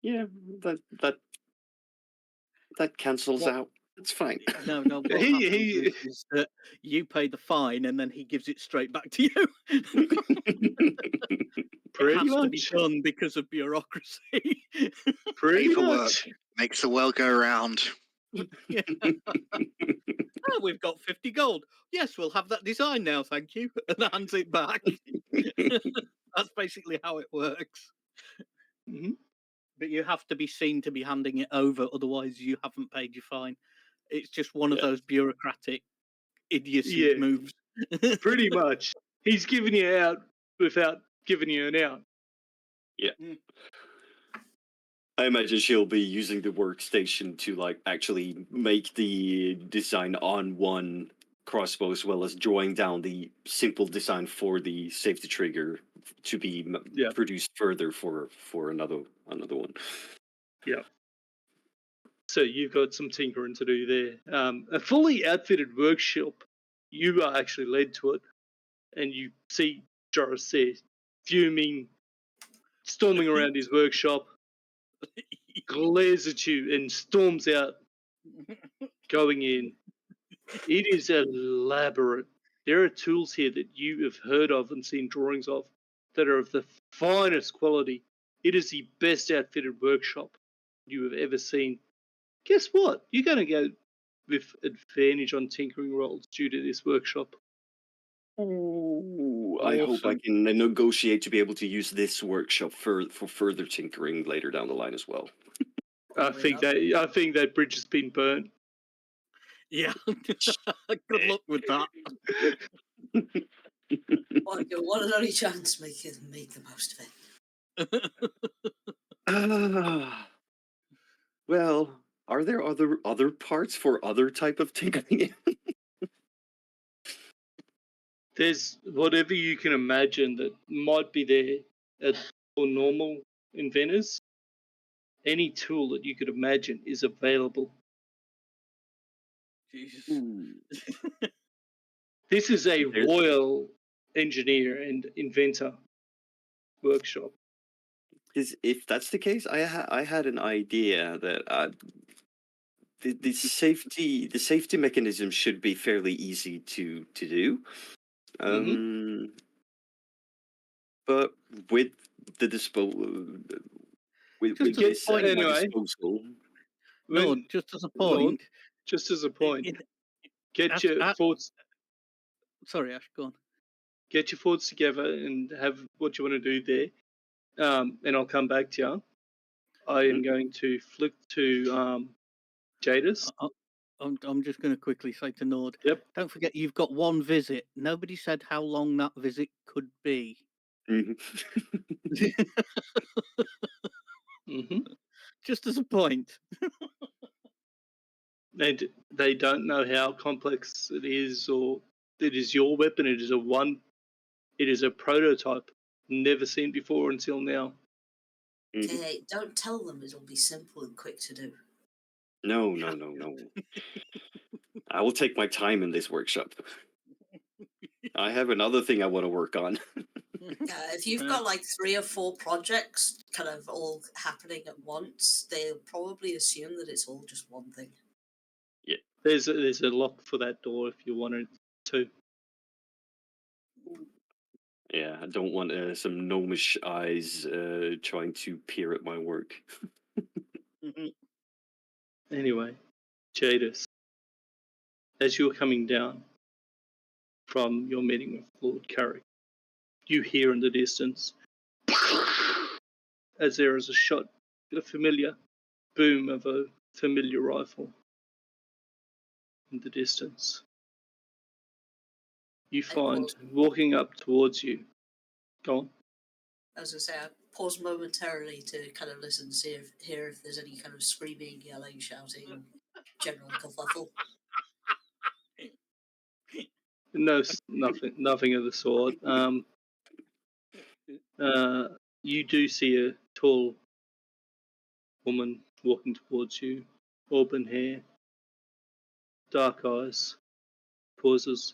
Yeah, that cancels What? out. It's fine. No. What He- happens is that you pay the fine and then he gives it straight back to you. Pretty it has to be much. done because of bureaucracy. Pretty Paperwork much. makes the world go round. Yeah. Oh, we've got 50 gold. Yes, we'll have that design now, thank you. And hands it back. That's basically how it works. Hmm. But you have to be seen to be handing it over, otherwise you haven't paid your fine. It's just one of Yeah. those bureaucratic idiocy Yeah. moves. Pretty much. He's giving you out without giving you an out. Yeah. Mm. I imagine she'll be using the workstation to actually make the design on one crossbow as well as drawing down the simple design for the safety trigger to be produced further for another one. Yeah. So you've got some tinkering to do there. A fully outfitted workshop. You are actually led to it, and you see Joris there, fuming, storming around his workshop, glares at you, and storms out, going in. It is elaborate. There are tools here that you have heard of and seen drawings of that are of the finest quality. It is the best outfitted workshop you have ever seen. Guess what? You're going to go with advantage on tinkering rolls due to this workshop. Ooh, I hope I Awesome. can negotiate to be able to use this workshop for further tinkering later down the line as well. I think that bridge has been burnt. Yeah. Good luck with that. Well, your one and only chance, make the most of it. Well, are there other parts for other type of tinkering? There's whatever you can imagine that might be there for normal inventors. Any tool that you could imagine is available. Jesus. This is a royal engineer and inventor workshop. If that's the case, I had an idea that the safety mechanism should be fairly easy to do. But with the disposal, with this at my disposal. No, just as a point. Just as a point. Get Ash, your thoughts. Sorry, Ash, go on. Get your thoughts together and have what you want to do there. And I'll come back to you. I am going to flick to Jadis. I'm just going to quickly say to Nord. Yep. Don't forget, you've got one visit. Nobody said how long that visit could be. Just as a point. And they don't know how complex it is, or it is your weapon. It is a prototype, never seen before until now. Okay, don't tell them it'll be simple and quick to do. No. I will take my time in this workshop. I have another thing I want to work on. If you've got like 3 or 4 projects kind of all happening at once, they'll probably assume that it's all just one thing. Yeah. There's a lock for that door if you wanted to. Yeah, I don't want some gnomish eyes trying to peer at my work. Anyway, Jadis, as you're coming down from your meeting with Lord Carrick, you hear in the distance, as there is a shot, a familiar boom of a familiar rifle in the distance. You find walking up towards you. Go on. As I say, I pause momentarily to kind of listen, hear if there's any kind of screaming, yelling, shouting, general kerfuffle. No, nothing of the sort. You do see a tall woman walking towards you, auburn hair, dark eyes. Pauses.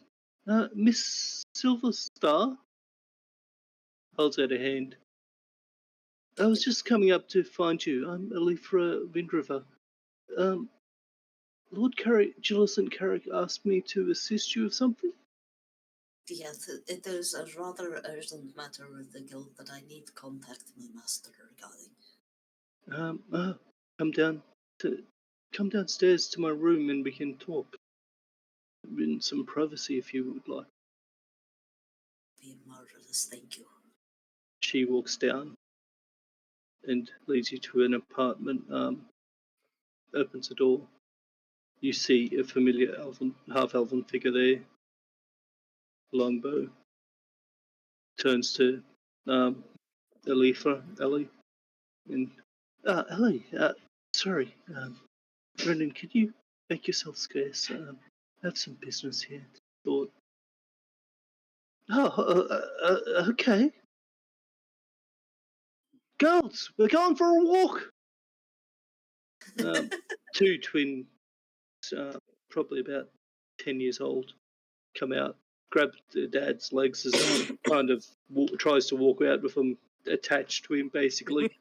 Miss Silverstar holds out a hand. I was just coming up to find you. I'm Alifra Windriver. Lord Carrick, Gillicent Carrick asked me to assist you with something. Yes, it is a rather urgent matter with the guild that I need to contact my master regarding. Come downstairs to my room and we can talk in some privacy if you would like. Be marvelous, thank you. She walks down and leads you to an apartment. Opens the door. You see a familiar half-elven figure there. Longbow. Turns to Ellie, and Ellie. Sorry, Brendan. Could you make yourself scarce? I have some business here. Thought. Oh, okay. Girls, we're going for a walk. Two twins, probably about 10 years old, come out, grab their dad's legs as he kind of tries to walk out with them attached to him, basically.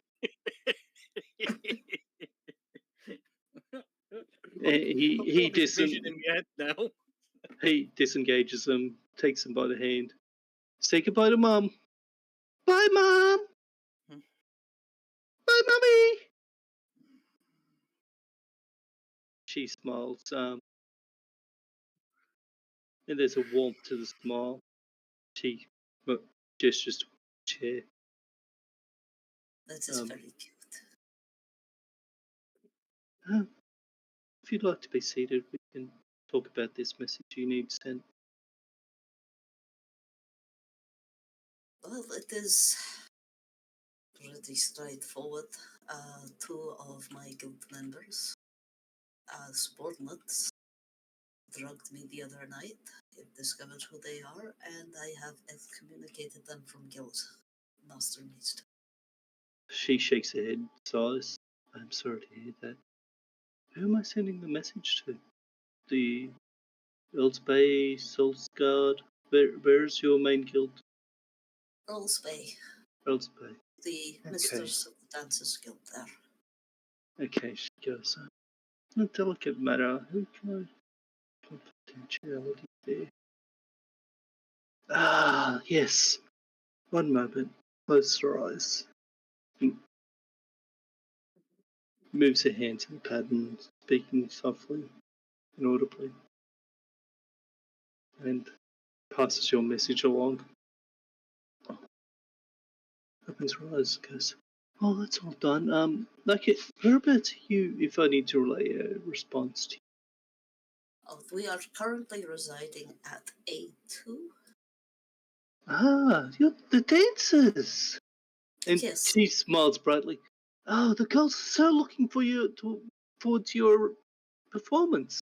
He disengages them, takes them by the hand. Say goodbye to Mum. Bye, Mum. Mummy! She smiles, and there's a warmth to the smile. She gestures to a chair. That is very cute. If you'd like to be seated, we can talk about this message you need sent. Well, it is pretty straightforward. Two of my guild members, subordinates, drugged me the other night. I've discovered who they are, and I have excommunicated them from guild. Master needs to. She shakes her head, sighs. I'm sorry to hear that. Who am I sending the message to? The Earl's Bay, Soul's Guard? Where's your main guild? Earl's Bay, Earl's Bay. the Okay. Misters of the Dancers Guild there. Okay, she goes. A delicate matter. Who can I confidentiality there? Ah, yes. One moment. Close her eyes. Moves her hand to the pad and speaking softly, inaudibly, and passes your message along. Opens her eyes, goes, "Oh, that's all done. Whereabouts are you? If I need to relay a response to you." Oh, we are currently residing at A2. Ah, you're the dancers. And Yes. she smiles brightly. Oh, the girls are so looking forward to your performance.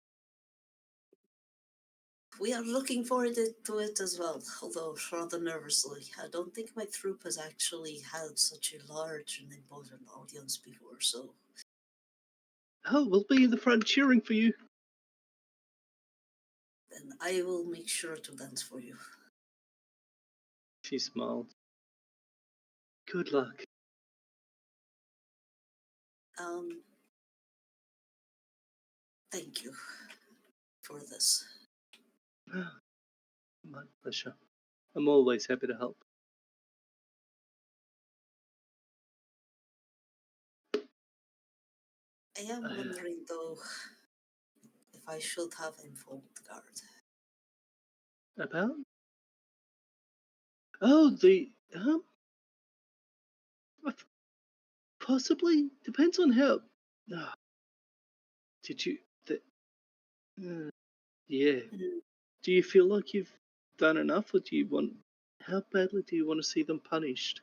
We are looking forward to it as well, although rather nervously. I don't think my troupe has actually had such a large and important audience before, so. Oh, we'll be in the front cheering for you. Then I will make sure to dance for you. She smiled. Good luck. Thank you for this. My pleasure. I'm always happy to help. I am wondering, though, if I should have informed the guard. About? Oh, possibly. Depends on how. Did you? Yeah. Do you feel like you've done enough, or do you want? How badly do you want to see them punished?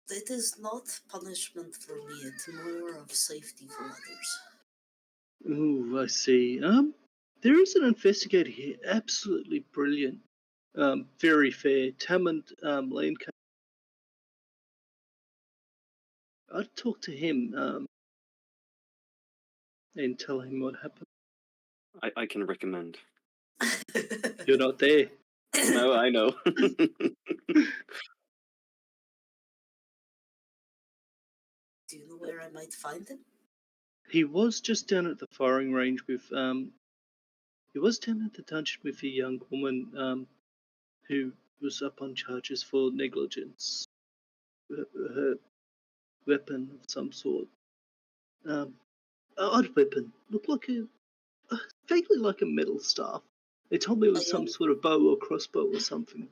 It is not punishment for me, it's more of safety for others. Ooh, I see. There is an investigator here, absolutely brilliant. Very fair. Tamand Lane. I'd talk to him, and tell him what happened. I can recommend. You're not there. No, I know. Do you know where I might find him? He was just down at the firing range with he was down at the dungeon with a young woman who was up on charges for negligence. Her weapon of some sort. An odd weapon. Looked like vaguely like a metal staff. They told me it was some sort of bow or crossbow or something.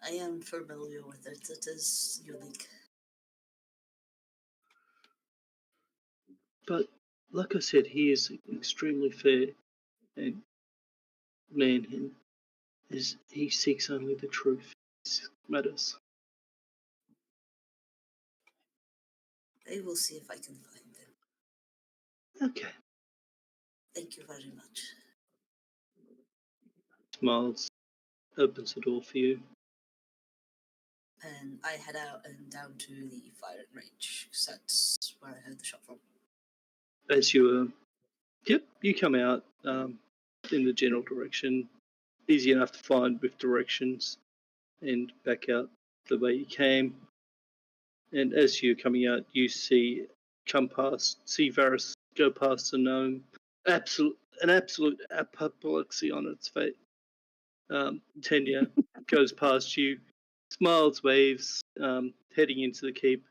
I am familiar with it. It is unique. But like I said, he is extremely fair and man, he seeks only the truth. This matters. I will see if I can find him. Okay. Thank you very much. Smiles, opens the door for you. And I head out and down to the firing range, because that's where I heard the shot from. As you, you come out in the general direction. Easy enough to find with directions, and back out the way you came. And as you're coming out, you see Varys go past the gnome. An absolute apoplexy on its face. Tanya goes past you, smiles, waves, heading into the keep.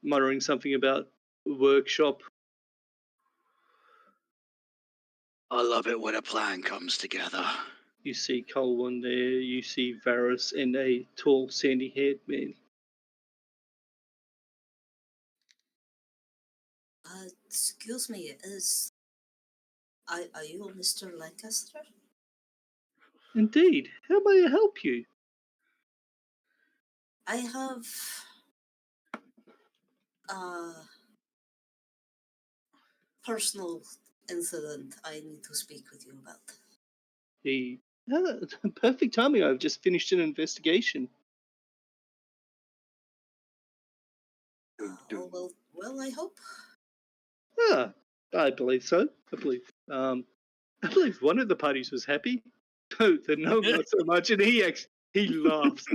muttering something about workshop. I love it when a plan comes together. You see Colwyn there, you see Varys and a tall, sandy-haired man. Excuse me, are you Mr. Lancaster? Indeed. How may I help you? I have a personal incident I need to speak with you about. Perfect timing. I've just finished an investigation. Well, I hope. I believe so. I believe one of the parties was happy. The no, not so much, and he laughs.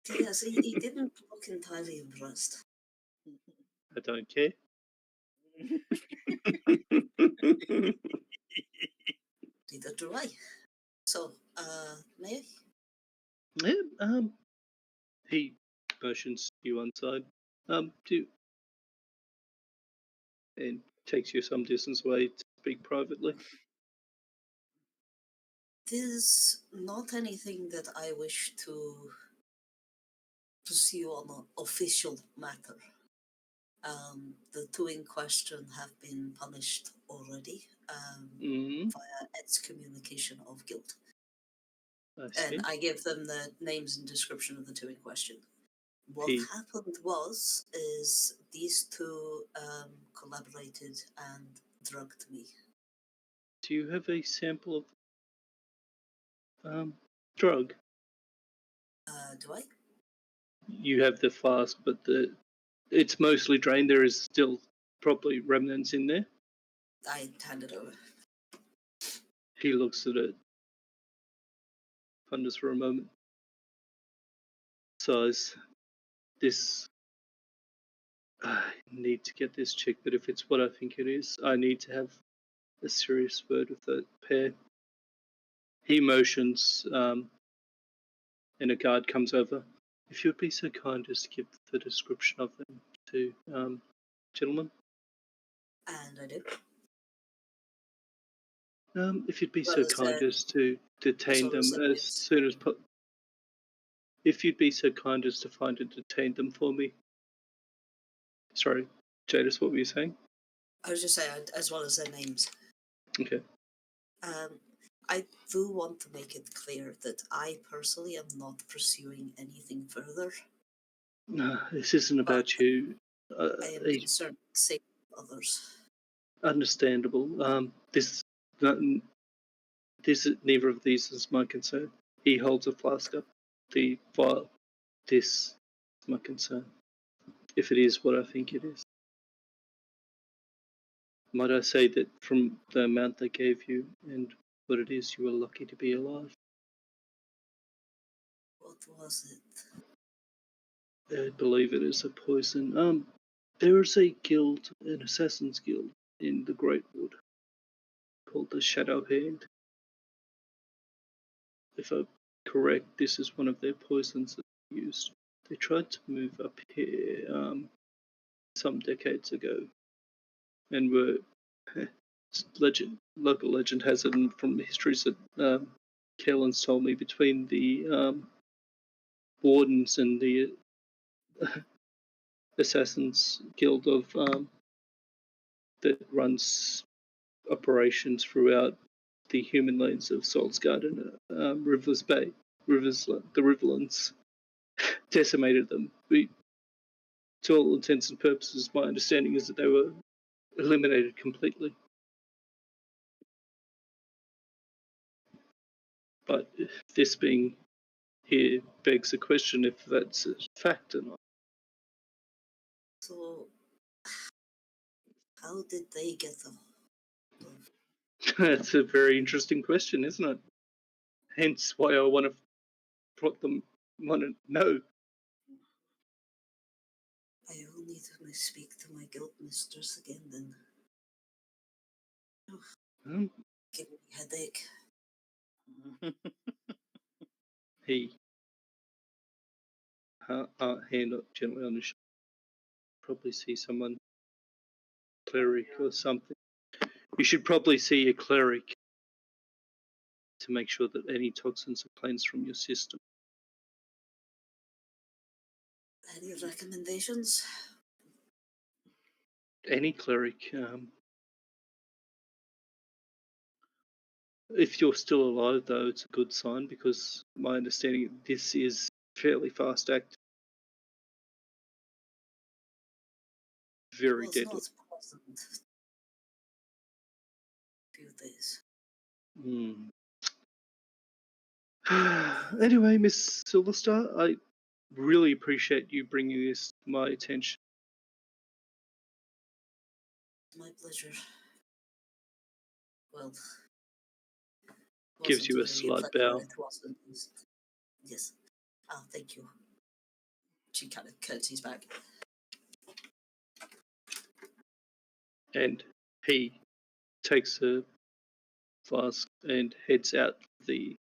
Yes, he didn't look entirely impressed. I don't care. Neither do I. So, may I? Yeah, he motions you one side. And takes you some distance away to speak privately. There's not anything that I wish to pursue on an official matter. The two in question have been punished already via excommunication of guilt. And I give them the names and description of the two in question. What happened is these two collaborated and drugged me. Do you have a sample of drug? Do I? You have the flask, but it's mostly drained. There is still probably remnants in there. I hand it over. He looks at it, ponders for a moment, sighs. I need to get this checked, but if it's what I think it is, I need to have a serious word with that pair. He motions, and a guard comes over. If you'd be so kind as to give the description of them to gentlemen. And I do. If you'd be so kind as to detain them as soon as possible. If you'd be so kind as to find and detain them for me. Sorry, Jadis, what were you saying? I was just saying, as well as their names. Okay. I do want to make it clear that I personally am not pursuing anything further. No, this isn't about you. I am concerned with the safety of others. Understandable. Neither of these is my concern. He holds a flask up. The vial. This is my concern. If it is what I think it is. Might I say that from the amount they gave you and what it is, you were lucky to be alive? What was it? I believe it is a poison. There is a guild, an assassin's guild, in the Great Wood called the Shadow Hand. If I'm correct, this is one of their poisons that they used. They tried to move up here some decades ago, and were local legend has it, and from histories that Kellen's told me, between the wardens and the assassins guild of that runs operations throughout the human lands of Salzgard and Rivers Bay, the Riverlands, decimated them. To all intents and purposes, my understanding is that they were eliminated completely. But this being here begs the question if that's a fact or not. So, how did they get them? That's a very interesting question, isn't it? Hence why I want to know. I will need to speak to my guild mistress again then. Give me a headache. He hand gently on his shoulder. Probably see someone, cleric or something. You should probably see a cleric to make sure that any toxins are cleansed from your system. Any recommendations? Any cleric. If you're still alive, though, it's a good sign because my understanding this is fairly fast acting. Very Well, it's deadly. not pleasant. Few days. Anyway, Miss Silverstar, I really appreciate you bringing this to my attention. My pleasure. Well, Gives you a wasn't really slight pleasure, bow. It wasn't. Yes. Ah, thank you. She kind of curtsies back. And he takes a flask and heads out the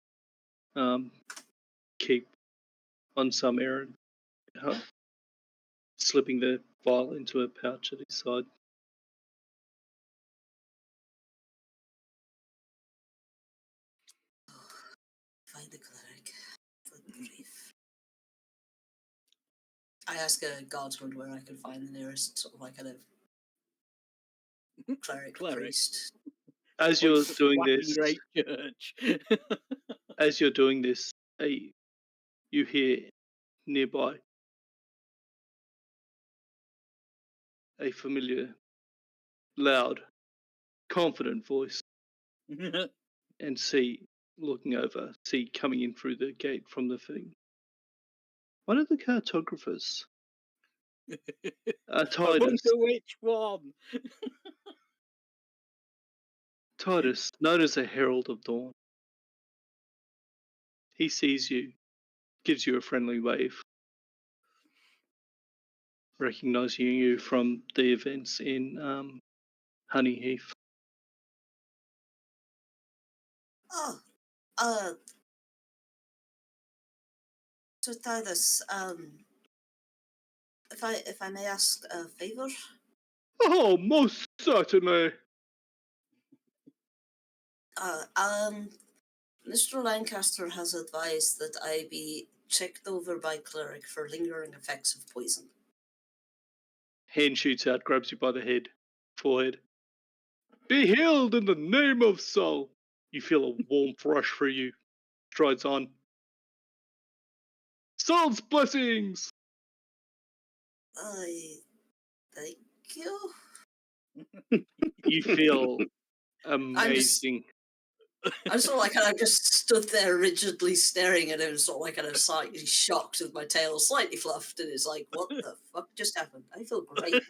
keep on some errand, slipping the vial into a pouch at his side. Find the cleric. Good grief. I ask a guardsman where I can find the nearest sort of like kind of cleric. Priest. As you're Points at the doing Wacky this, Great Church. you hear nearby a familiar, loud, confident voice, and looking over, coming in through the gate from the thing. One of the cartographers, I Titus. wonder which one. Titus, known as a Herald of Dawn. He sees you, gives you a friendly wave, recognizing you from the events in Honey Heath. Oh, so Titus, if I may ask a favor? Oh, most certainly. Mr. Lancaster has advised that I be checked over by cleric for lingering effects of poison. Hand shoots out, grabs you by the forehead. Be healed in the name of Sol. You feel a warmth rush through you. Strides on. Sol's blessings! Thank you. You feel amazing. I'm sort of like kind of just stood there rigidly staring at him, sort of like kind of slightly shocked with my tail slightly fluffed, and it's like, what the fuck just happened? I feel great.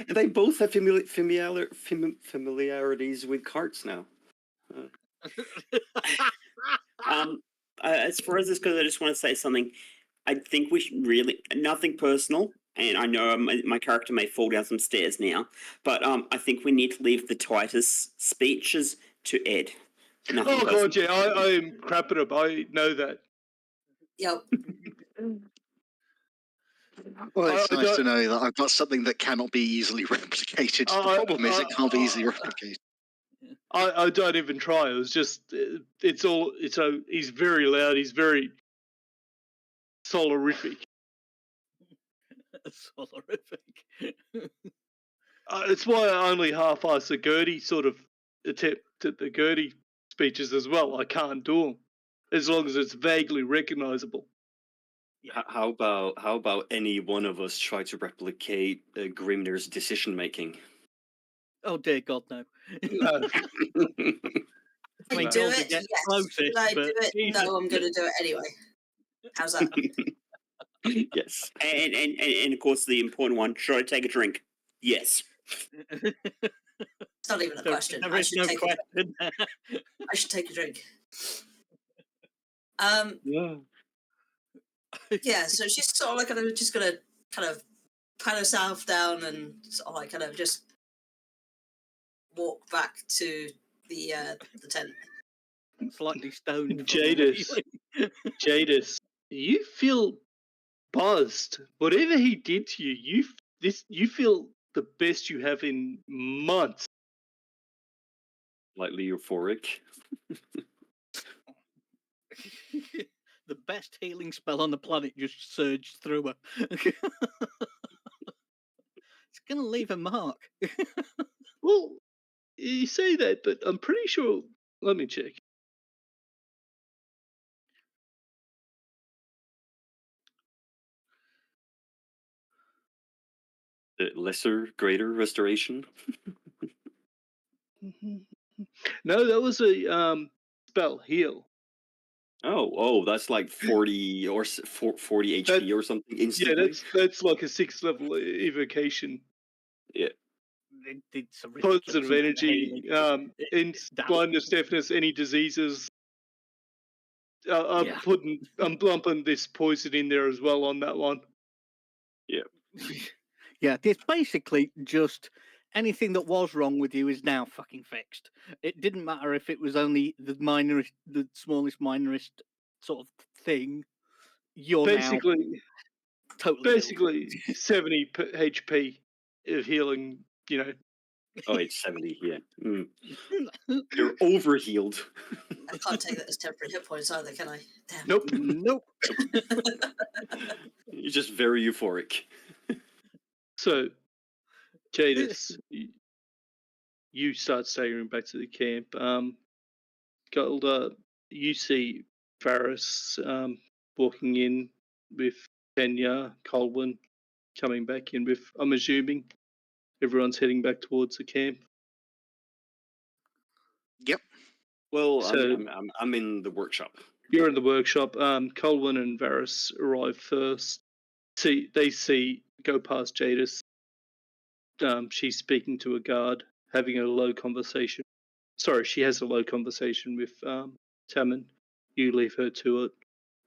They both have familiarities with carts now. As far as this goes, I just want to say something. I think we should really, nothing personal, and I know my character may fall down some stairs now, but I think we need to leave the Titus speeches to Ed. Nothing personal. God, yeah, I am crap at him. I know that. Yep. Well, it's nice to know that I've got something that cannot be easily replicated. The problem is it can't be easily replicated. I don't even try. It was just, he's very loud. He's very solorific. Solorific. It's why I only half-ass the Gertie sort of attempt at the Gertie speeches as well. I can't do them as long as it's vaguely recognizable. How about any one of us try to replicate Grimner's decision making? Oh dear God, no. No. I mean, do Goldie it, gets yes. closest, Should I do but it? Jesus. No, I'm going to do it anyway. How's that? Yes. And of course, the important one: should I take a drink? Yes. It's not even a question. There I is should no take question. a drink. I should take a drink. Yeah. Yeah, so she's sort of like kind of just going to kind of pat herself down and sort of like kind of just walk back to the tent. slightly stoned. For Jadis. Jadis, you feel buzzed. Whatever he did to you, you feel the best you have in months. Slightly euphoric. The best healing spell on the planet just surged through her. It's going to leave a mark. Well, you say that, but I'm pretty sure. Let me check. Lesser, greater restoration. No, that was a spell heal. Oh, that's like 40 or 40 HP or something instantly. Yeah, that's like a 6th level evocation. Yeah. They did some Positive ridiculous energy, healing. in blindness, deafness, any diseases. I'm bumping this poison in there as well on that one. Yeah. Yeah, it's basically just anything that was wrong with you is now fucking fixed. It didn't matter if it was only the smallest, minorest sort of thing. You're Basically, now totally basically 70 HP of healing. You know. Oh, it's 70. Yeah. You're overhealed. I can't take that as temporary hit points either, can I? Damn. Nope. Nope. You're just very euphoric. So, Jadis, you start staggering back to the camp. Golda, you see Varys walking in with Tanya, Colwyn coming back in with, I'm assuming, everyone's heading back towards the camp. Yep. Well, So- I'm in the workshop. You're in the workshop. Colwyn and Varys arrive first. They go past Jadis. She's speaking to a guard, having a low conversation. Sorry, she has a low conversation with Tammin. You leave her to it.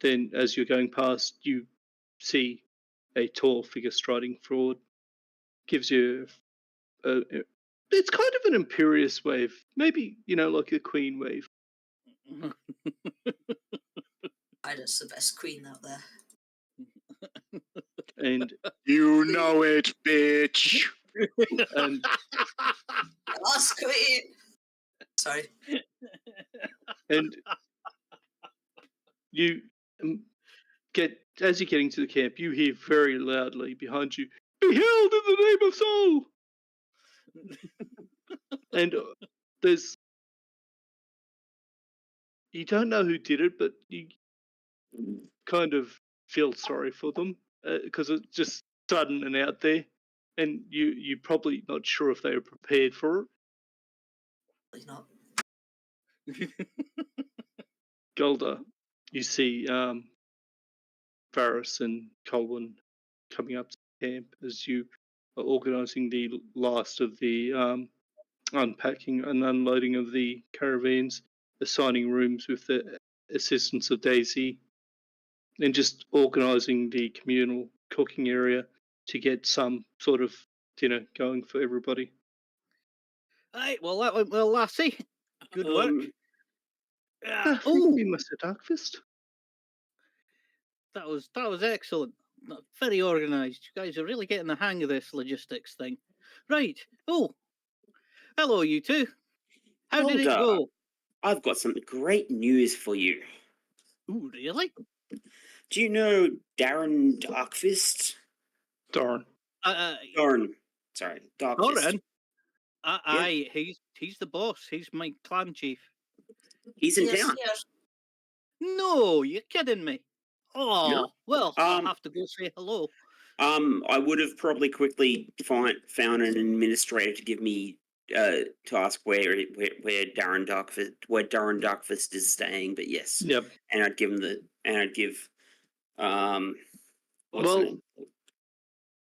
Then, as you're going past, you see a tall figure striding forward. Gives you it's kind of an imperious wave, maybe like a queen wave. Ida's the best queen out there. And You know it, bitch. and The last queen. Sorry. and you as you're getting to the camp, you hear very loudly behind you, "Behead in the name of Soul!" And you don't know who did it, but you kind of feel sorry for them because it's just sudden and out there, and you're probably not sure if they were prepared for it. Probably not. Golda, you see Varys and Colwyn coming up to the camp as you are organising the last of the unpacking and unloading of the caravans, assigning rooms with the assistance of Daisy, and just organising the communal cooking area to get some sort of dinner going for everybody. Right, well, that went well, lassie. Good work. Thank Oh, you, Mr. Darkfist. that was excellent. Very organised. You guys are really getting the hang of this logistics thing. Right. Oh, hello, you two. How did it Golda. go? I've got some great news for you. Ooh, really? Do you know Darren Darkfist? Darn. Darren. Sorry, Darkfist. Doran? Aye, he's the boss. He's my clan chief. He's in Yes, town. yes. No, you're kidding me. Oh, No. well, I'll Um, have to go say hello. I would have probably quickly found an administrator to give me to ask where Darren Darkfist is staying, but yes. Yep. And I'd give what's Well, the name?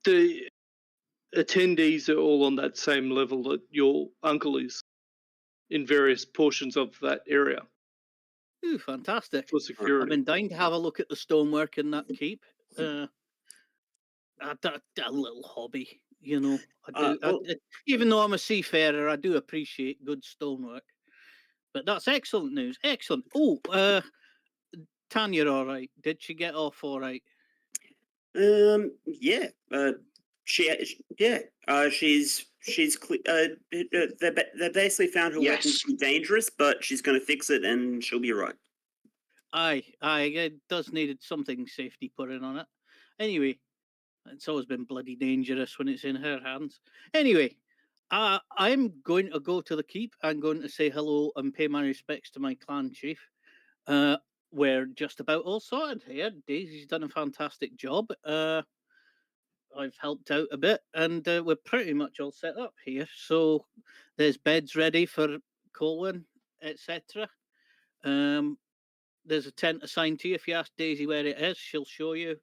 the attendees are all on that same level that your uncle is in various portions of that area Ooh, fantastic. for I've security. been dying to have a look at the stonework in that keep. A little hobby, you know. I do. Well- Even though I'm a seafarer, I do appreciate good stonework. But that's excellent news. Excellent. Oh, Tanya, all right? Did she get off all right? Yeah. She's they basically found her weapon Yes. to be dangerous, but she's going to fix it and she'll be right. Aye, it does needed something safety put in on it. Anyway, it's always been bloody dangerous when it's in her hands. Anyway, I'm going to go to the keep. I'm going to say hello and pay my respects to my clan chief. We're just about all sorted here. Daisy's done a fantastic job. I've helped out a bit, and we're pretty much all set up here. So there's beds ready for Colwyn, etc. There's a tent assigned to you. If you ask Daisy where it is, she'll show you.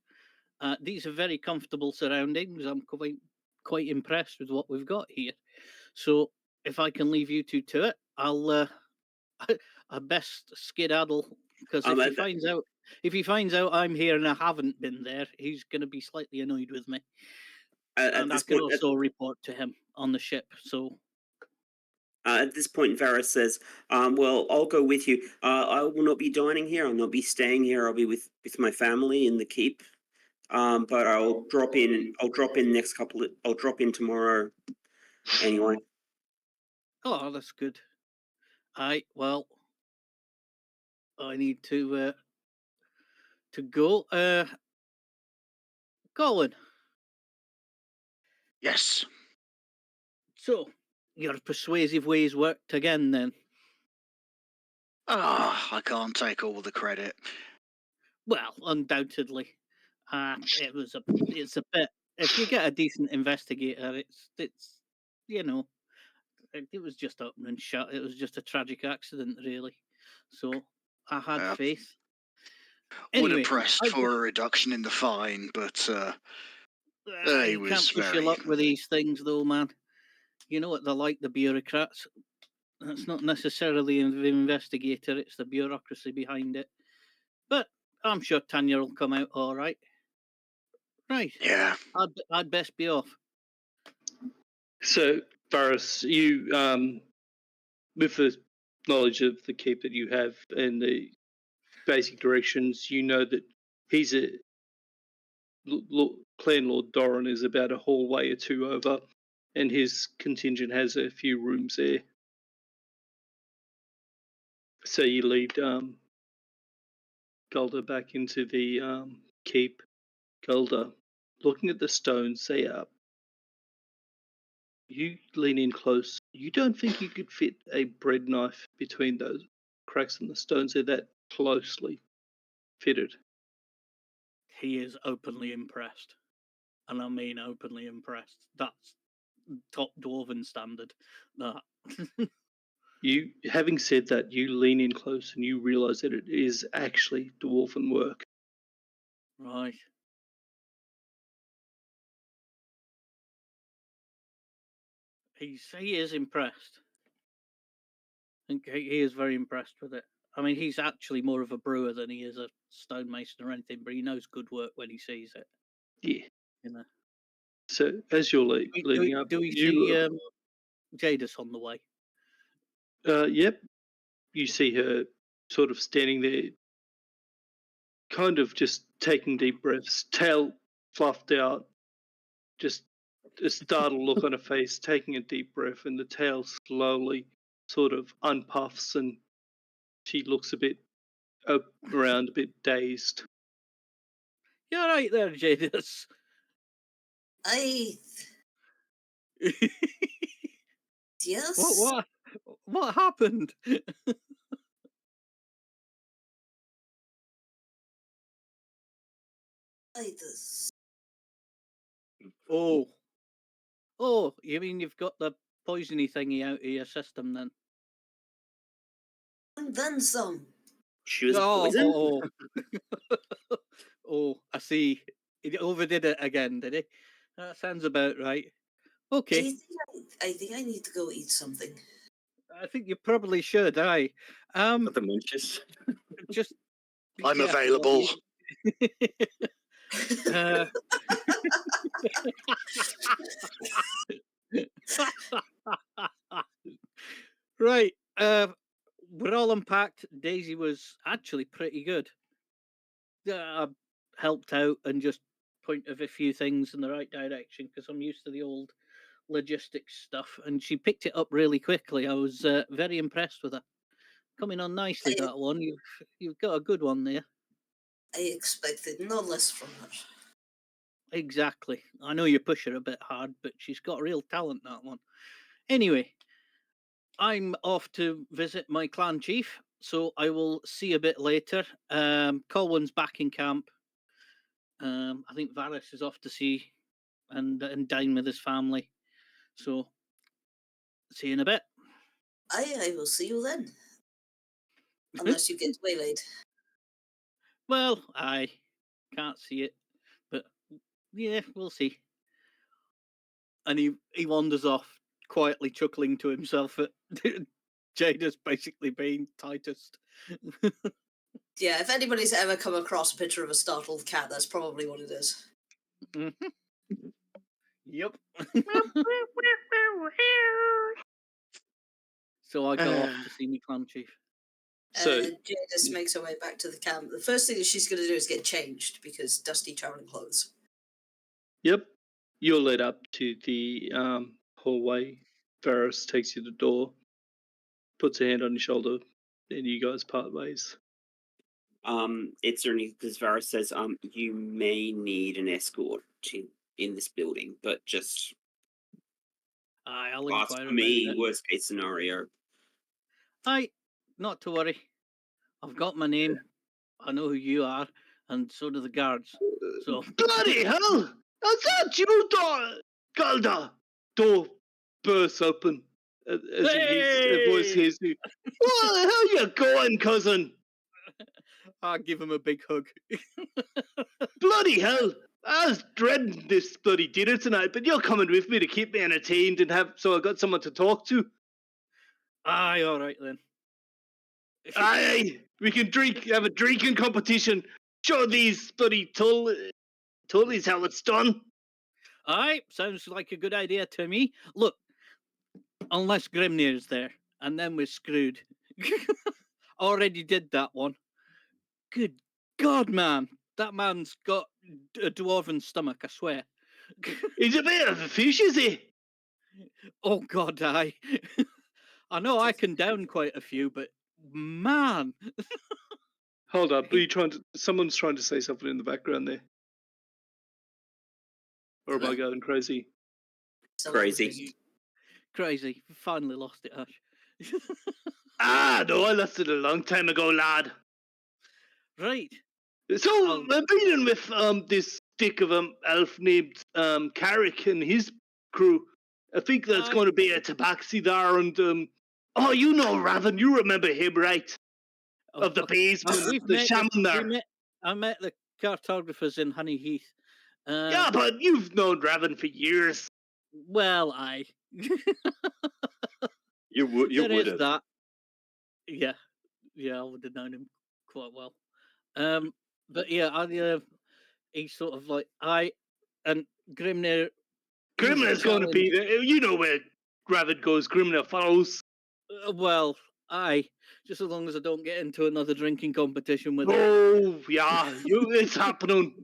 These are very comfortable surroundings. I'm quite impressed with what we've got here. So if I can leave you two to it, I'll I best skedaddle, because if he finds out I'm here and I haven't been there, he's going to be slightly annoyed with me. And I can also report to him on the ship. So at this point, Varys says, "Well, I'll go with you. I will not be dining here. I'll not be staying here. I'll be with my family in the keep. But I'll drop in. I'll drop in next couple. I'll drop in tomorrow. Anyway." oh, that's good. Well, I need to go. Colin. Yes. So your persuasive ways worked again, then? I can't take all the credit. Well, undoubtedly. It's a bit. If you get a decent investigator, it's it was just open and shut. It was just a tragic accident, really. So I had faith. Would Anyway, have pressed for a reduction in the fine, but he you was can't push your very... luck with these things, though, man. You know what they're like, the bureaucrats. It's not necessarily the investigator; it's the bureaucracy behind it. But I'm sure Tanya will come out all right. Right. Yeah. I'd best be off. So, Varys, you, with the knowledge of the keep that you have and the basic directions, you know that he's Clan Lord Doran is about a hallway or two over, and his contingent has a few rooms there. So you lead Gulda back into the keep. Gulda, looking at the stones, they are. You lean in close. You don't think you could fit a bread knife between those cracks in the stones. They're that closely fitted. He is openly impressed. And I mean openly impressed. That's top dwarven standard. That. You, having said that, you lean in close and you realise that it is actually dwarven work. Right. He is impressed. I think he is very impressed with it. I mean, he's actually more of a brewer than he is a stonemason or anything, but he knows good work when he sees it. Yeah. You know. So as you're leading up, do we see Jadis on the way? Yep. You see her sort of standing there, kind of just taking deep breaths, tail fluffed out, just a startled look on her face, taking a deep breath, and the tail slowly sort of unpuffs, and she looks a bit around, a bit dazed. You're right there, Jadis. Yes. What happened? Oh, you mean you've got the poisony thingy out of your system then? And then some. She was poisoned? Oh, I see. He overdid it again, did he? That sounds about right. Okay. I think I need to go eat something. I think you probably should, aye. Got the munches. Just be I'm careful available. Right. jam-packed. Daisy was actually pretty good. I helped out and just pointed a few things in the right direction because I'm used to the old logistics stuff, and she picked it up really quickly. I was very impressed with her. Coming on nicely, that one. You've got a good one there. I expected no less from her. Exactly. I know you push her a bit hard, but she's got real talent, that one. Anyway, I'm off to visit my clan chief, so I will see you a bit later. Colwyn's back in camp. I think Varys is off to see and dine with his family. So, see you in a bit. I will see you then. Unless you get waylaid. Well, I can't see it, but yeah, we'll see. And he wanders off, quietly chuckling to himself at Jada's basically being tightest. Yeah, if anybody's ever come across a picture of a startled cat, that's probably what it is. Yep. So I go off to see my clan chief. So Jadis makes her way back to the camp. The first thing that she's going to do is get changed because dusty traveling clothes. yep, you're led up to the hallway. Varys takes you to the door, puts a hand on your shoulder, and you guys part ways. It's only because Varys says, you may need an escort in this building, but just I'll ask inquire for about me, it. worst case scenario. Not to worry. I've got my name. I know who you are, and so do the guards. So Bloody hell! Is that you, Galda? Door bursts open as a voice hears you. Well, how you going, cousin? I'll give him a big hug. Bloody hell! I was dreading this bloody dinner tonight, but you're coming with me to keep me entertained and so I got someone to talk to. Aye, all right then. Aye, we can have a drinking competition. Show these bloody tullies how it's done. Aye, sounds like a good idea to me. Look, unless Grimnir's there, and then we're screwed. Already did that one. Good God, man. That man's got a dwarven stomach, I swear. He's a bit of a fish, is he? Oh, God, aye. I know I can down quite a few, but man. Hold up, someone's trying to say something in the background there. Or am I going crazy? Crazy. Crazy. Finally lost it, Ash. No, I lost it a long time ago, lad. Right. So we're dealing with this stick of elf named Carrick and his crew. I think there's going to be a tabaxi there, and you know Raven, you remember him, right? Of the basement, the shaman there. I met the cartographers in Honey Heath. Yeah, but you've known Raven for years. Well, aye. You would have. That. Yeah, I would have known him quite well. But yeah, he's sort of like and Grimnir. Grimnir's going to be there. You know where Raven goes. Grimnir follows. Well, aye. Just as long as I don't get into another drinking competition with him. Oh yeah, it's happening.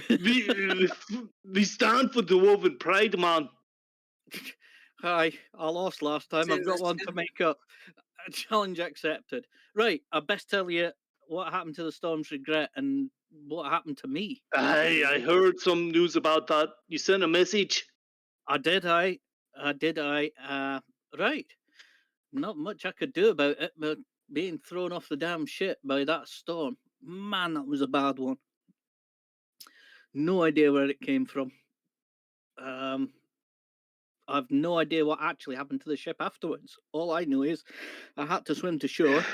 we stand for Dwarven pride, man. Hi, I lost last time. I've got one to make up. Challenge accepted. Right, I best tell you what happened to the Storm's Regret and what happened to me. I heard some news about that. You sent a message. I did. Right. Not much I could do about it, but being thrown off the damn ship by that storm. Man, that was a bad one. No idea where it came from. I've no idea what actually happened to the ship afterwards. All I know is I had to swim to shore,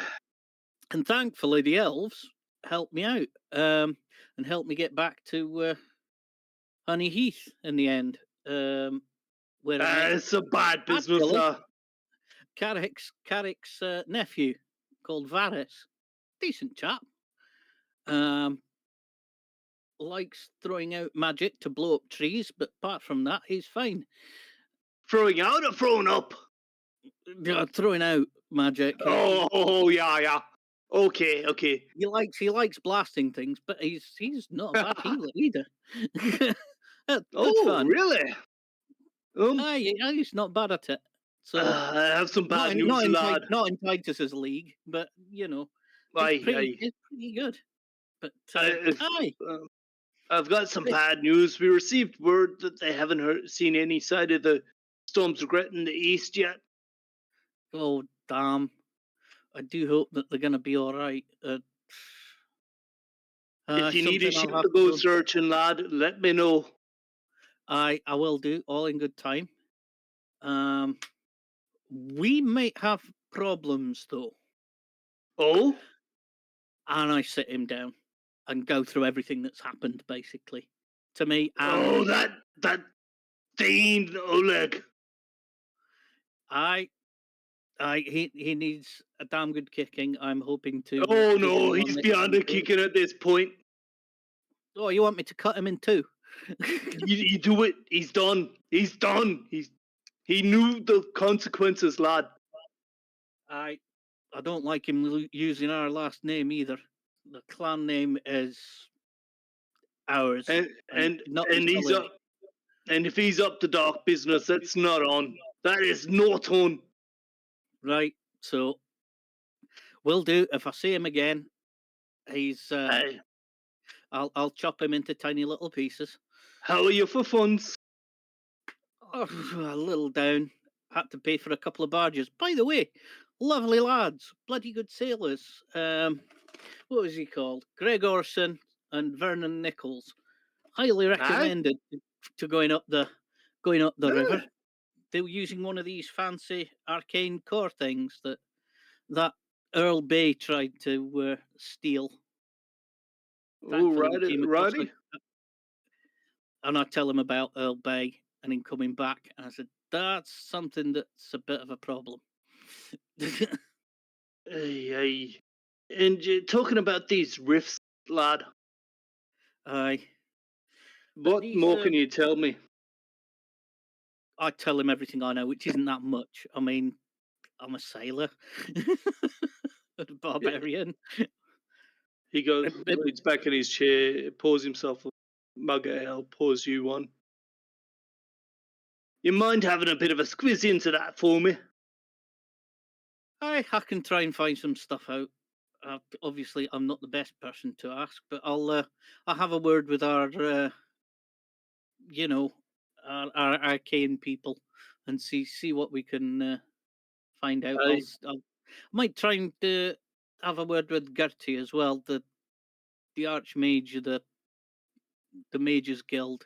and thankfully the elves helped me out and helped me get back to Honey Heath in the end. Where it's a bad business. Carrick's nephew called Varys, decent chap. Likes throwing out magic to blow up trees, but apart from that, he's fine. Throwing out or throwing up? Yeah, throwing out. magic. Oh, yeah. Okay. He likes blasting things, but he's not a bad healer either. Good Oh, fun. really? He's not bad at it. So I have some bad news, lad. not in Titus's league, but you know, Aye. it's pretty good. But I- I've got some bad news. We received word that they haven't seen any side of the storm's regret in the east yet. oh damn! I do hope that they're going to be all right. If you need a something I'll ship have to go to. searching, lad, let me know. I will do, all in good time. We might have problems though. Oh? And I sit him down and go through everything that's happened basically to me. And Oh, that fiend Oleg. he needs a damn good kicking. I'm hoping to. Oh give no, him one he's that beyond he a can do. kicking at this point. Oh, you want me to cut him in two? You do it. He's done. He knew the consequences, lad. I don't like him using our last name either. The clan name is ours, And not his he's colony. up. And if he's up to dark business, that's not on. That is not on. Right, so will do. If I see him again, he's. Aye. I'll chop him into tiny little pieces. How are you for funds? Oh, a little down. Had to pay for a couple of barges. By the way, lovely lads, bloody good sailors. What was he called? Greg Orson and Vernon Nichols. Highly recommended to going up the river. They were using one of these fancy arcane core things that Earl Bay tried to steal. Oh, Thankfully, we came across righty. and I tell him about Earl Bay and him coming back. And I said, that's something that's a bit of a problem. Aye. And talking about these rifts, lad, Aye. what these, more can you tell me? I tell him everything I know, which isn't that much. I mean, I'm a sailor, a barbarian. He goes, leans back in his chair, pours himself a mug of ale, pours you one. You mind having a bit of a squiz into that for me? I can try and find some stuff out. Obviously, I'm not the best person to ask, but I'll have a word with our our arcane people and see what we can find out. Aye. I might try and have a word with Gertie as well, the Archmage, the Mages Guild.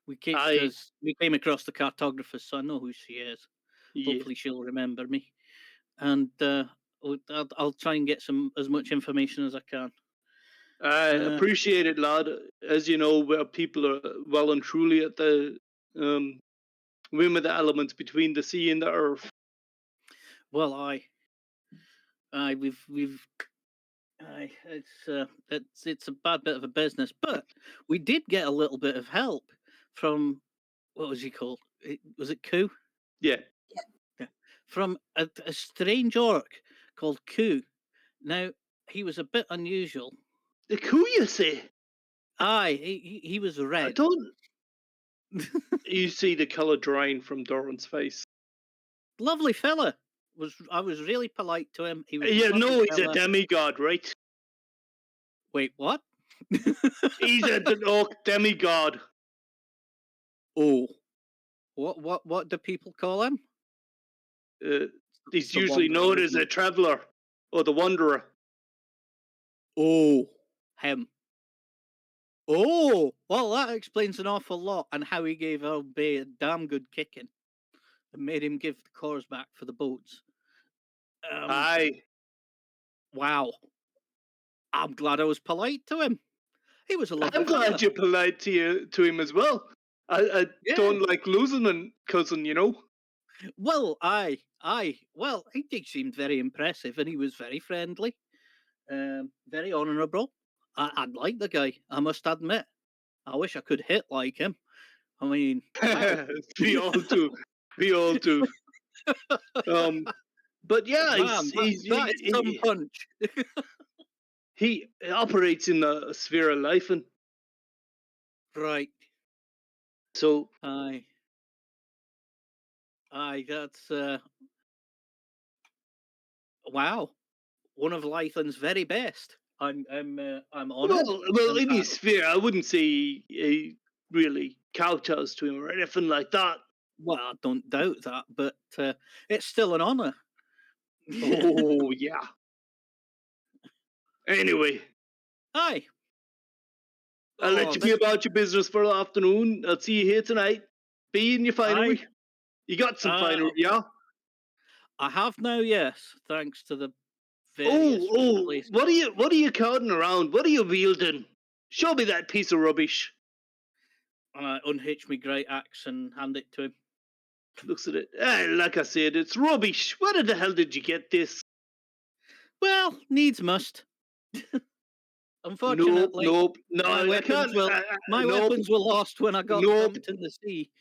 We came across the cartographers, so I know who she is. Yeah. Hopefully, she'll remember me, and I'll try and get as much information as I can. I appreciate it, lad. As you know, where people are well and truly at the whim of the elements between the sea and the earth. Well, it's a bad bit of a business, but we did get a little bit of help from what was he called? Was it Koo? Yeah. From a strange orc called Koo. Now he was a bit unusual. The coup, you say? Aye, he was red. I don't. You see the colour drying from Doran's face. Lovely fella. I was really polite to him. He was a Yeah, lovely no, he's fella. a demigod, right? Wait, what? He's an orc demigod. Oh, what do people call him? He's The usually Wanderer, known as isn't a it? traveller or the wanderer. Oh, him. Oh, well, that explains an awful lot and how he gave Earl Bay a damn good kicking and made him give the cores back for the boats. Aye. Wow. I'm glad I was polite to him. He was a lovely I'm fella. glad you're polite to him as well. I don't like losing a cousin, you know. Well, aye. Well, he seemed very impressive and he was very friendly, very honourable. I'd like the guy, I must admit. I wish I could hit like him. I mean, wow. We all do. We all do. But yeah, Man, that is some punch. he operates in the sphere of life, and Right. so Aye. That's wow. One of Lythan's very best. I'm honoured. well, in in his fact. sphere, I wouldn't say he really kowtows to him or anything like that. Well, I don't doubt that, but it's still an honour. Oh yeah. Anyway, Aye. I'll let Oh, you be this- about your business for the afternoon. I'll see you here tonight. Be in your finery. Aye. You got some finery, yeah? I have now, yes, thanks to the various places. What are you carting around? What are you wielding? Show me that piece of rubbish. Unhitch me great axe and hand it to him. Looks at it. Like I said, it's rubbish. Where the hell did you get this? Well, needs must. Unfortunately, Nope. No, my I weapons can't. weapons were lost when I got Nope. dumped in the sea.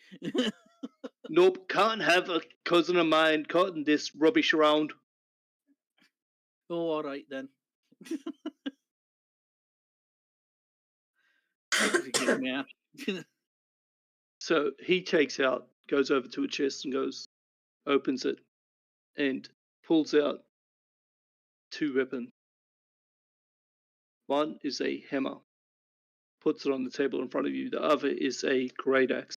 Nope. Can't have a cousin of mine carting this rubbish around. Oh, all right then. Forgive me. So he goes over to a chest and opens it, and pulls out two weapons. One is a hammer, puts it on the table in front of you. The other is a great axe.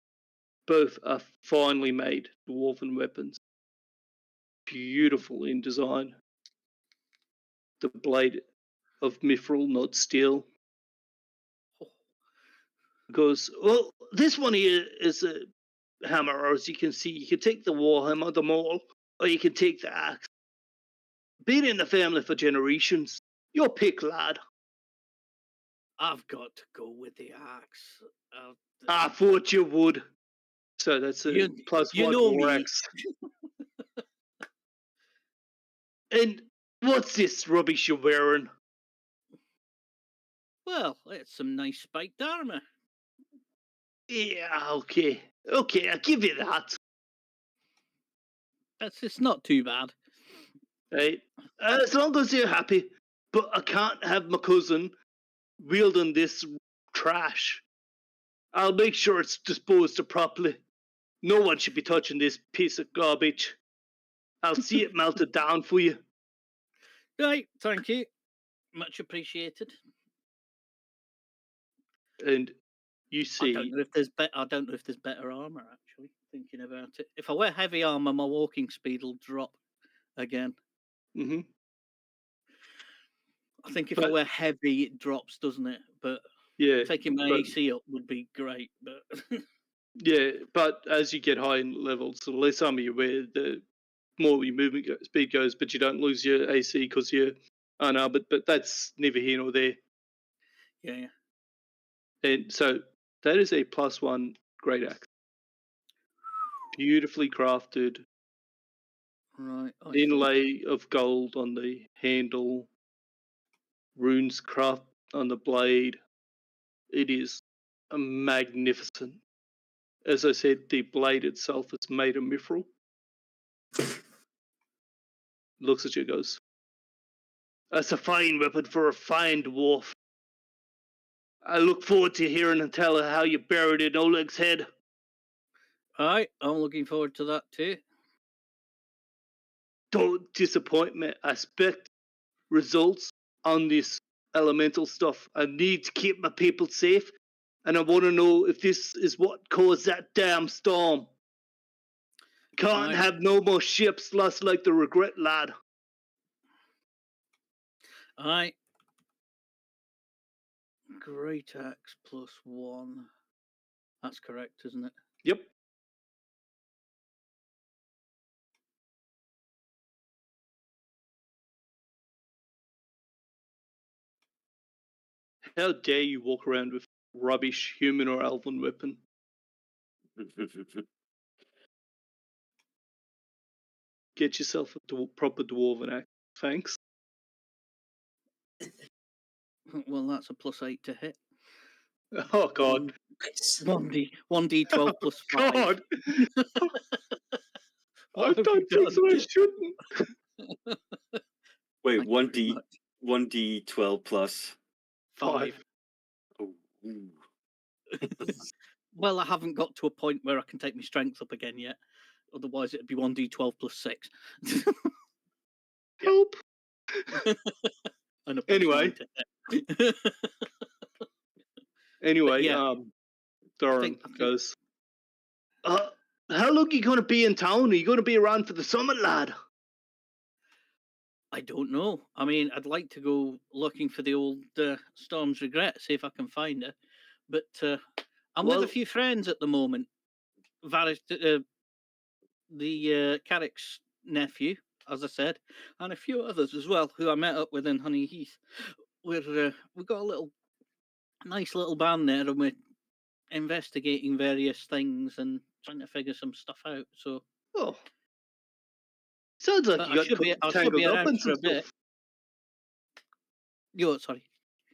Both are finely made dwarven weapons, beautiful in design. The blade of mithril, not steel. Goes, well, this one here is a hammer, as you can see. You can take the warhammer, the maul, or you can take the axe. Been in the family for generations. Your pick, lad. I've got to go with the axe. I thought you would. So that's a plus you one know war me. axe. And what's this rubbish you're wearing? Well, it's some nice spiked armour. Yeah, okay, I'll give you that. It's not too bad. Right, as long as you're happy. But I can't have my cousin wielding this trash. I'll make sure it's disposed of properly. No one should be touching this piece of garbage. I'll see it melted down for you. Right, thank you. Much appreciated. And you I see, don't know if there's better armour. Actually, thinking about it, if I wear heavy armour, my walking speed will drop again. mm-hmm. I think if I wear heavy, it drops, doesn't it? But yeah, taking my AC up would be great. But yeah, but as you get high in levels, the less armor you wear, the more your movement speed goes, but you don't lose your AC because you're unarmored. But that's neither here nor there. yeah. And so that is a +1 great axe, beautifully crafted, Right. inlay of gold on the handle, runes craft on the blade. It is magnificent. As I said, the blade itself is made of mithril. Looks at you, goes, "That's a fine weapon for a fine dwarf. I look forward to hearing and telling how you buried it in Oleg's head." Aye, I'm looking forward to that too. Don't disappoint me. I expect results on this elemental stuff. I need to keep my people safe, and I want to know if this is what caused that damn storm. Can't have no more ships lost like the Regret, lad. Aye. Great axe +1. That's correct, isn't it? Yep. How dare you walk around with rubbish human or elven weapon? Get yourself a proper dwarven axe. Thanks. Well, that's a +8 to hit. Oh God. 1d12 +5. God. What I've have done you things that I shouldn't. 1D 1D12 plus 5. Oh, ooh. Well, I haven't got to a point where I can take my strength up again yet. Otherwise, it'd be 1d12 plus 6. Help. And a plus Anyway. 9 to hit. Anyway, yeah. Doran I think- goes, how long are you going to be in town? Are you going to be around for the summit, lad? I don't know. I mean, I'd like to go looking for the old Storm's Regret, see if I can find her. But I'm with a few friends at the moment. The Carrick's nephew, as I said, and a few others as well, who I met up with in Honey Heath. We've got a nice little band there, and we're investigating various things and trying to figure some stuff out. So, sounds like but you got I should be tangled up around in for some a bit. stuff. Sorry.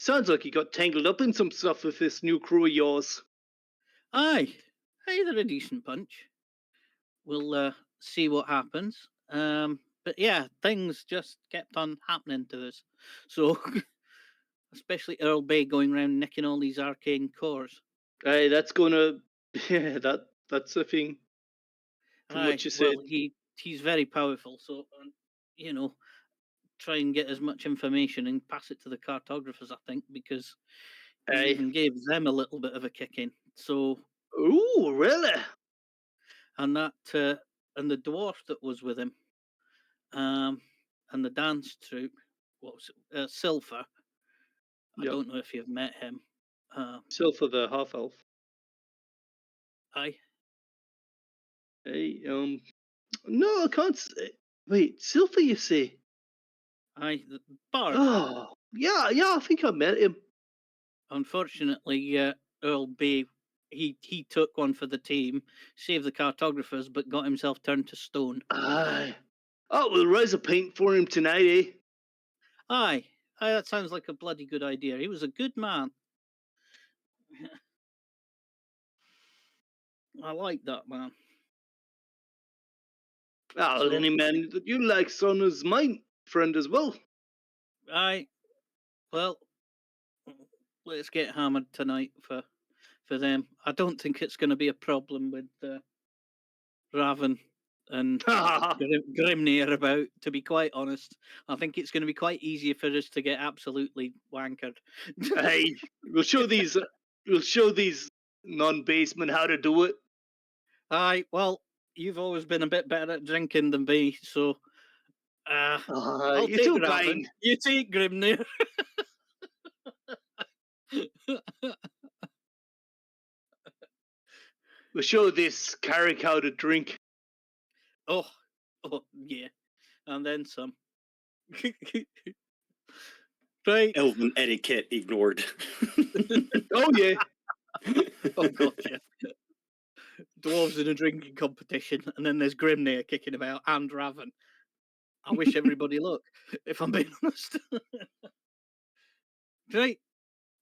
Sounds like you got tangled up in some stuff with this new crew of yours. Aye, hey, they're a decent bunch. We'll see what happens. But yeah, things just kept on happening to us. So, especially Earl Bay going around nicking all these arcane cores. Hey, that's gonna, yeah, that's the thing. From what you said, well, he's very powerful. So, try and get as much information and pass it to the cartographers. I think because he even gave them a little bit of a kick in. So, ooh, really? And that and the dwarf that was with him, and the dance troupe, what was it? Silver. I don't know if you've met him. Silver the half elf. Aye. Hey, no, I can't say. Wait, Silver, you say? Aye, the bard. Oh, yeah, I think I met him. Unfortunately, Earl Bay, he took one for the team, saved the cartographers, but got himself turned to stone. Aye. Oh, we'll raise a pint for him tonight, eh? Aye, that sounds like a bloody good idea. He was a good man. I like that man. Well, any man that you like, son, is my friend as well. Aye. Well, let's get hammered tonight for them. I don't think it's going to be a problem with Raven and Grimnir about, to be quite honest. I think it's going to be quite easy for us to get absolutely wankered. Hey, we'll show these non-basemen how to do it. Aye, well, you've always been a bit better at drinking than me, so I'll you're take too Raven. kind. You take Grimnir. We'll show this Carrick how to drink. Oh, yeah, and then some. Right. Elven etiquette ignored. Oh yeah. Oh god, yeah. Dwarves in a drinking competition, and then there's Grimnir kicking about and Raven. I wish everybody luck, if I'm being honest. Right,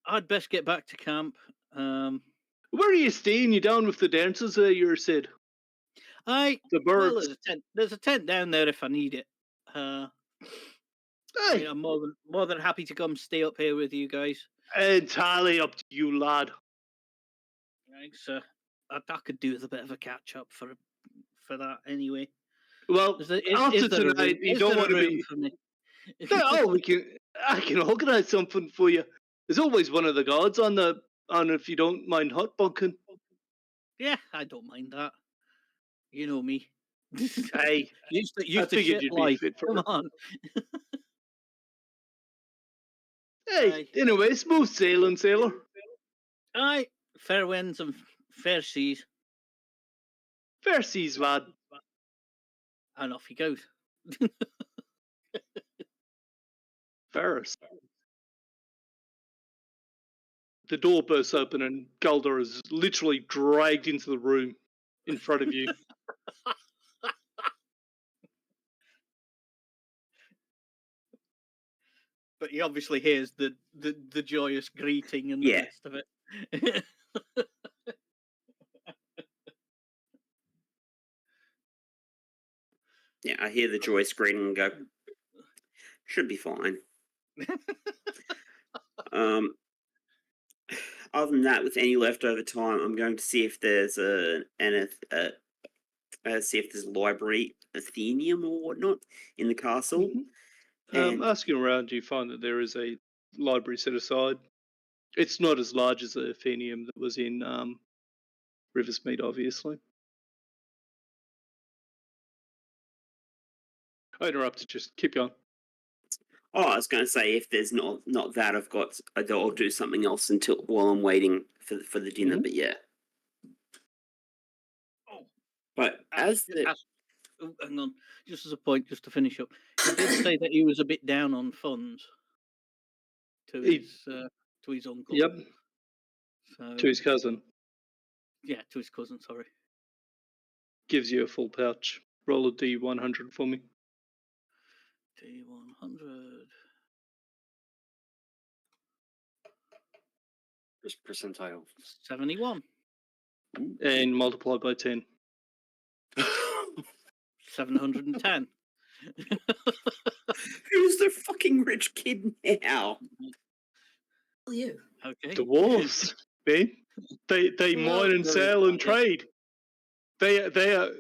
I'd best get back to camp. Where are you staying? You down with the dancers? You said. The Well, birds. there's a tent down there if I need it. I mean, I'm more than happy to come stay up here with you guys. Entirely up to you, lad. Thanks. I could do with a bit of a catch up for that anyway. Well, after tonight, you don't want to be. For me? I can organise something for you. There's always one of the guards on if you don't mind hot bunking. Yeah, I don't mind that. You know me. Hey, used to I figured shit you'd life. be fit for Come it. on. Hey, anyway, smooth sailing, sailor. Aye, fair winds and fair seas. Fair seas, lad. And off he goes. Ferris. The door bursts open and Gulder is literally dragged into the room in front of you. But he obviously hears the joyous greeting and the rest of it. Yeah, I hear the joyous greeting and go, Should be fine. Other than that, with any leftover time, I'm going to see if there's see if there's a library, Athenium or whatnot, in the castle. And Asking around, you find that there is a library set aside. It's not as large as the Athenium that was in Riversmead, obviously. I interrupted. Just keep going. oh, I was going to say, if there's not that, I'll do something else while I'm waiting for the dinner. Mhm. But yeah. Oh. But Oh, hang on, just as a point, just to finish up, he did say that he was a bit down on funds to his uncle. Yep. So, To his cousin. yeah, to his cousin. Sorry. Gives you a full pouch. Roll a D100 for me. D100. First percentile. 71. And multiply by 10. 710. who's the fucking rich kid now? You. Okay. Dwarves, man. They mine and very sail and funny. trade. They are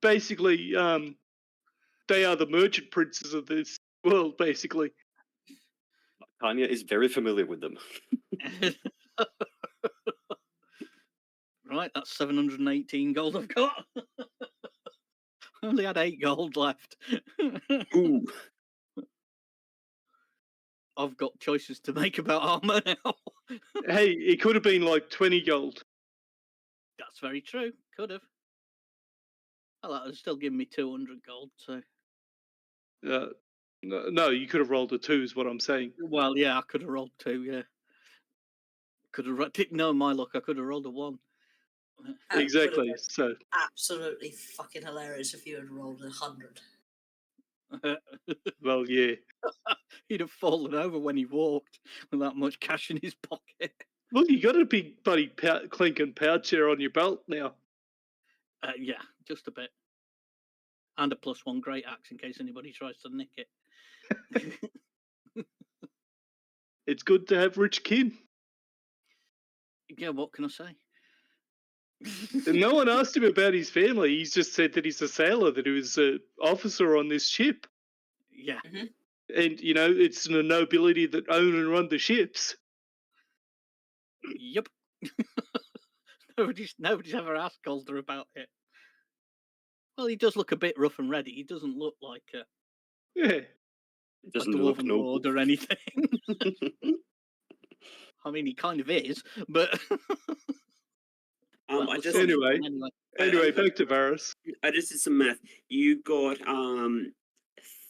basically they are the merchant princes of this world, basically. Tanya is very familiar with them. Right, that's 718 gold I've got. I only had 8 gold left. Ooh. I've got choices to make about armor now. Hey, it could have been like 20 gold. That's very true. Could have. Well, that would still give me 200 gold. So, No, you could have rolled a 2 is what I'm saying. well, yeah, I could have rolled 2. Yeah, could have. Didn't know my luck. I could have rolled a 1. That would have Exactly. been So absolutely fucking hilarious if you had rolled 100. well, yeah. He'd have fallen over when he walked with that much cash in his pocket. Well, you got a big buddy clinking pouch there on your belt now. Yeah, just a bit. And a +1 great axe in case anybody tries to nick it. It's good to have rich kin. Yeah, what can I say? And no one asked him about his family. He's just said that he's a sailor, that he was an officer on this ship. Yeah. And, you know, it's the nobility that own and run the ships. Yep. Nobody's ever asked Calder about it. Well, he does look a bit rough and ready. He doesn't look like a Yeah. Doesn't dwarven look noble. lord or anything. I mean, he kind of is, but well, I just Anyway, anyway. back to Varys. I just did some math. You got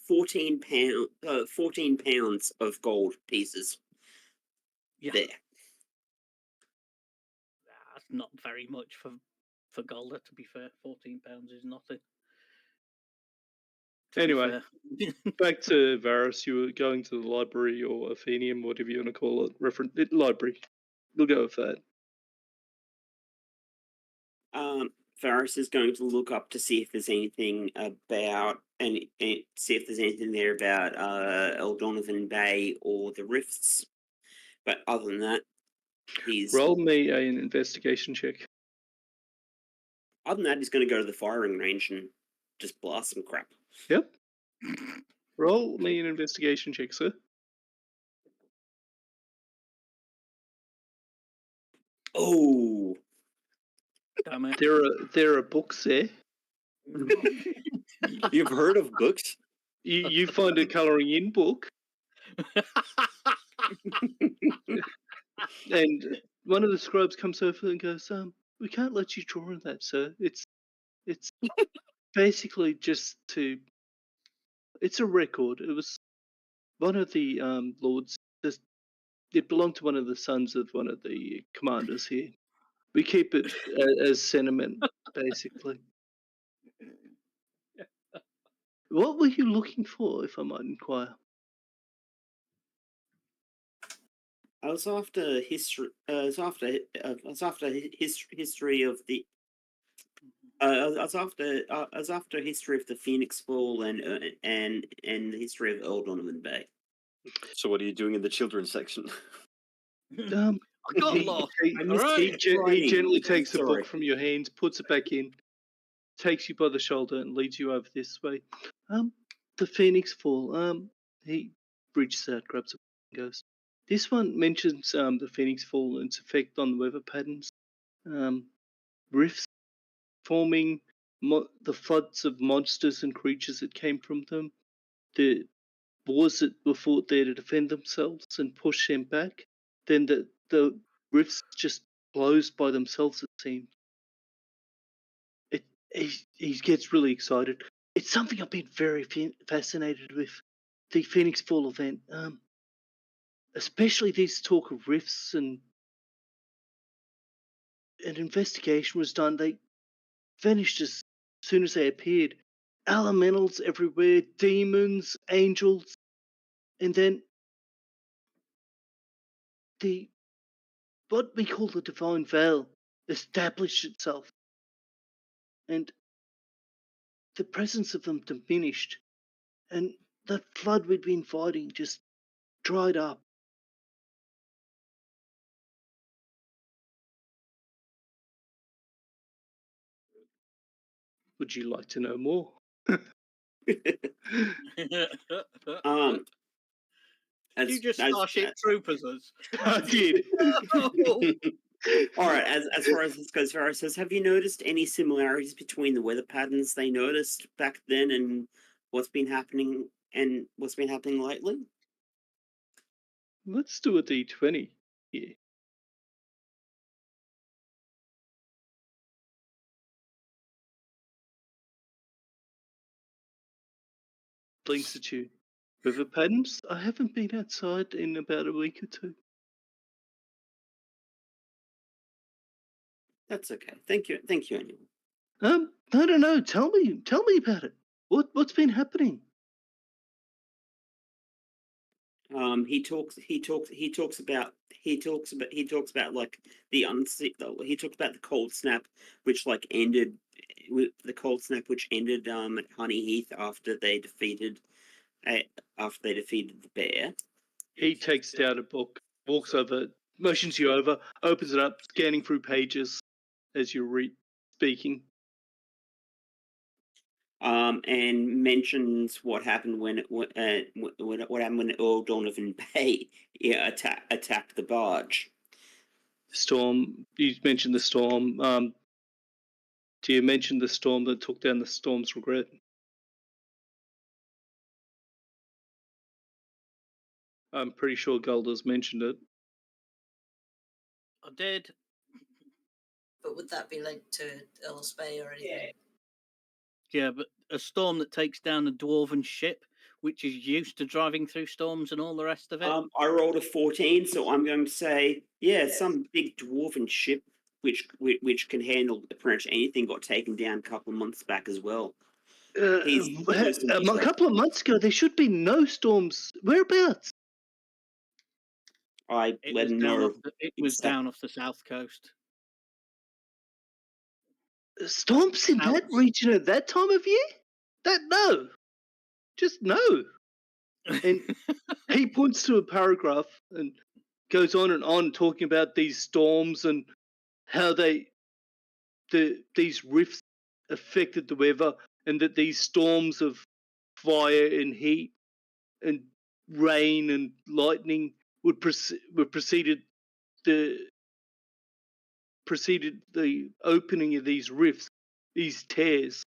14 pounds of gold pieces. Yeah. There. That's not very much for Golder, to be fair. £14 is nothing. Anyway, back to Varys. You were going to the library or Athenium, whatever you want to call it. Library. We'll go with that. Varys is going to look up to see if there's anything about and see if there's anything there about Eldonovan Bay or the Rifts. But other than that, he's Roll me an investigation check. other than that, he's going to go to the firing range and just blast some crap. Yep. Roll me an investigation check, sir. Oh, Damn it. There are books there. You've heard of books? You find a colouring in book, and one of the scribes comes over and goes, "We can't let you draw on that, sir. It's basically just to. It's a record. It was one of the lords. It belonged to one of the sons of one of the commanders here. We keep it as sentiment, basically." What were you looking for, if I might inquire? I was after history. I was after history of the As after history of the Phoenix Fall and the history of Earl Donovan Bay. So what are you doing in the children's section? I got he, lost. he, I All right. he writing. gently takes the Sorry. book from your hands, puts it back in, takes you by the shoulder, and leads you over this way. The Phoenix Fall. He reaches out, grabs a book, and goes. This one mentions the Phoenix Fall and its effect on the weather patterns. Rifts forming the floods of monsters and creatures that came from them. The wars that were fought there to defend themselves and push them back. Then the rifts just closed by themselves, it seems. He gets really excited. It's something I've been very fascinated with, the Phoenix Fall event. Especially this talk of rifts, and an investigation was done. They vanished as soon as they appeared. Elementals everywhere, demons, angels, and then what we call the divine veil established itself, and the presence of them diminished, and the flood we'd been fighting just dried up. Would you like to know more? As, you just as- Starship Troopers us. I did. all right. As far as this goes, Farah says, have you noticed any similarities between the weather patterns they noticed back then and what's been happening lately? Let's do a D20 here. Blinks at you. River patterns? I haven't been outside in about a week or two. That's okay. Thank you. Thank you, anyway. No. Tell me about it. What's been happening? He talks about like he talks about the cold snap, which ended at Honey Heath after they defeated the bear. He takes down a book, walks over, motions you over, opens it up, scanning through pages as you're speaking. And mentions what happened when Earl Donovan Bay attacked the barge. Storm. You mentioned the storm. Do you mention the storm that took down the Storm's Regret? I'm pretty sure Gulder's mentioned it. I did. But would that be linked to Earl's Bay or anything? Yeah, but a storm that takes down a dwarven ship, which is used to driving through storms and all the rest of it. I rolled a 14, so I'm going to say, some big dwarven ship which can handle pretty much anything got taken down a couple of months back as well. A couple of months ago, there should be no storms. Whereabouts? It was down off the south coast. Storms in that region at that time of year? Just no. And he points to a paragraph and goes on and on talking about these storms and how these rifts affected the weather, and that these storms of fire and heat and rain and lightning preceded the opening of these rifts, these tears.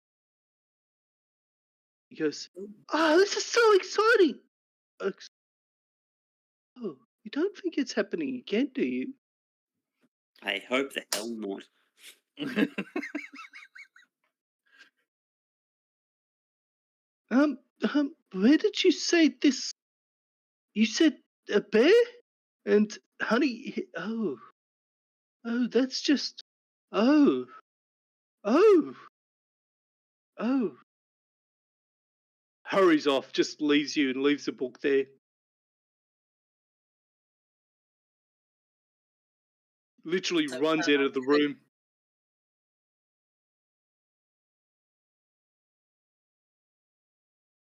He goes, "Oh, this is so exciting!" Oh, you don't think it's happening again, do you? I hope the hell not. Where did you say this? You said a bear and honey. Oh, that's just. Oh. Hurries off, just leaves you and leaves the book there. Literally runs out of the room.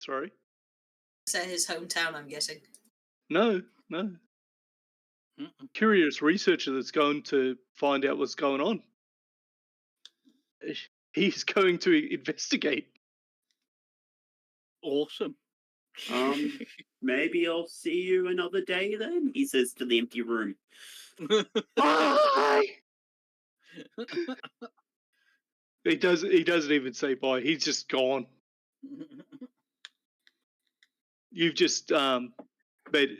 Sorry? Is that his hometown, I'm guessing? No. Mm-mm. Curious researcher that's going to find out what's going on. He's going to investigate. Awesome. Maybe I'll see you another day then, he says to the empty room. Bye! He doesn't even say bye. He's just gone. You've just made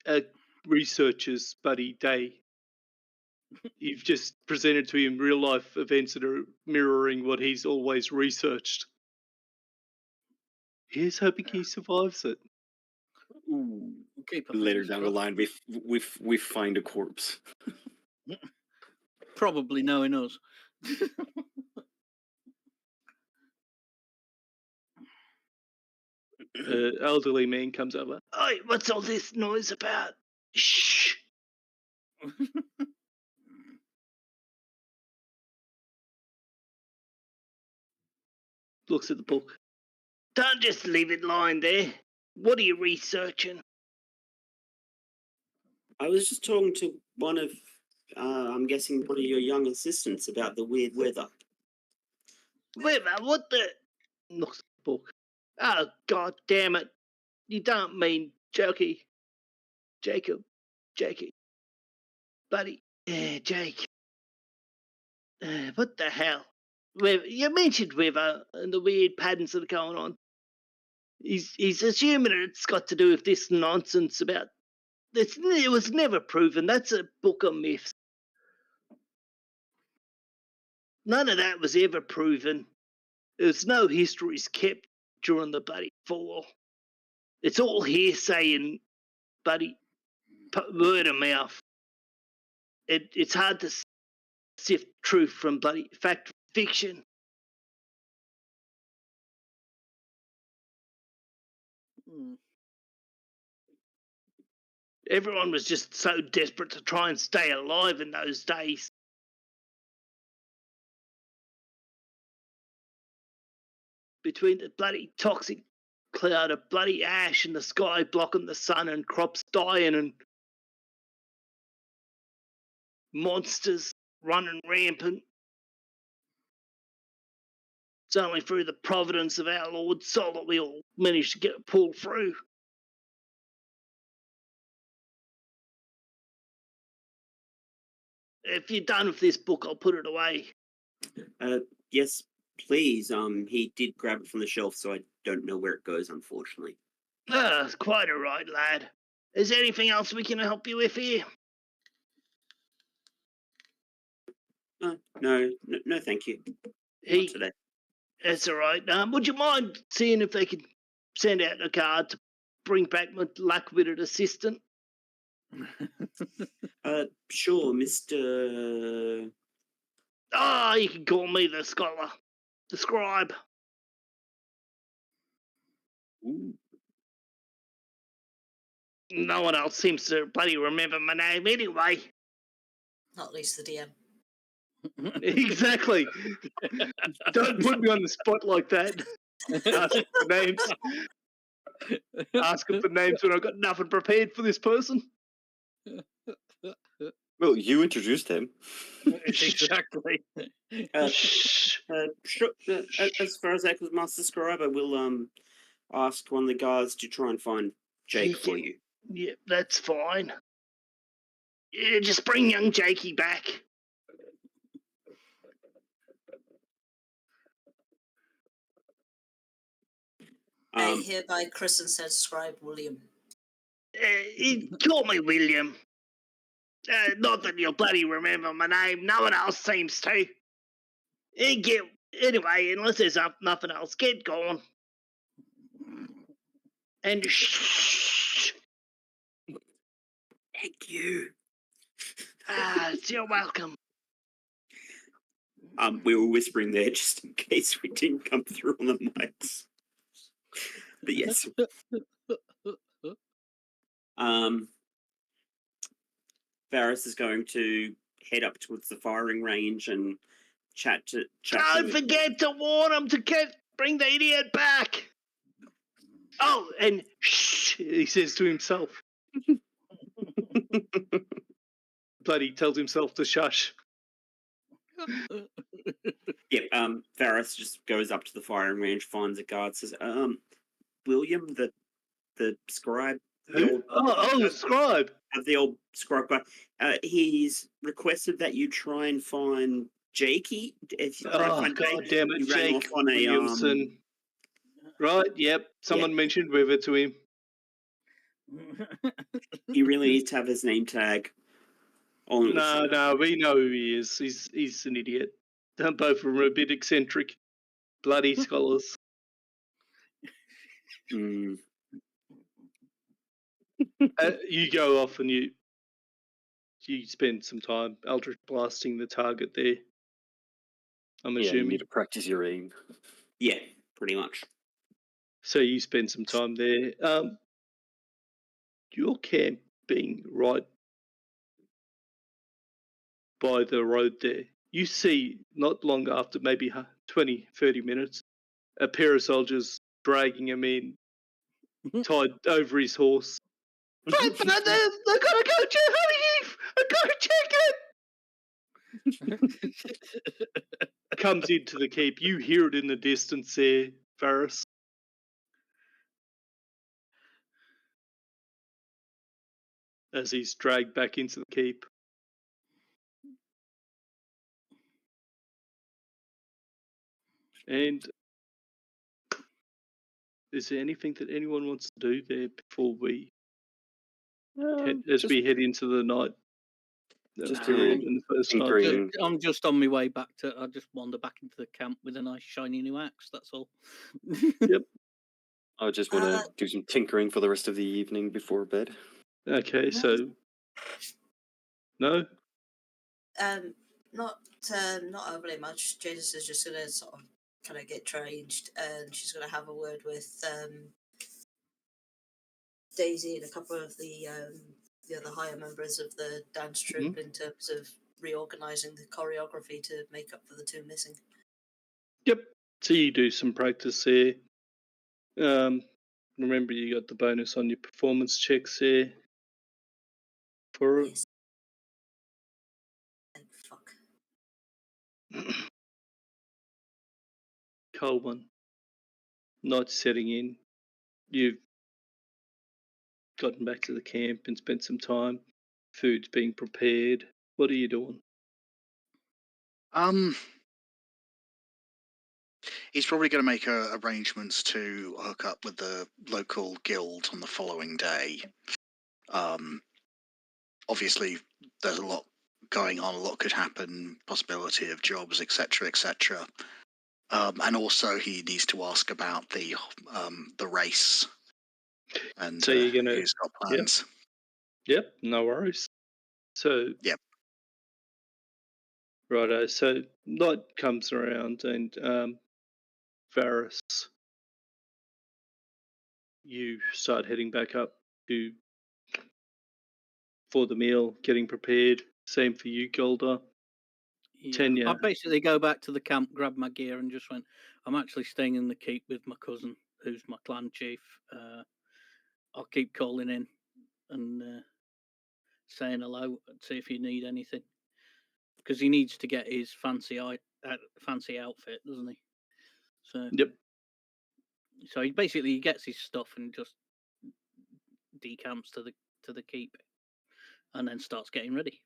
a researcher's buddy day. You've just presented to him real life events that are mirroring what he's always researched. Here's hoping he survives it. Ooh. Keep our Later fingers down the crossed. line, we find a corpse. Probably knowing us. Elderly man comes over. Oi, what's all this noise about? Shh. Looks at the book. Don't just leave it lying there. What are you researching? I was just talking to one of, I'm guessing one of your young assistants about the weird weather. Weather, what the... Looks at the book. Oh, god damn it. You don't mean Jacob. Buddy. Yeah, Jake. What the hell? You mentioned weather and the weird patterns that are going on. He's assuming it's got to do with this nonsense about... It was never proven. That's a book of myths. None of that was ever proven. There's no histories kept during the bloody fall. It's all hearsay and bloody word of mouth. It's hard to sift truth from bloody fact fiction. Everyone was just so desperate to try and stay alive in those days. Between the bloody toxic cloud of bloody ash in the sky blocking the sun and crops dying and monsters running rampant. It's only through the providence of our Lord's soul that we all managed to get pulled through. If you're done with this book, I'll put it away. Yes, please. He did grab it from the shelf, so I don't know where it goes, unfortunately. It's quite all right, lad. Is there anything else we can help you with here? No, thank you. Not today. That's all right. Would you mind seeing if they could send out a card to bring back my luck-witted assistant? Sure, Mr. Oh, you can call me the scholar, the scribe. Ooh. No one else seems to bloody remember my name anyway. Not least the DM. Exactly. Don't put me on the spot like that. Asking for names. Asking for names when I've got nothing prepared for this person. Well, you introduced him. Exactly. Sure, as far as that goes, Master Scribe, I will ask one of the guards to try and find Jake for you. Yeah, that's fine. Yeah, just bring young Jakey back. I hereby christen said Scribe William. Call me William. Not that you'll bloody remember my name. No one else seems to. Anyway, unless there's nothing else, get going. And shh. Thank you. You're welcome. We were whispering there just in case we didn't come through on the mics. But yes. Varys is going to head up towards the firing range and chat Don't forget to warn them to get bring the idiot back. Oh, and shh, he says to himself. Bloody tells himself to shush. Yep. Varys just goes up to the firing range, finds a guard, says, William, the scribe, the old Scribe. the old scribe guy. He's requested that you try and find Jakey. If you try to find God Jake, damn it, he ran Jake off on a Williamson. Right, yep. Someone mentioned River to him. He really needs to have his name tag on. No, we know who he is. He's an idiot. Both of them are a bit eccentric. Bloody scholars. Mm. You go off and you spend some time eldritch blasting the target there. I'm Yeah, you assuming. need to practice your aim. Yeah, pretty much. So you spend some time there. Your camp being right by the road there, you see not long after, maybe 20, 30 minutes, a pair of soldiers dragging him in, tied over his horse. Right, brother, I gotta go check it. I gotta check it. Comes into the keep. You hear it in the distance there, Varys. As he's dragged back into the keep. And is there anything that anyone wants to do there before we head into the night? Just in the first night. tinkering. I'm just on my way back to. I just wander back into the camp with a nice shiny new axe. That's all. Yep. I just want to do some tinkering for the rest of the evening before bed. Okay, so no. Not overly much. Jadis is just gonna sort of kind of get changed, and she's gonna have a word with Daisy and a couple of the other higher members of the dance troupe in terms of reorganizing the choreography to make up for the two missing. Yep. So you do some practice there. Remember, you got the bonus on your performance checks there. For Yes. Thank fuck. Cold one. Night setting in. You've gotten back to the camp and spent some time. Food's being prepared. What are you doing? He's probably going to make arrangements to hook up with the local guild on the following day. Obviously, there's a lot going on. A lot could happen. Possibility of jobs, etc., etc. And also, he needs to ask about the race. And So you're gonna. he's got plans. Yep. No worries. So. Yep. Righto. So night comes around and Varys, you start heading back up for the meal, getting prepared. Same for you, Golda. Yeah. Tanya. I basically go back to the camp, grab my gear, and just went. I'm actually staying in the keep with my cousin, who's my clan chief. I'll keep calling in and saying hello, see if you need anything, because he needs to get his fancy outfit, doesn't he? So Yep. So he gets his stuff and just decamps to the keep, and then starts getting ready.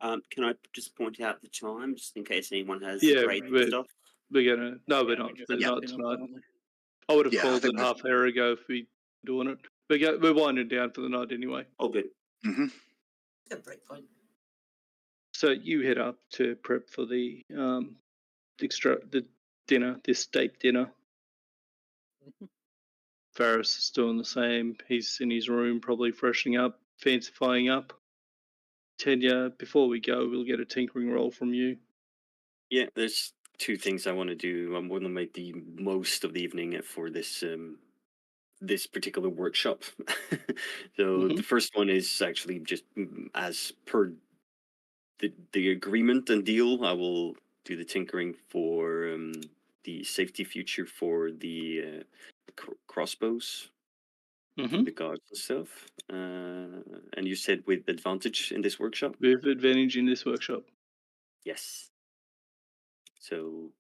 Can I just point out the time, just in case anyone has stuff? We're gonna. No, we're not. We're not tonight. I would have called it half an hour ago if we were doing it. We're winding down for the night anyway. Oh, good. Mm-hmm. Good break point. So you head up to prep for the dinner, this state dinner. Varys is doing the same. He's in his room, probably freshening up, fancifying up. Tanya, before we go, we'll get a tinkering roll from you. Yeah, there's two things I want to do. I want to make the most of the evening for this this particular workshop. So the first one is actually just as per the agreement and deal. I will do the tinkering for the safety feature for the crossbows, Mm-hmm. the guards and stuff. And you said with advantage in this workshop? With advantage in this workshop. Yes. So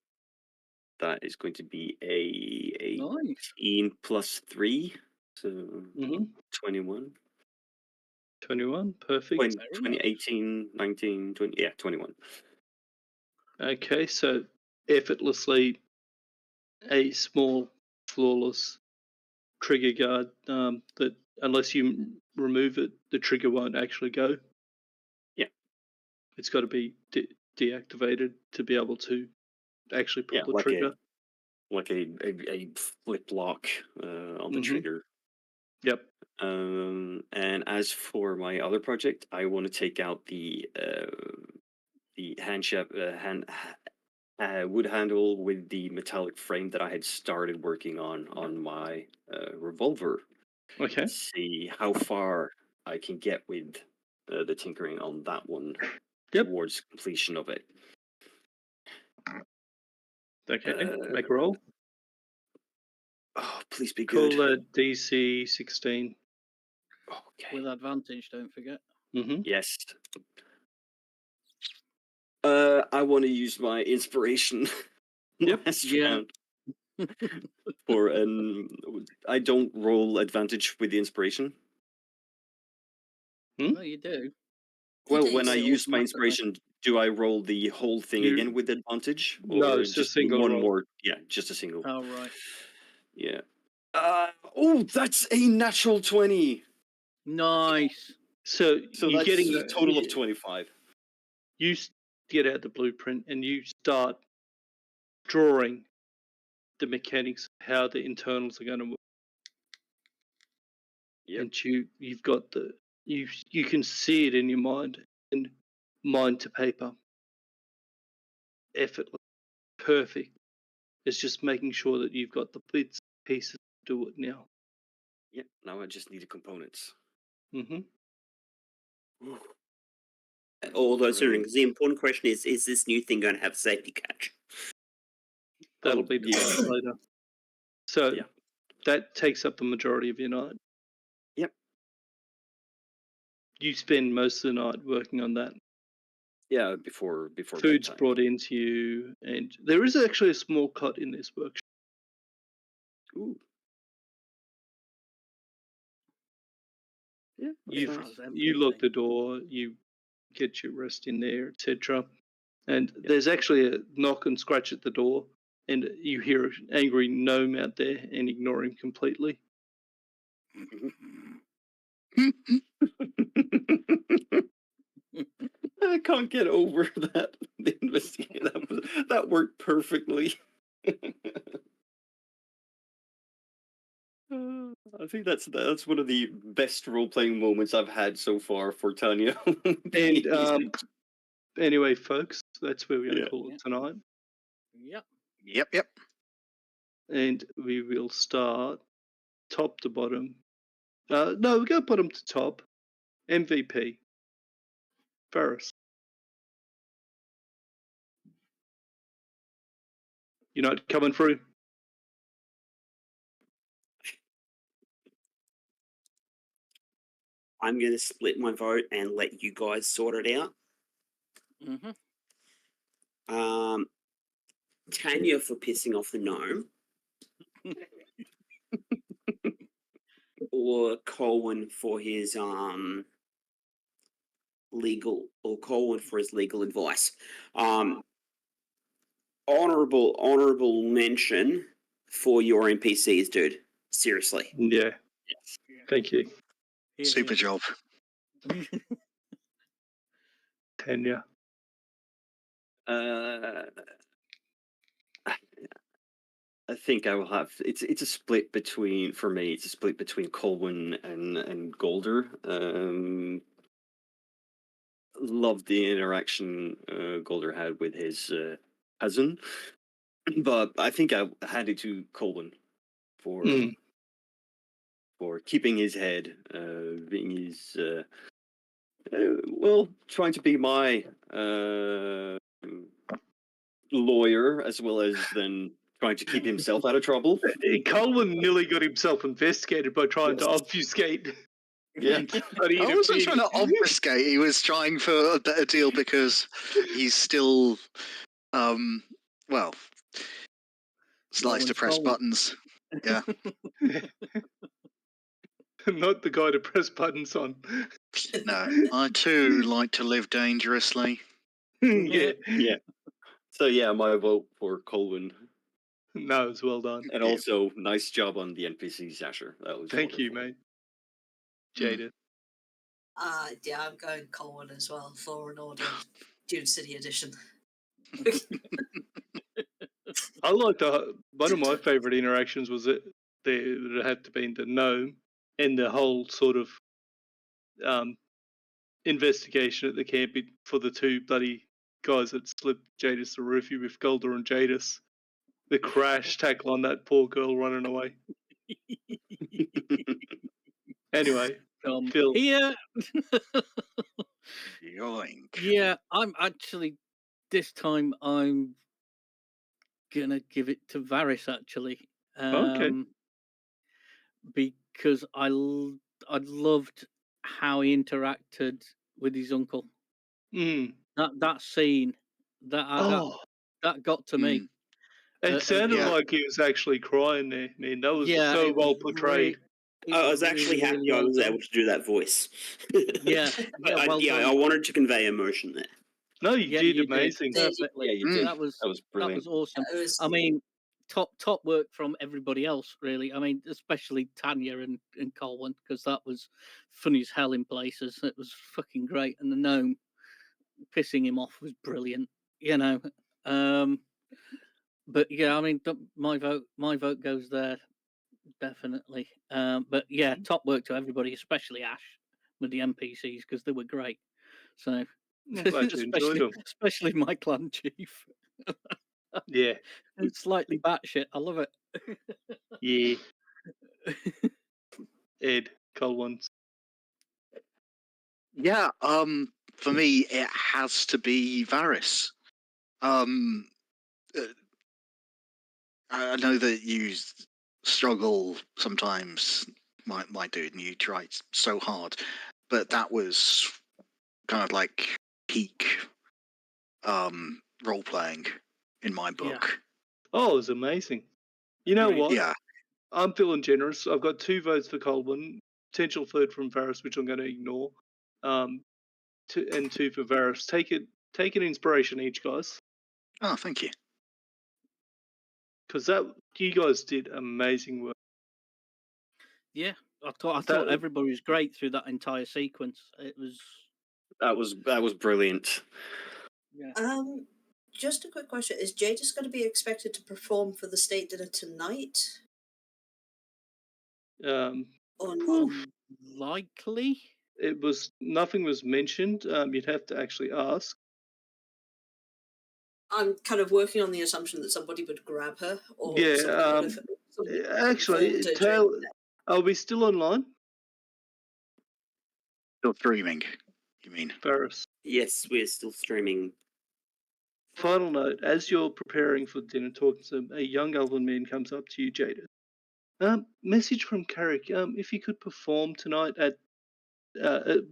that is going to be a Nice. 18 plus 3, so Mm-hmm. 21. 21, perfect. 20, 18, 19, 20, yeah, 21. Okay, so effortlessly a small, flawless trigger guard that unless you remove it, the trigger won't actually go. Yeah. It's got to be deactivated to be able to actually pull Yeah, the like trigger. a flip lock on the Mhm. trigger. Yep. And as for my other project, I want to take out the wood handle with the metallic frame that I had started working on my revolver. Okay. See how far I can get with the tinkering on that one Yep. towards completion of it. Okay. Make a roll. Oh, please be Call good. that DC 16. Okay. With advantage, don't forget. Mm-hmm. Yes. I want to use my inspiration Yep. last Yeah. round for an. I don't roll advantage with the inspiration. Well, you do. You Well, do. when I Roll use my automatically. inspiration, do I roll the whole thing You- again with advantage, No, or it's a just single one roll. more? Yeah, just a single. Oh, right. Yeah. Oh, that's a natural 20. Nice. So, So you're that's getting a total of 25. You get out the blueprint and you start drawing the mechanics of how the internals are going to work. Yep. And you've got you can see it in your mind and mind to paper. Effortless, perfect. It's just making sure that you've got the bits pieces to do it now. Yep. Now I just need the components. Mm-hmm. Although, because the important question is this new thing going to have a safety catch? That'll be discussed later. So Yeah. that takes up the majority of your night. Yep. You spend most of the night working on that. Yeah, before Food's bedtime. brought into you, and there is actually a small cot in this workshop. Ooh. Yeah. You lock the door, you get your rest in there, etc. And there's actually a knock and scratch at the door, and you hear an angry gnome out there and ignore him completely. I can't get over that. The investigator that worked perfectly. I think that's one of the best role playing moments I've had so far for Tanya. And anyway, folks, that's where we're going to call it tonight. Yep. Yep. And we will start top to bottom. No, we go bottom to top. MVP. Ferris. You're not coming through? I'm going to split my vote and let you guys sort it out. Mm-hmm. Tanya for pissing off the gnome. Or Colwyn for his legal advice. Honorable mention for your NPCs, dude. Seriously. Yeah. Thank you. Super job. Tanya. I think I will have it's a split between for me. It's a split between Colwyn and Golder. Loved the interaction Golder had with his cousin, but I think I had it to Colwyn for keeping his head, being his trying to be my lawyer as well as then trying to keep himself out of trouble. Colwyn nearly got himself investigated by trying to obfuscate. Yeah. But I wasn't trying to obfuscate. He was trying for a better deal because he's still, well, it's No nice to one's press told. buttons. Yeah. Not the guy to press buttons on. No, I too like to live dangerously. Yeah. Yeah. So yeah, my vote for Colwyn. No, it's well done. And also, nice job on the NPCs, Asher. That was Thank you, wonderful. mate. Jada. Yeah, I'm going Colwyn as well. Law and Order, Dune City edition. I liked one of my favourite interactions was that there had to be the gnome and the whole sort of investigation at the camp for the two bloody guys that slipped Jadis the roofie with Golder and Jadis. The crash tackle on that poor girl running away. Anyway, Phil. Here. Yoink. Yeah, I'm actually this time I'm gonna give it to Varys actually. Okay. Because I loved how he interacted with his uncle. Mm. That scene that got to me. It sounded yeah. like he was actually crying there, man. That was Yeah, so it well was portrayed. I was actually really, happy really I well was done. able to do that voice. Yeah, I done. wanted to convey emotion there. No, you did amazing. Perfectly. Yeah, you did. That was brilliant. awesome. It was- I mean, top work from everybody else, really. I mean, especially Tanya and Colwyn, because that was funny as hell in places. It was fucking great, and the gnome pissing him off was brilliant. You know, but yeah, I mean, my vote goes there definitely. But yeah, top work to everybody, especially Ash with the NPCs because they were great. So I'm glad you enjoyed them. especially my clan chief. Yeah. It's slightly batshit. I love it. Yeah. Ed, Colwyn's. Yeah, for me, it has to be Varys. I know that you struggle sometimes, my dude, and you try so hard, but that was kind of like peak role playing in my book. Oh, it was amazing. You know what? Yeah. I'm feeling generous. I've got 2 votes for Colwyn, potential third from Varys, which I'm going to ignore, and 2 for Varys. Take an inspiration each, guys, Oh, thank you. because you guys did amazing work. Yeah, I thought everybody was great through that entire sequence. It was That was brilliant. yeah. Just a quick question: is Jadis going to be expected to perform for the state dinner tonight, or not? Likely. Nothing was mentioned. You'd have to actually ask. I'm kind of working on the assumption that somebody would grab her, or Yeah. somebody would have Actually, informed her during the day. are we still online, Still streaming, you mean? Varys? Yes, we're still streaming. Final note: as you're preparing for dinner, talking to a young elven man comes up to you, Jada. Message from Carrick. If you could perform tonight at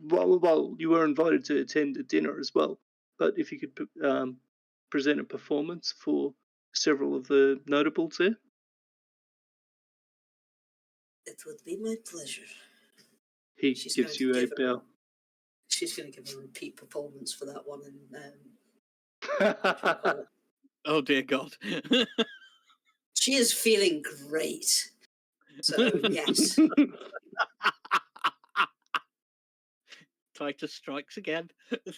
well, you were invited to attend a dinner as well, but if you could present a performance for several of the notables there. It would be my pleasure. He She's gives going to you a give bell. She's going to give a repeat performance for that one, and Oh dear God. she is feeling great. So yes. Titus strikes again.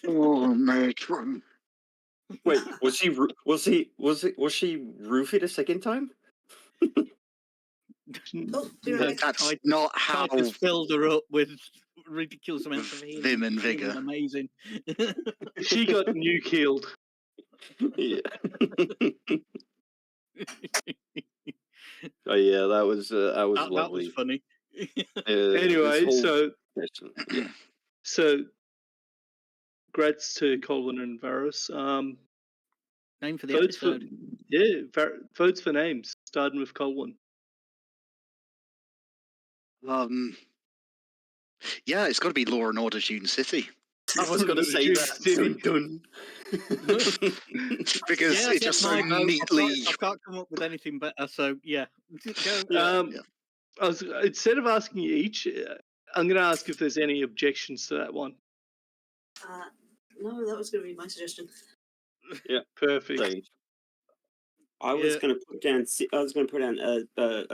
Oh, matron. Wait, was she roofied a second time? Oh, be right back. That's not how Titus filled her up with ridiculous amounts of vim and healing. vigor. Amazing. She got nuke healed. Yeah. Oh yeah, that was lovely. That was funny. Anyway, yeah. So, grats to Colwyn and Varys. Name for the Votes for episode. votes for names, starting with Colwyn. Yeah, it's got to be Law and Order Dune City. I was going to say Dune that. City. Dun, Because Yeah, it's just so my vote. neatly. I can't come up with anything better. So yeah, go. Yeah. I was, instead of asking you each, I'm going to ask if there's any objections to that one. No, that was going to be my suggestion. Perfect. Same. I was going to put down. I was going to put down. I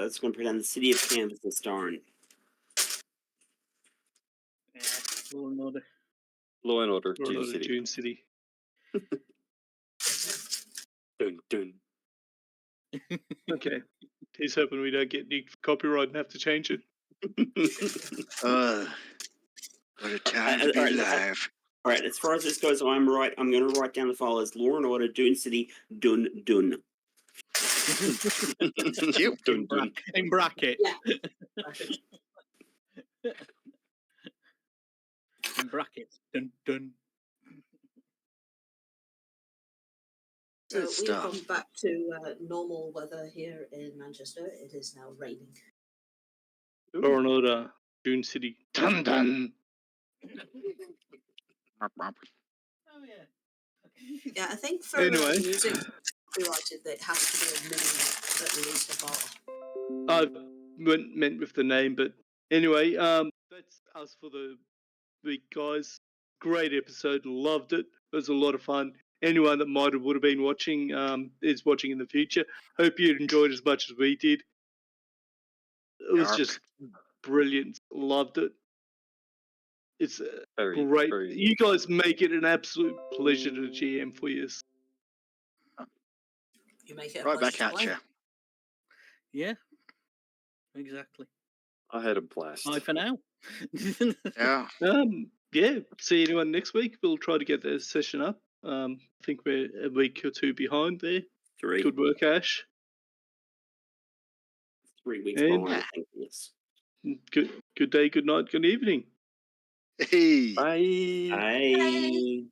was going to put down the city of Canvas and Starn. Yeah, Law and Order. Law and Order, Or Dune not a City. Dune City. Dun, dun. Okay. He's hoping we don't get nicked for copyright and have to change it. What a time to be alive. All right, as far as this goes, I'm right. I'm going to write down the file as Law and Order, Dune City, Dun Dun. Cute. Dun, dun. In brackets. Yeah. In brackets. Dun dun. So Good we've stuff. gone back to normal weather here in Manchester. It is now raining. Or not a Dune City. Dun dun. Oh yeah. Yeah, I think for Anyway. music copyrighted, it has to be a minimum at least a bar. I meant with the name, but anyway, that's us for the week, guys. Great episode, loved it. It was a lot of fun. Anyone that might have would have been watching is watching in the future. Hope you enjoyed as much as we did. It was just brilliant. Loved it. It's Very, great. very. You guys make it an absolute pleasure to GM for you. You make it a Right pleasure back to at play. you. Yeah. Exactly. I had a blast. Bye for now. Yeah. Yeah. See anyone next week. We'll try to get the session up. I think we're a week or two behind there. 3. Good work, Ash. 3 weeks And- behind. I think. Yes. Good day, good night, good evening. Hey. Bye. Bye.